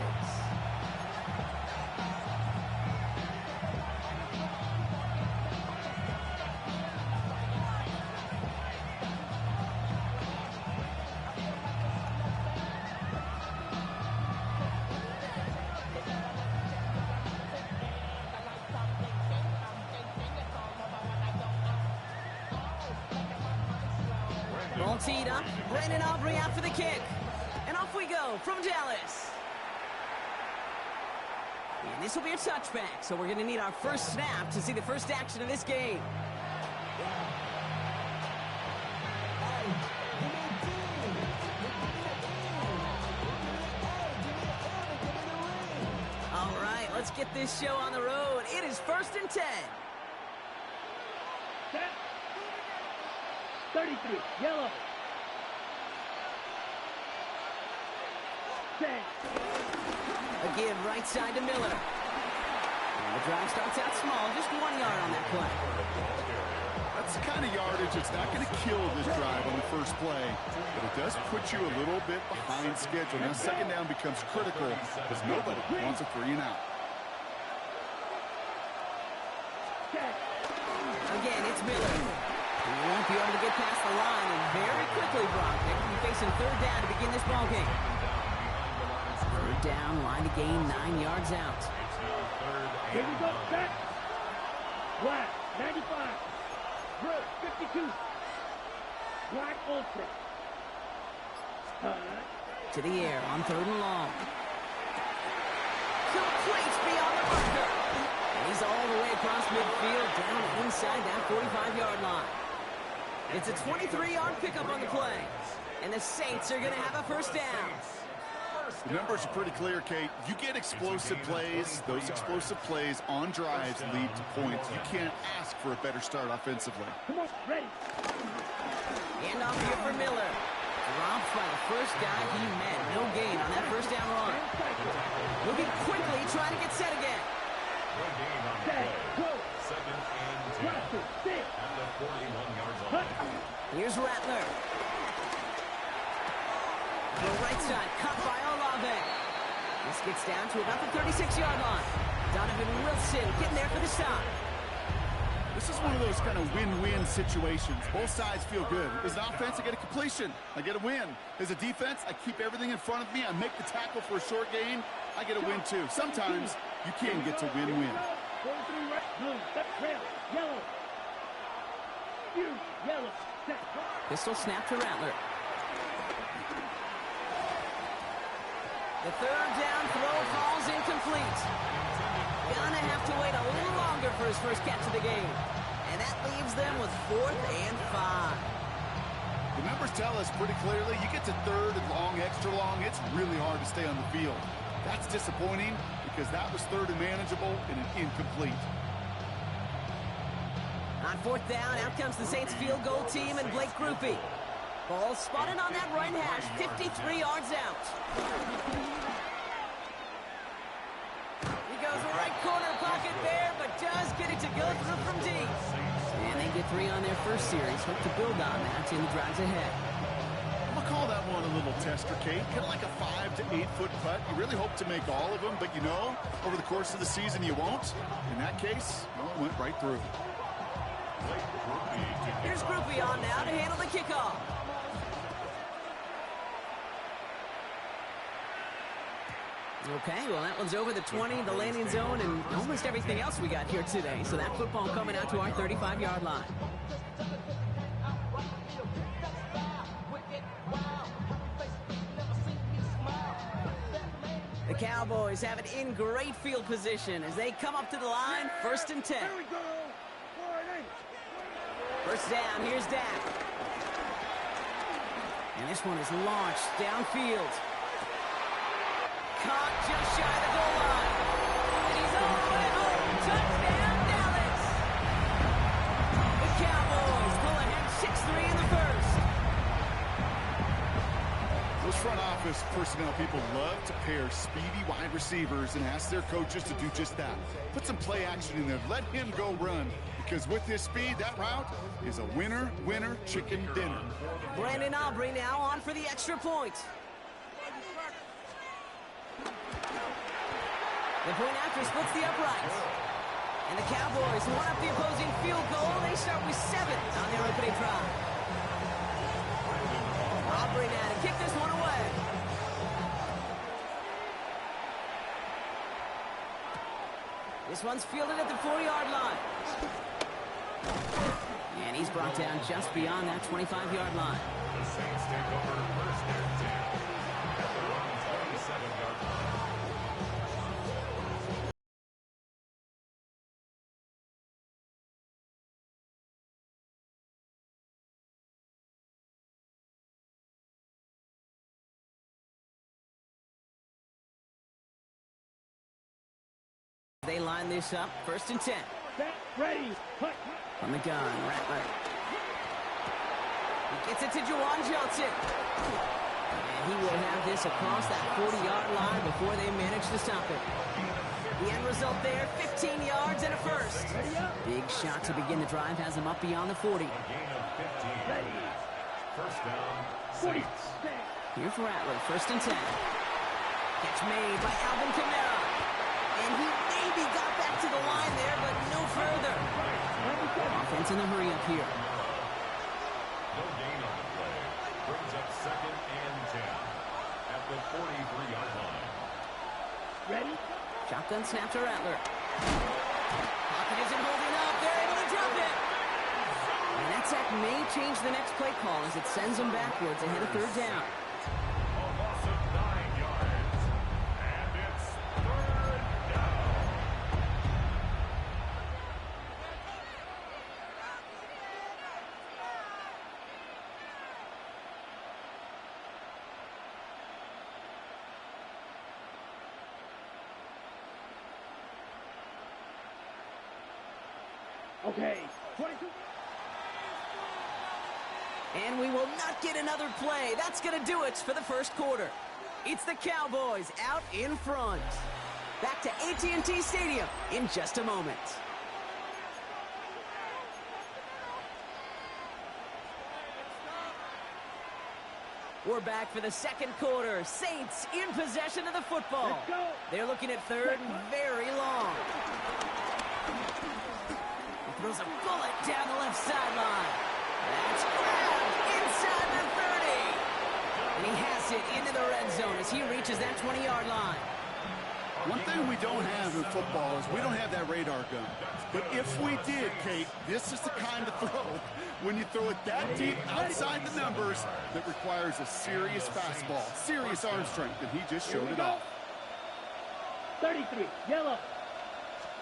Ball teed up. Brandon Aubrey out for the kick. And off we go from Dallas. And this will be a touchback, so we're going to need our first snap to see the first action of this game. All right, let's get this show on the road. It is 1st and 10. Set. 33, yellow. Set. A give right side to Miller. And the drive starts out small, just 1 yard on that play. That's the kind of yardage that's not going to kill this drive on the first play, but it does put you a little bit behind schedule. Now second down becomes critical because nobody wants a 3 and out. Again, it's Miller. He won't be able to get past the line, and very quickly, Brock, they're going to be facing third down to begin this ballgame. Third down, line to gain 9 yards out. Here we go, set. Black, 95. Brill, 52. Black ultra. To the air on third and long. Complete beyond the marker. And he's all the way across midfield, down inside that 45-yard line. It's a 23-yard pickup on the play. And the Saints are going to have a first down. The numbers are pretty clear, Kate. You get explosive plays. Those explosive plays on drives lead to points. You can't ask for a better start offensively. Come on, ready. And off here for Miller. Dropped by the first guy he met. No gain on that first down run. Moving quickly, trying to get set again. No gain on the play. Second and 10. At the 41-yard line. Here's Rattler. The right side, cut by Olave. This gets down to about the 36-yard line. Donovan Wilson getting there for the stop. This is one of those kind of win-win situations. Both sides feel good. As an offense, I get a completion. I get a win. As a defense, I keep everything in front of me. I make the tackle for a short gain. I get a win, too. Sometimes you can get to win-win. Pistol snap to Rattler. The third down throw falls incomplete. Gonna have to wait a little longer for his first catch of the game. And that leaves them with 4th and 5. The numbers tell us pretty clearly, you get to third and long, extra long, it's really hard to stay on the field. That's disappointing because that was third and manageable and an incomplete. On 4th down, out comes the Saints field goal team and Blake Grupe. Ball spotted on that right hash, 53 yards out. He goes right corner pocket there, but does get it to go through from deep. And they get 3 on their first series. Hope to build on that in the drives ahead. I'm going to call that one a little tester, Kate. Kind of like a 5 to 8 foot putt. You really hope to make all of them, but you know, over the course of the season you won't. In that case, well, it went right through. Here's Grupe on now to handle the kickoff. Okay, well, that one's over the 20, the landing zone, and almost everything else we got here today. So that football coming out to our 35-yard line. The Cowboys have it in great field position as they come up to the line, 1st and 10. First down, here's Dak. And this one is launched downfield. Caught just shy of the goal line. And he's all the way home. Touchdown, Dallas. The Cowboys pull ahead 6-3 in the first. Those front office personnel people love to pair speedy wide receivers and ask their coaches to do just that. Put some play action in there. Let him go run. Because with his speed, that route is a winner, chicken dinner. Brandon Aubrey now on for the extra point. The point after splits the uprights. And the Cowboys want up the opposing field goal. They start with 7 on their opening drive. Aubrey now to kick this one away. This one's fielded at the 4-yard line. And he's brought down just beyond that 25-yard line. The Saints take over 1st and 10 at the 27-yard line. They line this up, 1st and 10. Set, ready, cut. From the gun, Rattler. He gets it to Juwan Johnson. And he will have this across that 40-yard line before they manage to stop it. The end result there, 15 yards and a first. Big shot to begin the drive has him up beyond the 40. A gain of 15. First down, Saints. Here's Rattler, 1st and 10. Catch made by Alvin Kamara. And he maybe got back to the line there, but no further. Offense in the hurry up here. No gain on the play. Brings up 2nd and 10 at the 43-yard line. Ready? Shotgun snap to Rattler. Pocket isn't holding up. They're able to drop it. And that sack may change the next play call as it sends them backwards ahead of 3rd down. A loss of 9 yards. And it's 3rd down. Okay. 22. And we will not get another play. That's going to do it for the first quarter. It's the Cowboys out in front. Back to AT&T Stadium in just a moment. We're back for the second quarter. Saints in possession of the football. Let's go. They're looking at 3rd and very long. He throws a bullet down the left sideline. That's grabbed inside the 30. And he has it into the red zone as he reaches that 20-yard line. One thing we don't have in football is we don't have that radar gun. But if we did, Kate, this is the kind of throw, when you throw it that deep outside the numbers, that requires a serious fastball, serious arm strength, and he just showed it off. 33, yellow.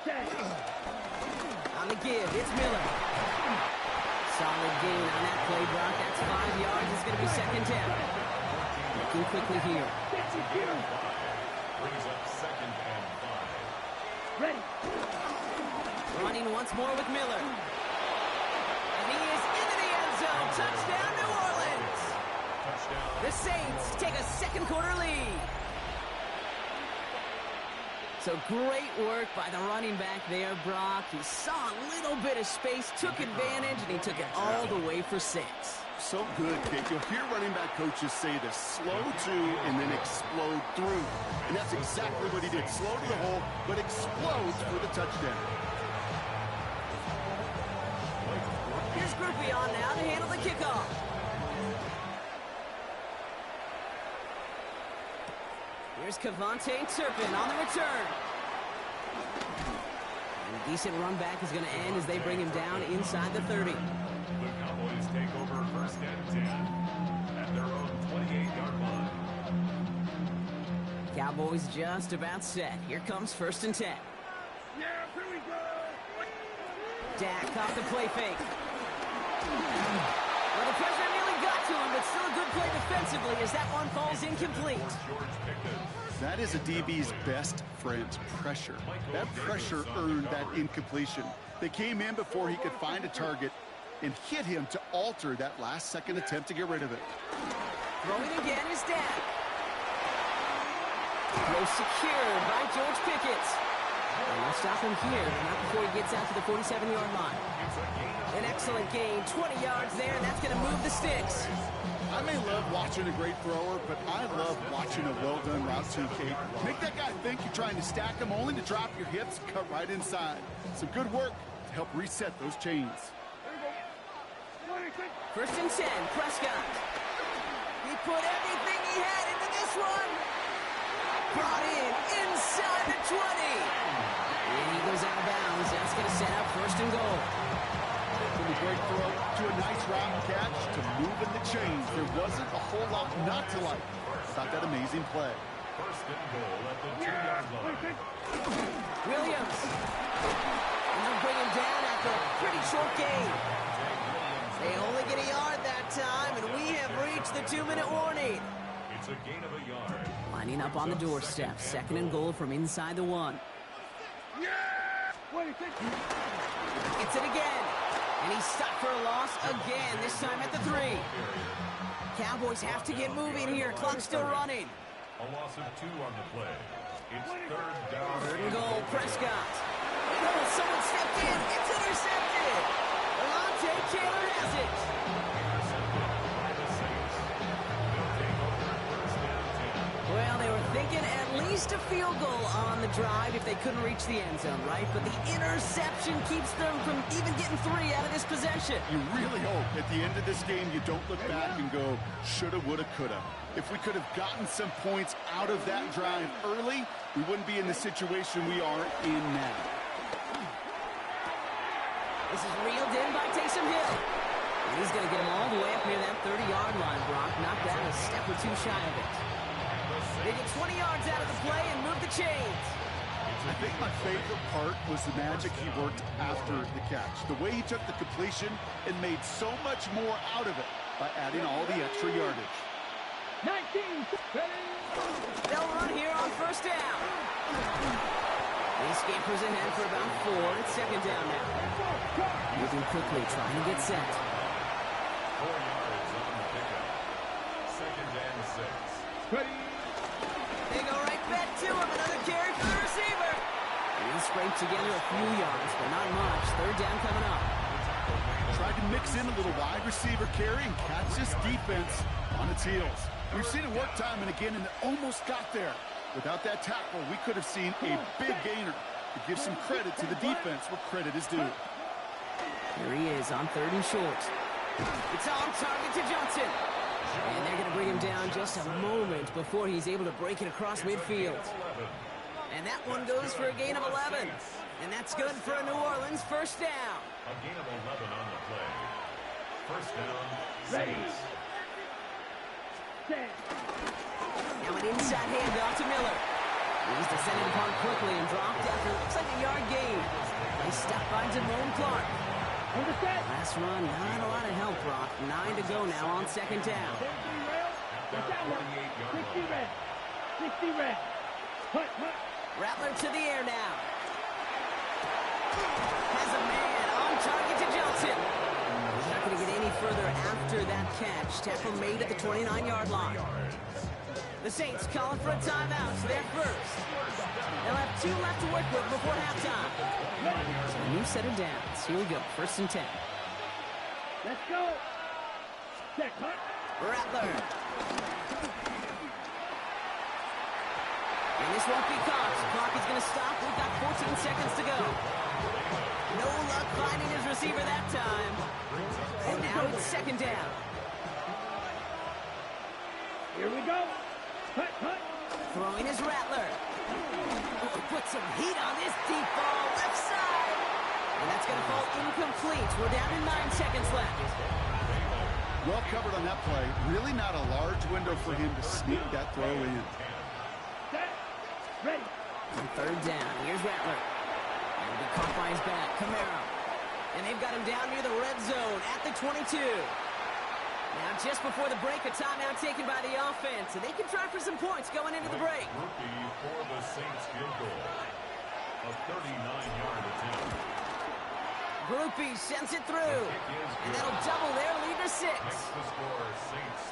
Set. On the give, it's Miller. Solid gain on that play, Brock. That's 5 yards. It's going to be 2nd down. Looking quickly here. Brings up 2nd and 5. Ready. Running once more with Miller. And he is into the end zone. Touchdown, New Orleans. Touchdown. The Saints take a second quarter lead. So great work by the running back there, Brock. He saw a little bit of space, took advantage, and he took it all the way for 6. So good, Kate. You'll hear running back coaches say this: slow to and then explode through. And that's exactly what he did. Slow to the hole, but explodes for the touchdown. Here's Groupie on now to handle the kickoff. Here's Kevontae Turpin on the return. And a decent run back is going to end as they bring him down inside the 30. The Cowboys take over 1st and 10 at their own 28-yard line. Cowboys just about set. Here comes 1st and 10. Yeah, here we go. Dak off the play fake. Well, the pressure nearly got to him, but still a good play defensively as that one falls incomplete. George Pickens. That is a DB's best friend, pressure. That pressure earned that incompletion. They came in before he could find a target and hit him to alter that last-second attempt to get rid of it. Throwing again is Dak. Throw secured by George Pickens. And they'll stop him here, but not before he gets out to the 47-yard line. An excellent gain, 20 yards there, and that's going to move the sticks. I may love watching a great thrower, but I love watching a well-done route too, Kate. Make that guy think you're trying to stack him, only to drop your hips and cut right inside. Some good work to help reset those chains. 1st and 10, Prescott. He put everything he had into this one. Brought in inside the 20. And he goes out of bounds. That's going to set up 1st and goal. From a great throw to a nice route catch to moving the chains. There wasn't a whole lot not to like about that amazing play. 1st and goal at the 2-yard line. Williams. And they'll bring him down after a pretty short gain. They only get a yard that time, and we have reached the 2-minute warning. It's a gain of a yard. Lining up on the doorstep. 2nd and goal from inside the 1. Gets it again. And he's stopped for a loss again, this time at the 3. Cowboys have to get moving here. Clock's still running. A loss of 2 on the play. It's 3rd down. 3rd and goal, Prescott. Oh, someone stepped in. It's intercepted. Alontae Taylor has it. Intercepted by the Saints. They'll take over 1st and 10. Well, they were Thinking at least a field goal on the drive if they couldn't reach the end zone, right? But the interception keeps them from even getting 3 out of this possession. You really hope at the end of this game you don't look back and go, shoulda, woulda, coulda. If we could have gotten some points out of that drive early, we wouldn't be in the situation we are in now. This is reeled in by Taysom Hill. And he's going to get him all the way up near that 30-yard line, Brock. Knocked down a step or two shy of it. They get 20 yards out of the play and move the chains. I think my favorite part was the magic he worked after the catch. The way he took the completion and made so much more out of it by adding all the extra yardage. 19. They'll run here on first down. He scampers ahead for about 4. It's second down now. Moving quickly, trying to get set. 4 yards on the pickup. Second and 6. Ready. They go right back to him. Another carry for the receiver. He'll scrape together a few yards, but not much. Third down coming up. Tried to mix in a little wide receiver carry and catch this defense on its heels. We've seen it work time and again, and it almost got there. Without that tackle, we could have seen a big gainer. To give some credit to the defense where credit is due. Here he is on 3rd and short. It's on target to Johnson. And they're going to bring him down just a moment before he's able to break it across midfield. And that one goes for a gain of 11. And that's good for a New Orleans first down. A gain of 11 on the play. First down, Ready. Saints. Now an inside handoff to Miller. He's descended upon quickly and dropped after looks like a yard gain. They stop by Damone Clark. Last run, not a lot of help, Brock. 9 to go now on second down. 60 red. 60 red. Hut. Rattler to the air now. Has a man on target to Johnson. He's not going to get any further after that catch. Tackle made at the 29-yard line. The Saints calling for a timeout, so they're first. They'll have 2 left to work with before halftime. So a new set of downs. Here we go, 1st and 10. Let's go. Check, hut. Rattler. And this won't be caught. The clock is going to stop. We've got 14 seconds to go. No luck finding his receiver that time. And now it's second down. Here we go. Hut. Throwing is Rattler. Put some heat on this deep ball, left side. And that's going to fall incomplete. We're down to 9 seconds left. Well covered on that play. Really not a large window for him to sneak that throw in. Set. Ready. On third down, here's Rattler. And he'll be caught by his back, Camaro. And they've got him down near the red zone at the 22. Now just before the break, a timeout taken by the offense. And they can try for some points going into the break. Rookie for the Saints field goal. A 39-yard attempt. Groupie sends it through. And that'll double their lead to 6.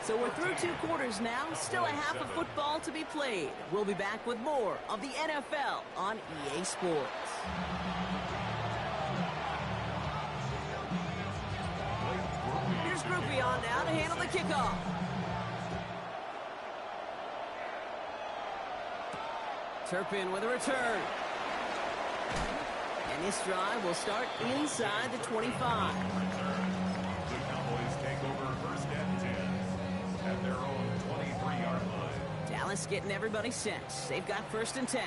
So we're through 2 quarters now. Still a half of football to be played. We'll be back with more of the NFL on EA Sports. Here's Groupie on now to handle the kickoff. Turpin with a return. And this drive will start inside the 25. The Cowboys take over first and 10 at their own 23-yard line. Dallas getting everybody set. They've got 1st and 10.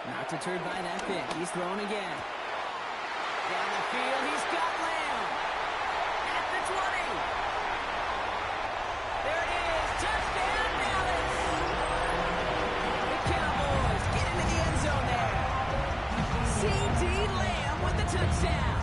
Not deterred by that pick. He's throwing again. Down the field, he's got Lamb. At the 20. There it is. Touchdown, Dallas. The Cowboys get into the end zone there. C.D. Lamb with the touchdown.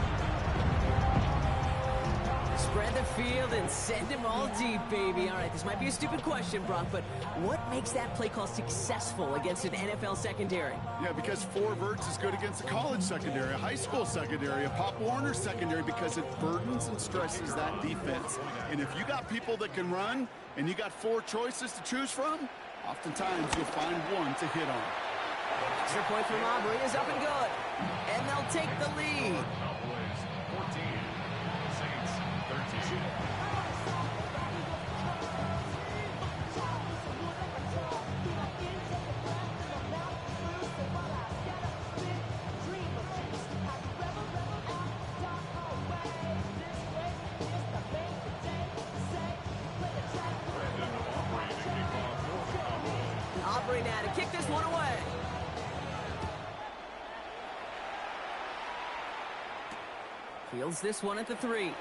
Spread the field and send him all deep, baby. All right, this might be a stupid question, Brock, but what makes that play call successful against an NFL secondary? Yeah, because 4 verts is good against a college secondary, a high school secondary, a Pop Warner secondary, because it burdens and stresses that defense. And if you got people that can run and you got 4 choices to choose from, oftentimes you'll find one to hit on. Extra point from Aubrey is up and good. And they'll take the lead. Cowboys 14, Saints 13. kick this one away. Fields this one at the 3.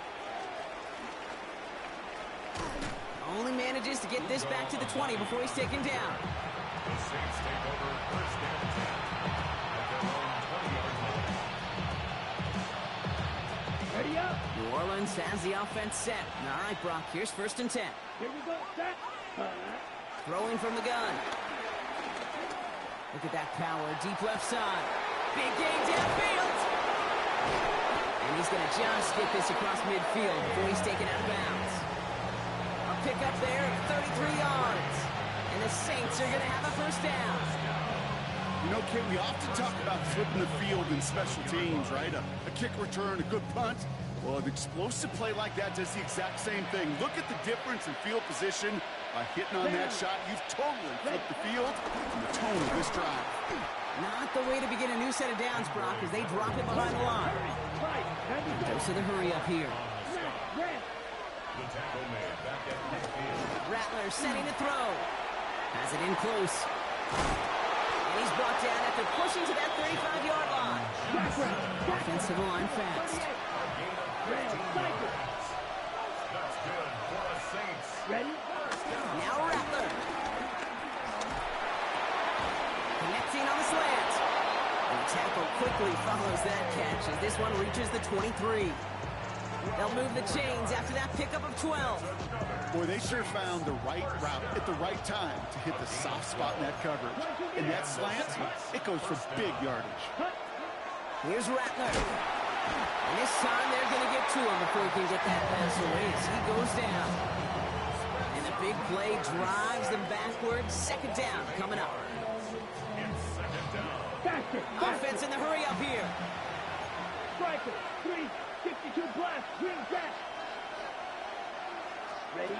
Only manages to get this back to the 20 before he's taken down. The Saints take over first and 10 at their own 20-yard line. Ready up. New Orleans has the offense set. All right, Brock, here's first and 10. Here we go. Set. Throwing from the gun. Look at that power, deep left side. Big gain downfield. And he's going to just get this across midfield before he's taken out of bounds. A pickup there at 33 yards. And the Saints are going to have a first down. You know, Kate, we often talk about flipping the field in special teams, right? A kick return, a good punt. Well, an explosive play like that does the exact same thing. Look at the difference in field position. By hitting on that shot, you've totally flipped the field and the tone of this drive. Not the way to begin a new set of downs, Brock, as they drop it behind the line. Dose of the hurry up here. The tackle made back at midfield. Rattler setting to throw. Has it in close. And he's brought down after pushing to that 35-yard line. Offensive line fast. That's good for the Saints. Ready? Now Rattler. Connecting on the slant. And the tackle quickly follows that catch as this one reaches the 23. They'll move the chains after that pickup of 12. Boy, they sure found the right route at the right time to hit the soft spot in that coverage. And that slant, it goes for big yardage. Here's Rattler. And this time they're going to get to him before he can get that pass away as he goes down. And the big play drives them backwards. Second down coming up. Offense in the hurry up here. Striker, 352 blast, green jack. Ready?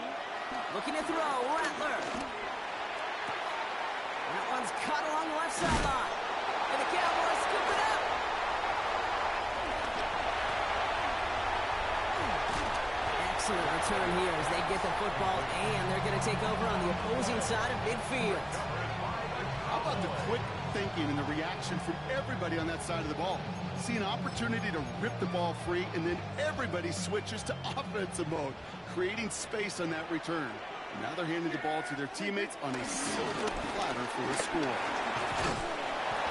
Looking to throw, Rattler. That one's cut along the left sideline. And the Cowboys scoop it up. Excellent return here as they get the football, and they're going to take over on the opposing side of midfield. How about the quick thinking and the reaction from everybody on that side of the ball? See an opportunity to rip the ball free, and then everybody switches to offensive mode, creating space on that return. Now they're handing the ball to their teammates on a silver platter for a score.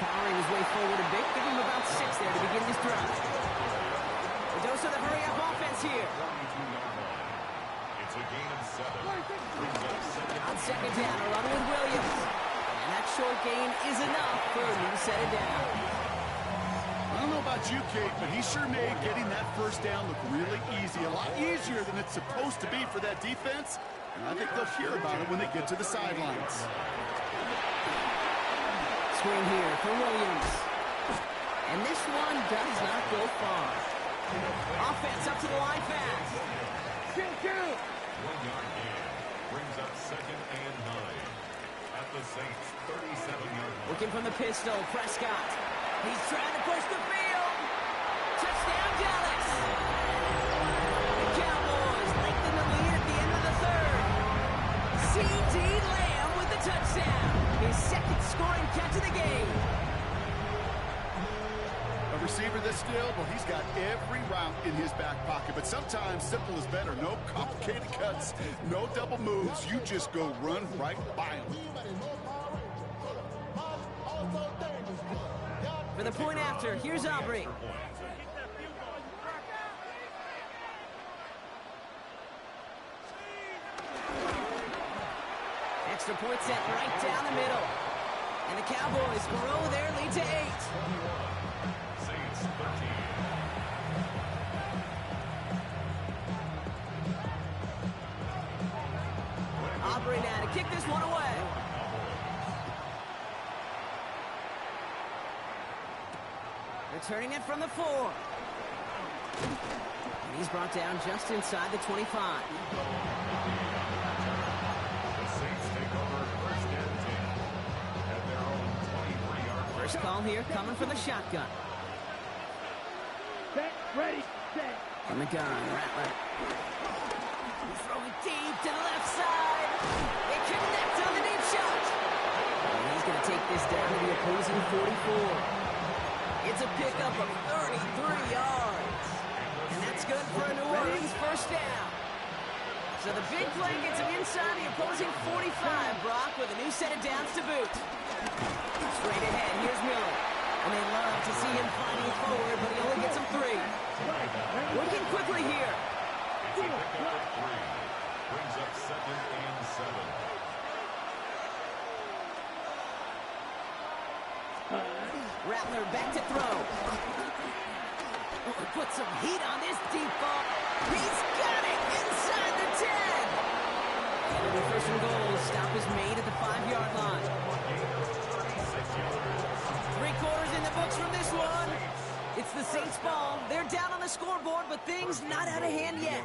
Powering his way forward a bit, give him about 6 there to begin this drive. The dose of the hurry-up offense here. It's a gain of 7. On second down, a run with Williams. And that short gain is enough for a new set of downs. I don't know about you, Kate, but he sure made getting that first down look really easy. A lot easier than it's supposed to be for that defense. And I think they'll hear about it when they get to the sidelines. Swing here for Williams. And this one does not go far. Offense up to the line fast. 1 yard gain brings up second and 9 at the Saints 37-yard line. Looking from the pistol, Prescott. He's trying to push the field. Touchdown, Dallas. The Cowboys lengthen the lead at the end of the third. C.D. Lamb with the touchdown. His second scoring catch of the game. A receiver this skilled, well, he's got every route in his back pocket. But sometimes simple is better. No complicated cuts, no double moves. You just go run right by him. For the point after, here's Aubrey. Extra point set right down the middle. And the Cowboys grow their lead to 8. Saints 13. Aubrey now to kick this one away. Returning it from the 4. And he's brought down just inside the 25. The Saints take over first and 10 at their own 23-yard line. First call here coming from the shotgun. Set, ready, set. From the gun, Rattler. Throwing deep to the left side. They connect on the deep shot. And he's going to take 44. It's a pickup of 33 yards. And that's good for a New Orleans first down. So the big play gets him inside the opposing 45, Brock, with a new set of downs to boot. Straight ahead, here's Miller. And they love to see him fighting forward, but he only gets him 3. Working quickly here. It's a pickup of 3. Brings up 2nd and 7. Rattler back to throw. Oh, put some heat on this deep ball. He's got it inside the 10. And the first and goal. Stop is made at the 5-yard line. 3 quarters in the books from this one. It's the Saints ball. They're down on the scoreboard, but things not out of hand yet.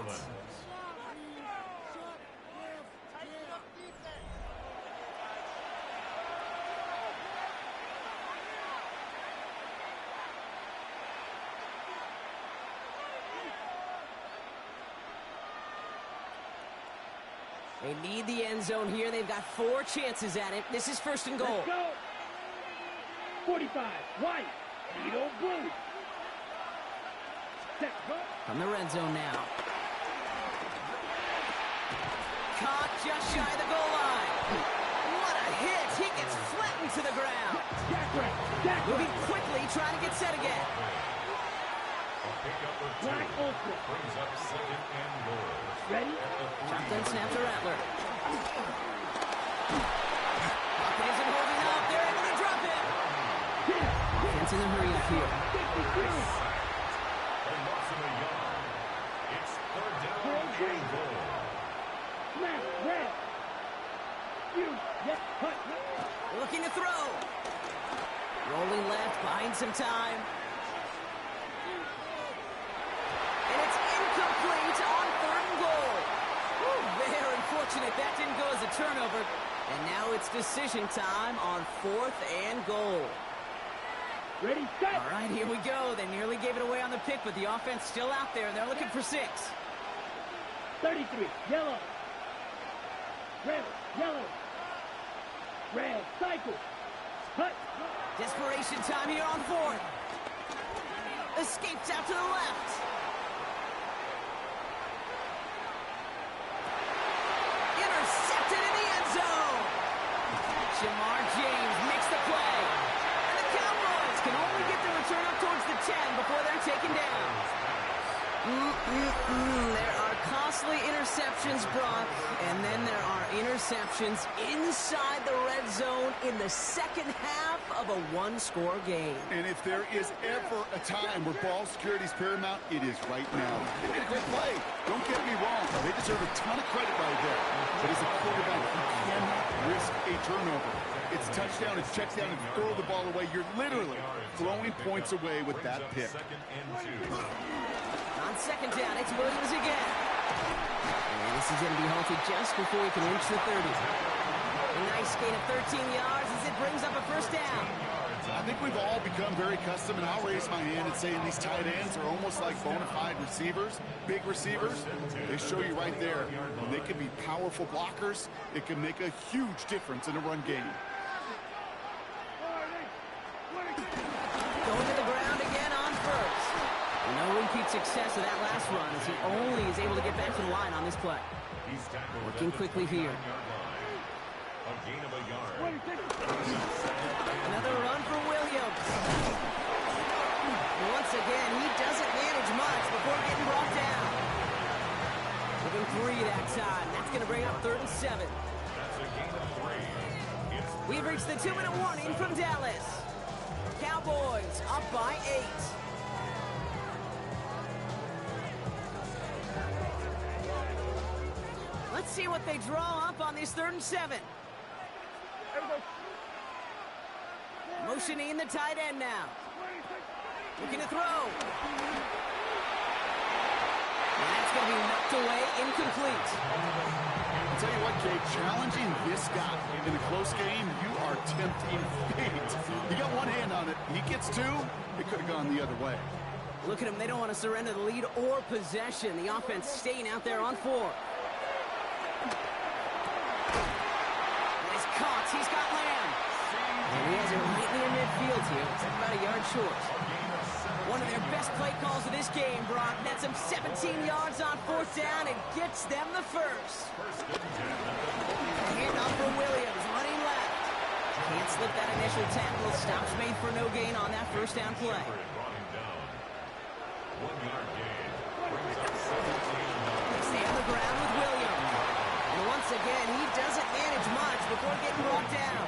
They need the end zone here. They've got 4 chances at it. This is first and goal. Let's go. 45, white, Vito blue. Set, go. From the red zone now. Caught just shy of the goal line. What a hit. He gets flattened to the ground. Moving quickly, trying to get set again. Black ultra. Brings up 2nd and goal. Ready? Shotgun snap to Rattler. Pocket isn't holding up. They're able to drop it. Offense in a hurry up here. And loss of a yard. It's 3rd down and goal. Snap, red. You, yes, cut. Looking to throw. Rolling left, buying some time. And it's incomplete on 3rd and goal. Whew, very unfortunate that didn't go as a turnover. And now it's decision time on 4th and goal. Ready, set. All right, here we go. They nearly gave it away on the pick, but the offense still out there. They're looking for 6. 33, yellow. Red, yellow. Red, cycle. Cut. Desperation time here on 4th. Escapes out to the left. Intercepted in the end zone. Jamar James makes the play. And the Cowboys can only get the return up towards the 10 before they're taken down. There are costly interceptions, Brock, and then there are interceptions inside the red zone in the second half of a 1-score game. And if there is ever a time where ball security is paramount, it is right now. They made a great play. Don't get me wrong. They deserve a ton of credit right there. But as a quarterback, you cannot risk a turnover. It's touchdown, it's check down, and throw the ball away. You're literally throwing points away with that pick. 2nd and 2. On 2nd down, it's Williams again. And this is going to be halted just before he can reach the 30. A nice gain of 13 yards as it brings up a first down. I think we've all become very accustomed, and I'll raise my hand and say these tight ends are almost like bona fide receivers, big receivers. They show you right there. When they can be powerful blockers, it can make a huge difference in a run game. Going to the ground again on 1st. No repeat success of that last run as he only is able to get back to the line on this play. Working quickly here. A gain of a yard. Another run for Williams. Once again, he doesn't manage much before getting brought down. Giving 3 that time. That's going to bring up 3rd and 7. That's a gain of 3. We've reached the 2-minute warning from Dallas. Cowboys up by 8. Let's see what they draw up on this 3rd and 7. Motioning the tight end now. Looking to throw. And that's going to be knocked away, incomplete. I'll tell you what, Jake, challenging this guy in a close game, you are tempting fate. You got one hand on it. He gets 2. It could have gone the other way. Look at them. They don't want to surrender the lead or possession. The offense staying out there on 4. And he's caught. He's got Lamb. And he has it right near midfield here. It's about a yard short. One of their best play calls of this game, Brock. Nets them 17 yards on 4th down and gets them the first. Hand off for Williams, running left. Can't slip that initial tackle. Stops made for no gain on that 1st down play. 1 yard gain. They stay on the ground with Williams. And once again, he doesn't manage much before getting brought down.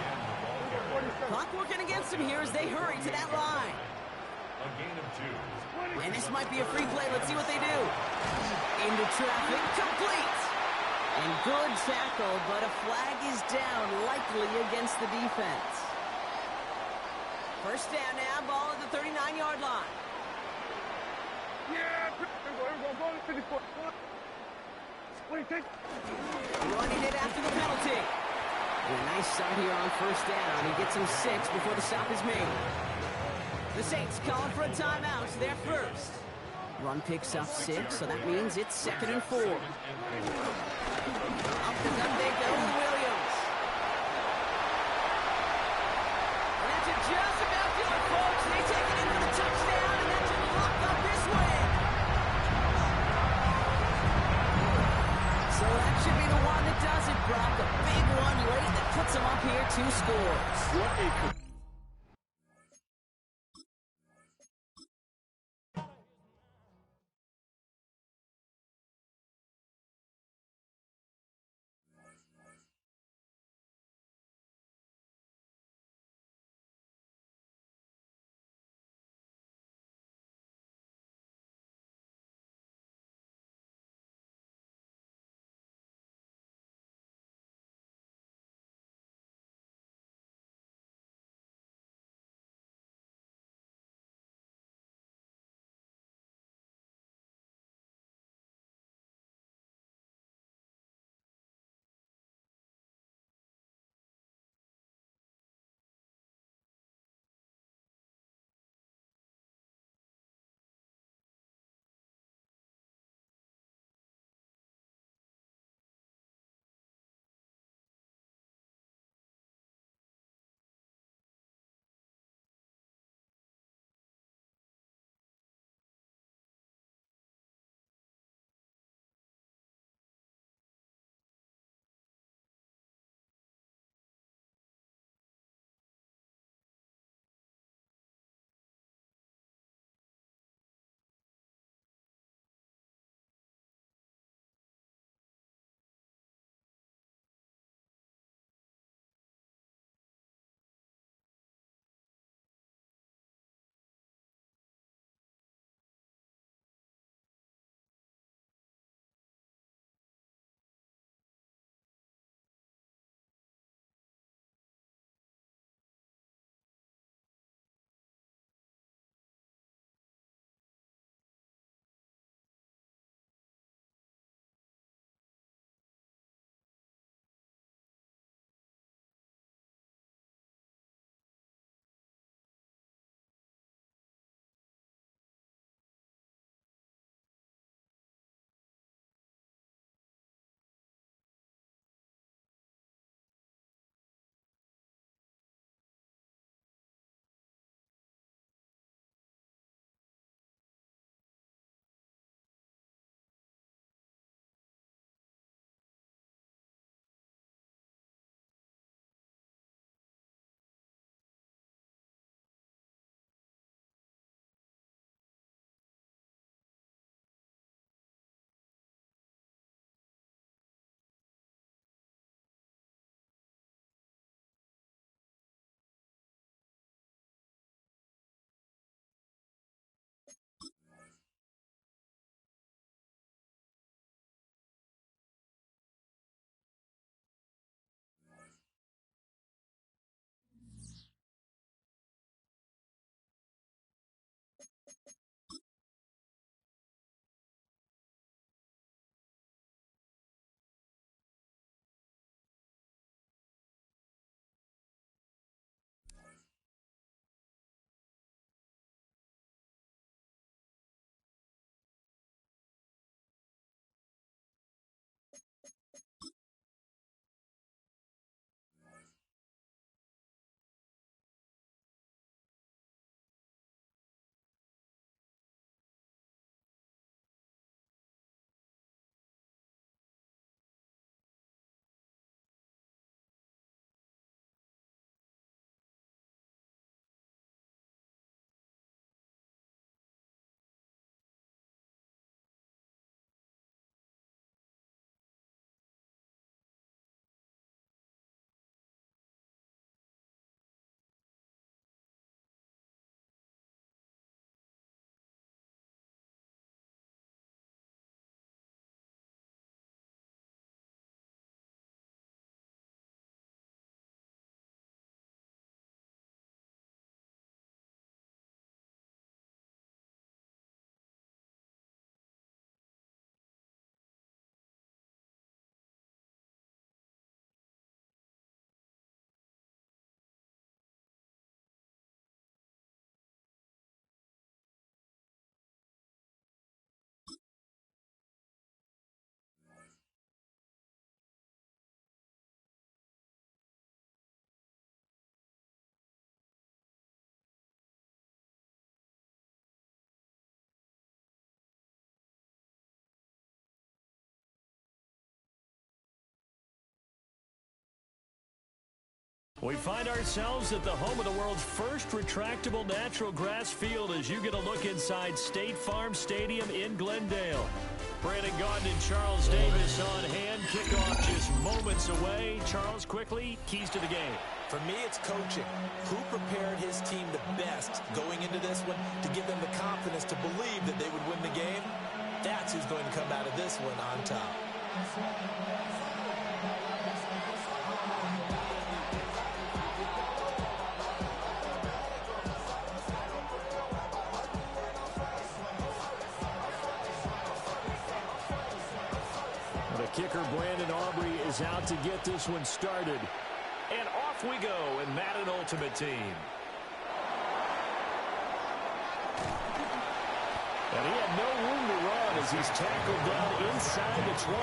Clock working against him here as they hurry to that line. A gain of 2. And this might be a free play. Let's see what they do. Into traffic, complete. And good tackle, but a flag is down, likely against the defense. 1st down now, ball at the 39-yard line. Running it after the penalty. And a nice start here on 1st down. He gets him 6 before the stop is made. The Saints calling for a timeout. It's their first. Run picks up 6, so that means it's 2nd and 4. Up the gun they go to Williams. And that should just about do it, folks. They take it in for the touchdown, and that should lock up this win. So that should be the one that does it, Brock. A big one late that puts them up here 2 scores. What a We find ourselves at the home of the world's first retractable natural grass field as you get a look inside State Farm Stadium in Glendale. Brandon Gaudin and Charles Davis on hand. Kickoff just moments away. Charles, quickly, keys to the game. For me, it's coaching. Who prepared his team the best going into this one to give them the confidence to believe that they would win the game? That's who's going to come out of this one on top. The kicker, Brandon Aubrey, is out to get this one started. And off we go in Madden Ultimate Team. And he had no room to run as he's tackled down inside the 20.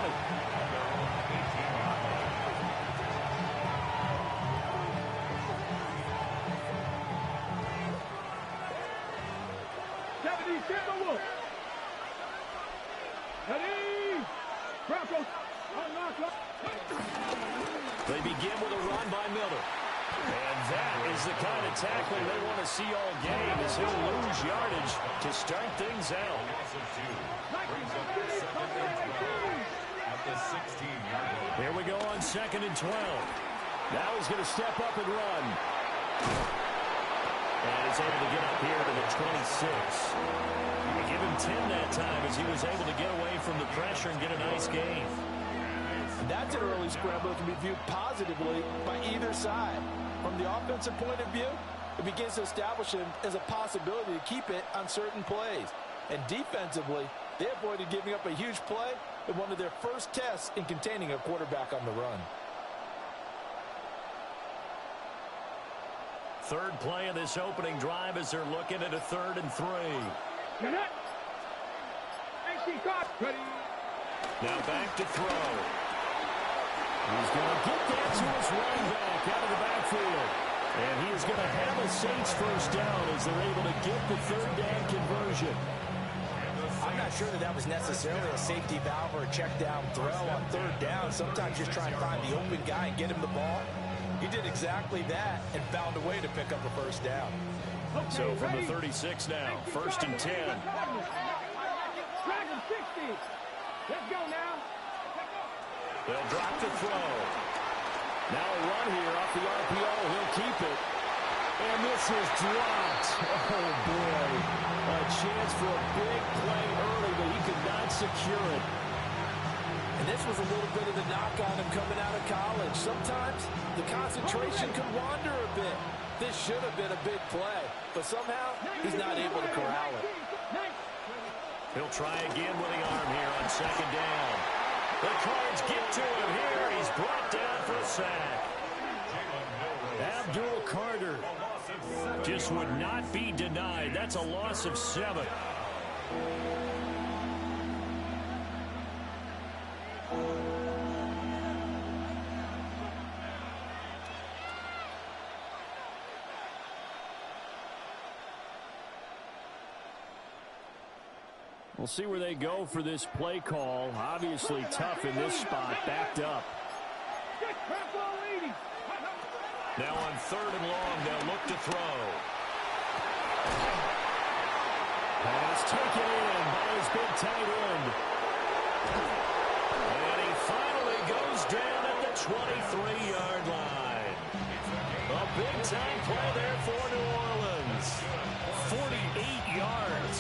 They begin with a run by Miller. And that is the kind of tackling they want to see all game as he'll lose yardage to start things out. Here we go on 2nd and 12. Now he's going to step up and run. And he's able to get up here to the 26. They give him 10 that time as he was able to get away from the pressure and get a nice gain. That's an early scramble that can be viewed positively by either side. From the offensive point of view, it begins to establish him as a possibility to keep it on certain plays. And defensively, they avoided giving up a huge play in one of their first tests in containing a quarterback on the run. Third play of this opening drive as they're looking at a 3rd and 3. Now back to throw. He's going to get that to his running back out of the backfield. And he is going to have a Saints first down as they're able to get the 3rd down conversion. I'm not sure that was necessarily a safety valve or a check down throw on 3rd down. Sometimes just try and find the open guy and get him the ball. He did exactly that and found a way to pick up a first down. So from the 36 now, 1st and 10. Let's go now. They'll drop the throw. Now a run here off the RPO. He'll keep it. And this is dropped. Oh, boy. A chance for a big play early, but he could not secure it. And this was a little bit of the knock on him coming out of college. Sometimes the concentration could wander a bit. This should have been a big play, but somehow he's not able to corral it. He'll try again with the arm here on 2nd down. The Cards get to him here. He's brought down for a sack. Abdul Carter just would not be denied. That's a loss of 7. We'll see where they go for this play call. Obviously tough in this spot, backed up. Now on 3rd and long, they'll look to throw. Pass taken in by his big tight end. And he finally goes down at the 23-yard line. A big-time play there for New Orleans. 48 yards.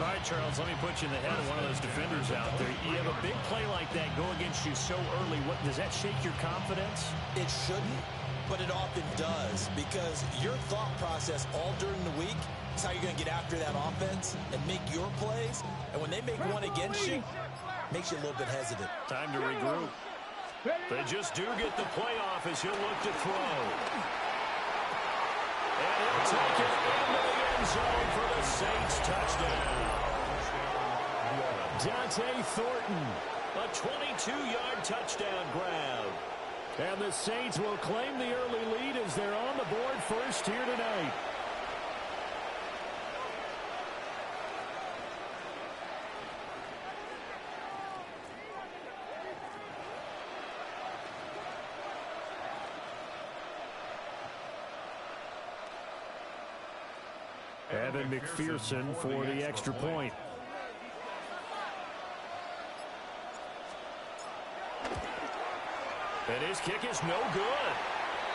All right, Charles, let me put you in the head of one of those defenders out there. You have a big play like that go against you so early. What does that shake your confidence? It shouldn't, but it often does, because your thought process all during the week is how you're going to get after that offense and make your plays. And when they make one against you, it makes you a little bit hesitant. Time to regroup. They just do get the play off as he'll look to throw. And he'll take it into the end zone for the Saints touchdown. Dante Thornton, a 22-yard touchdown grab. And the Saints will claim the early lead as they're on the board first here tonight. Evan McPherson for the extra point. And his kick is no good.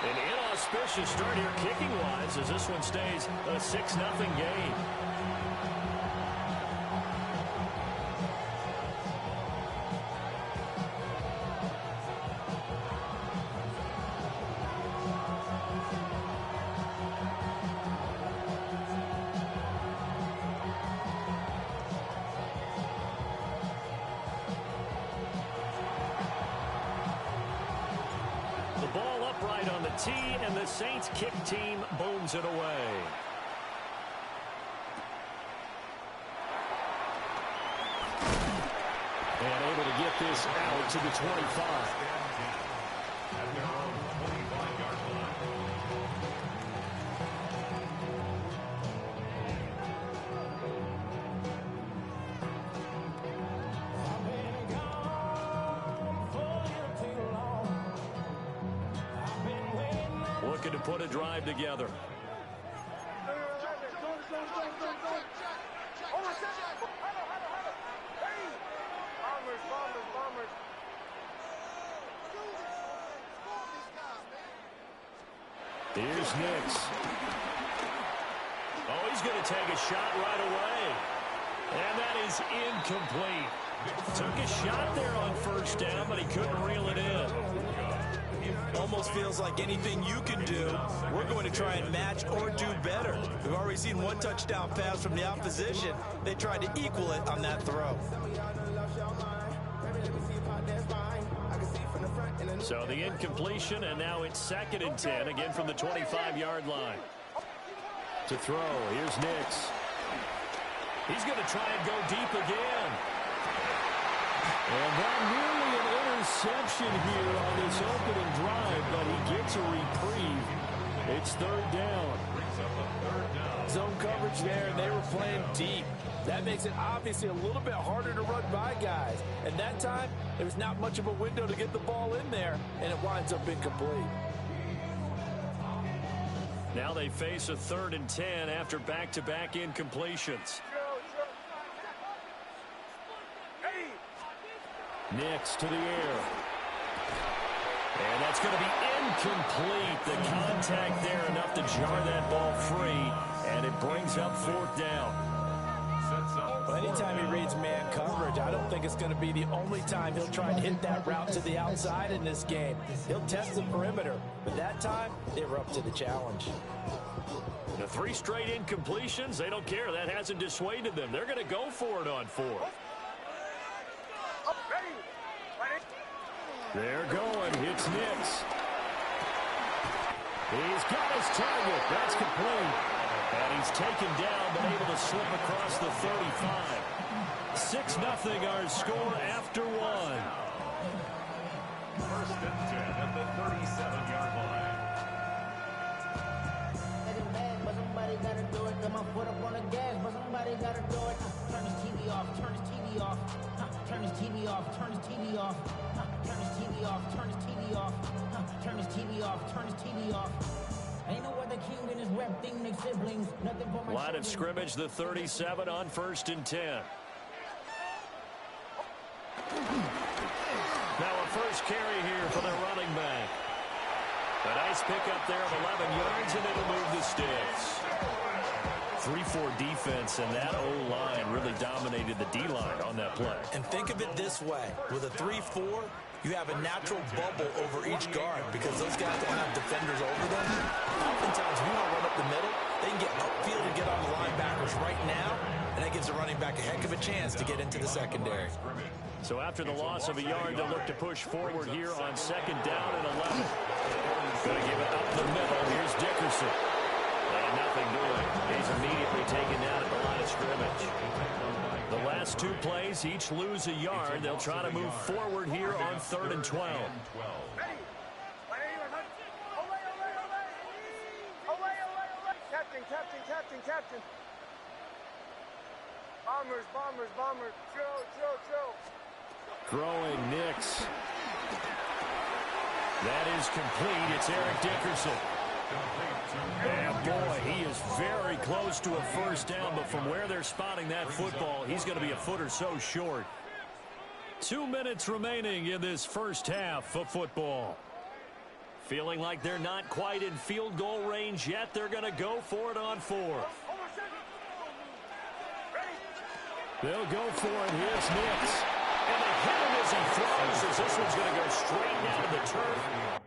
An inauspicious start here kicking-wise as this one stays a 6-0 game. And the Saints kick team booms it away. And able to get this out to the 25. Looking to put a drive together. Here's Nix. Oh, he's going to take a shot right away. And that is incomplete. Took a shot there on first down, but he couldn't reel it in. Almost feels like anything you can do, we're going to try and match or do better. We've already seen one touchdown pass from the opposition. They tried to equal it on that throw. So the incompletion, and now it's 2nd and 10, again from the 25-yard line. To throw, here's Nix. He's going to try and go deep again. And that nearly an interception here on this opening drive, but he gets a reprieve. It's 3rd down. Zone coverage there, and they were playing deep. That makes it obviously a little bit harder to run by guys. And that time, there was not much of a window to get the ball in there, and it winds up incomplete. Now they face a 3rd and 10 after back-to-back incompletions. Nix to the air. And that's going to be incomplete. The contact there enough to jar that ball free, and it brings up 4th down. Well, anytime he reads man coverage, I don't think it's going to be the only time he'll try and hit that route to the outside in this game. He'll test the perimeter, but that time, they were up to the challenge. The 3 straight incompletions, they don't care. That hasn't dissuaded them. They're going to go for it on 4th. They're going. It's Nix. He's got his target. That's complete. And he's taken down, but able to slip across the 35. 6-0 our score after 1. 1st and 10 at the 37-yard line. But somebody gotta do it. Got my foot up on the gas, but somebody gotta do it. Turn his TV off, turn his TV off. Turn his TV off, turn his TV off. Turn his TV off, turn his TV off. Turn his TV off, turn his TV off. Ain't no other king in his rep thing, Nick siblings. Nothing for my line of scrimmage, the 37 on 1st and 10. Now a first carry here for the running back. A nice pickup there of 11 yards, and it'll move the sticks. 3-4 defense, and that O-line really dominated the D-line on that play. And think of it this way. With a 3-4, you have a natural bubble over each guard because those guys don't have defenders over them. Oftentimes, if you want to run up the middle, they can get upfield and get on the linebackers right now, and that gives the running back a heck of a chance to get into the secondary. So after the loss of a yard, they'll look to push forward here on 2nd down and 11. Going to give it up the middle. Here's Dickerson. And nothing doing. He's immediately taken down at the line of scrimmage. The last 2 plays, each lose a yard. They'll try to move forward here on 3rd and 12. Captain. Bombers. Chill. Throwing Nix. That is complete. It's Eric Dickerson. And boy, he is very close to a first down, but from where they're spotting that football, he's going to be a foot or so short. 2 minutes remaining in this first half of football. Feeling like they're not quite in field goal range yet, they're going to go for it on fourth. They'll go for it. Here's Nix. And they hit him as he throws, as this one's going to go straight down to the turf.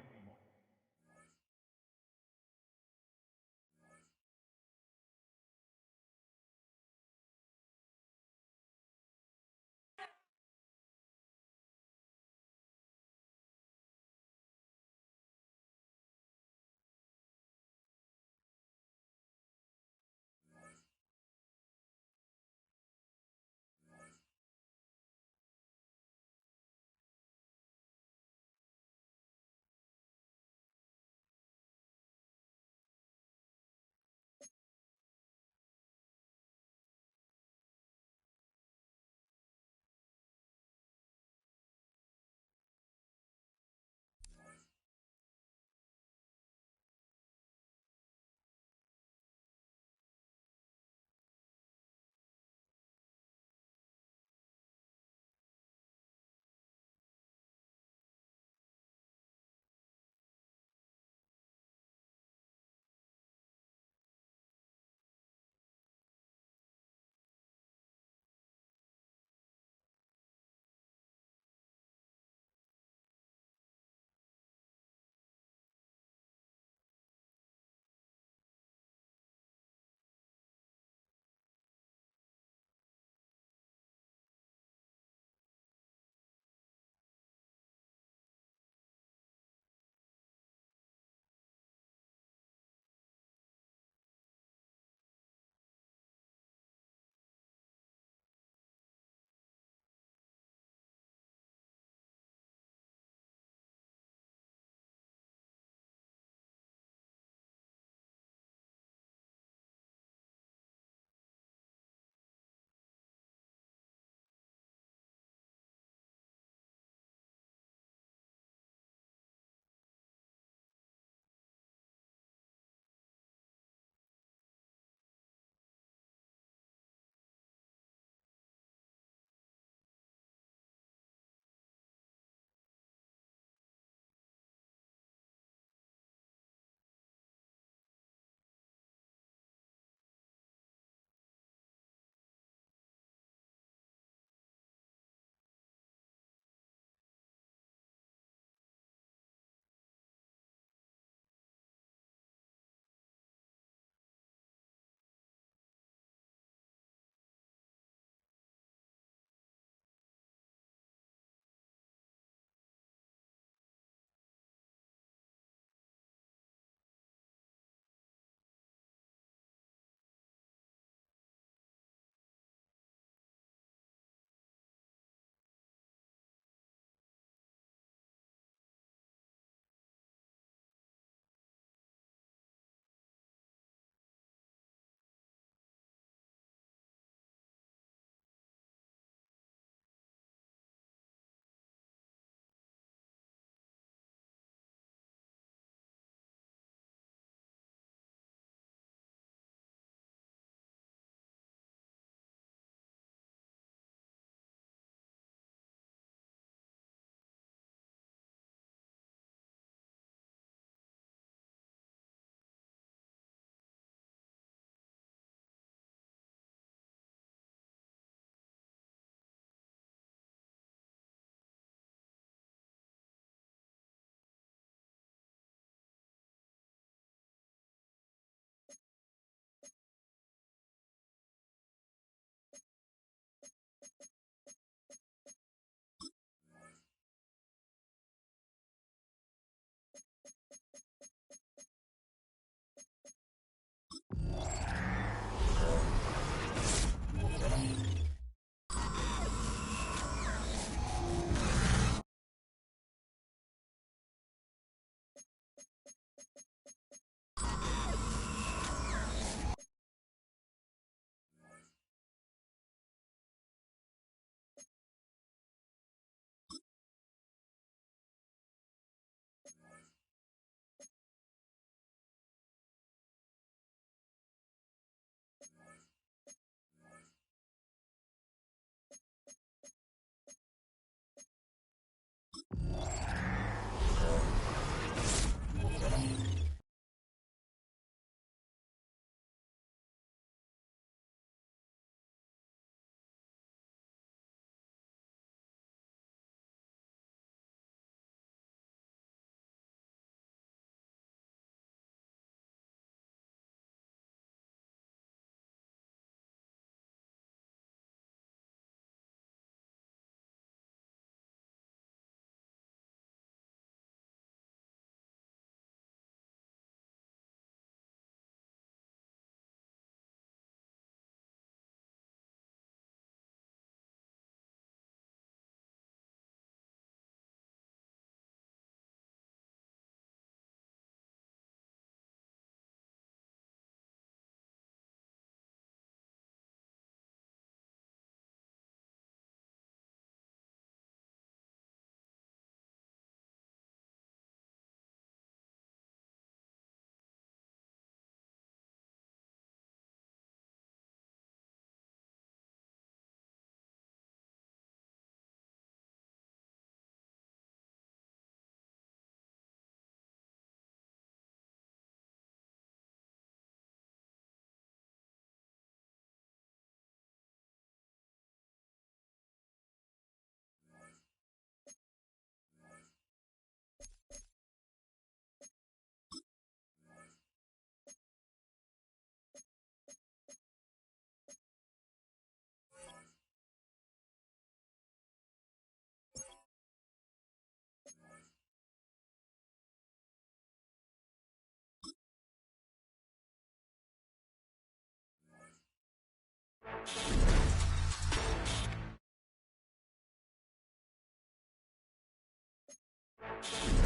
1.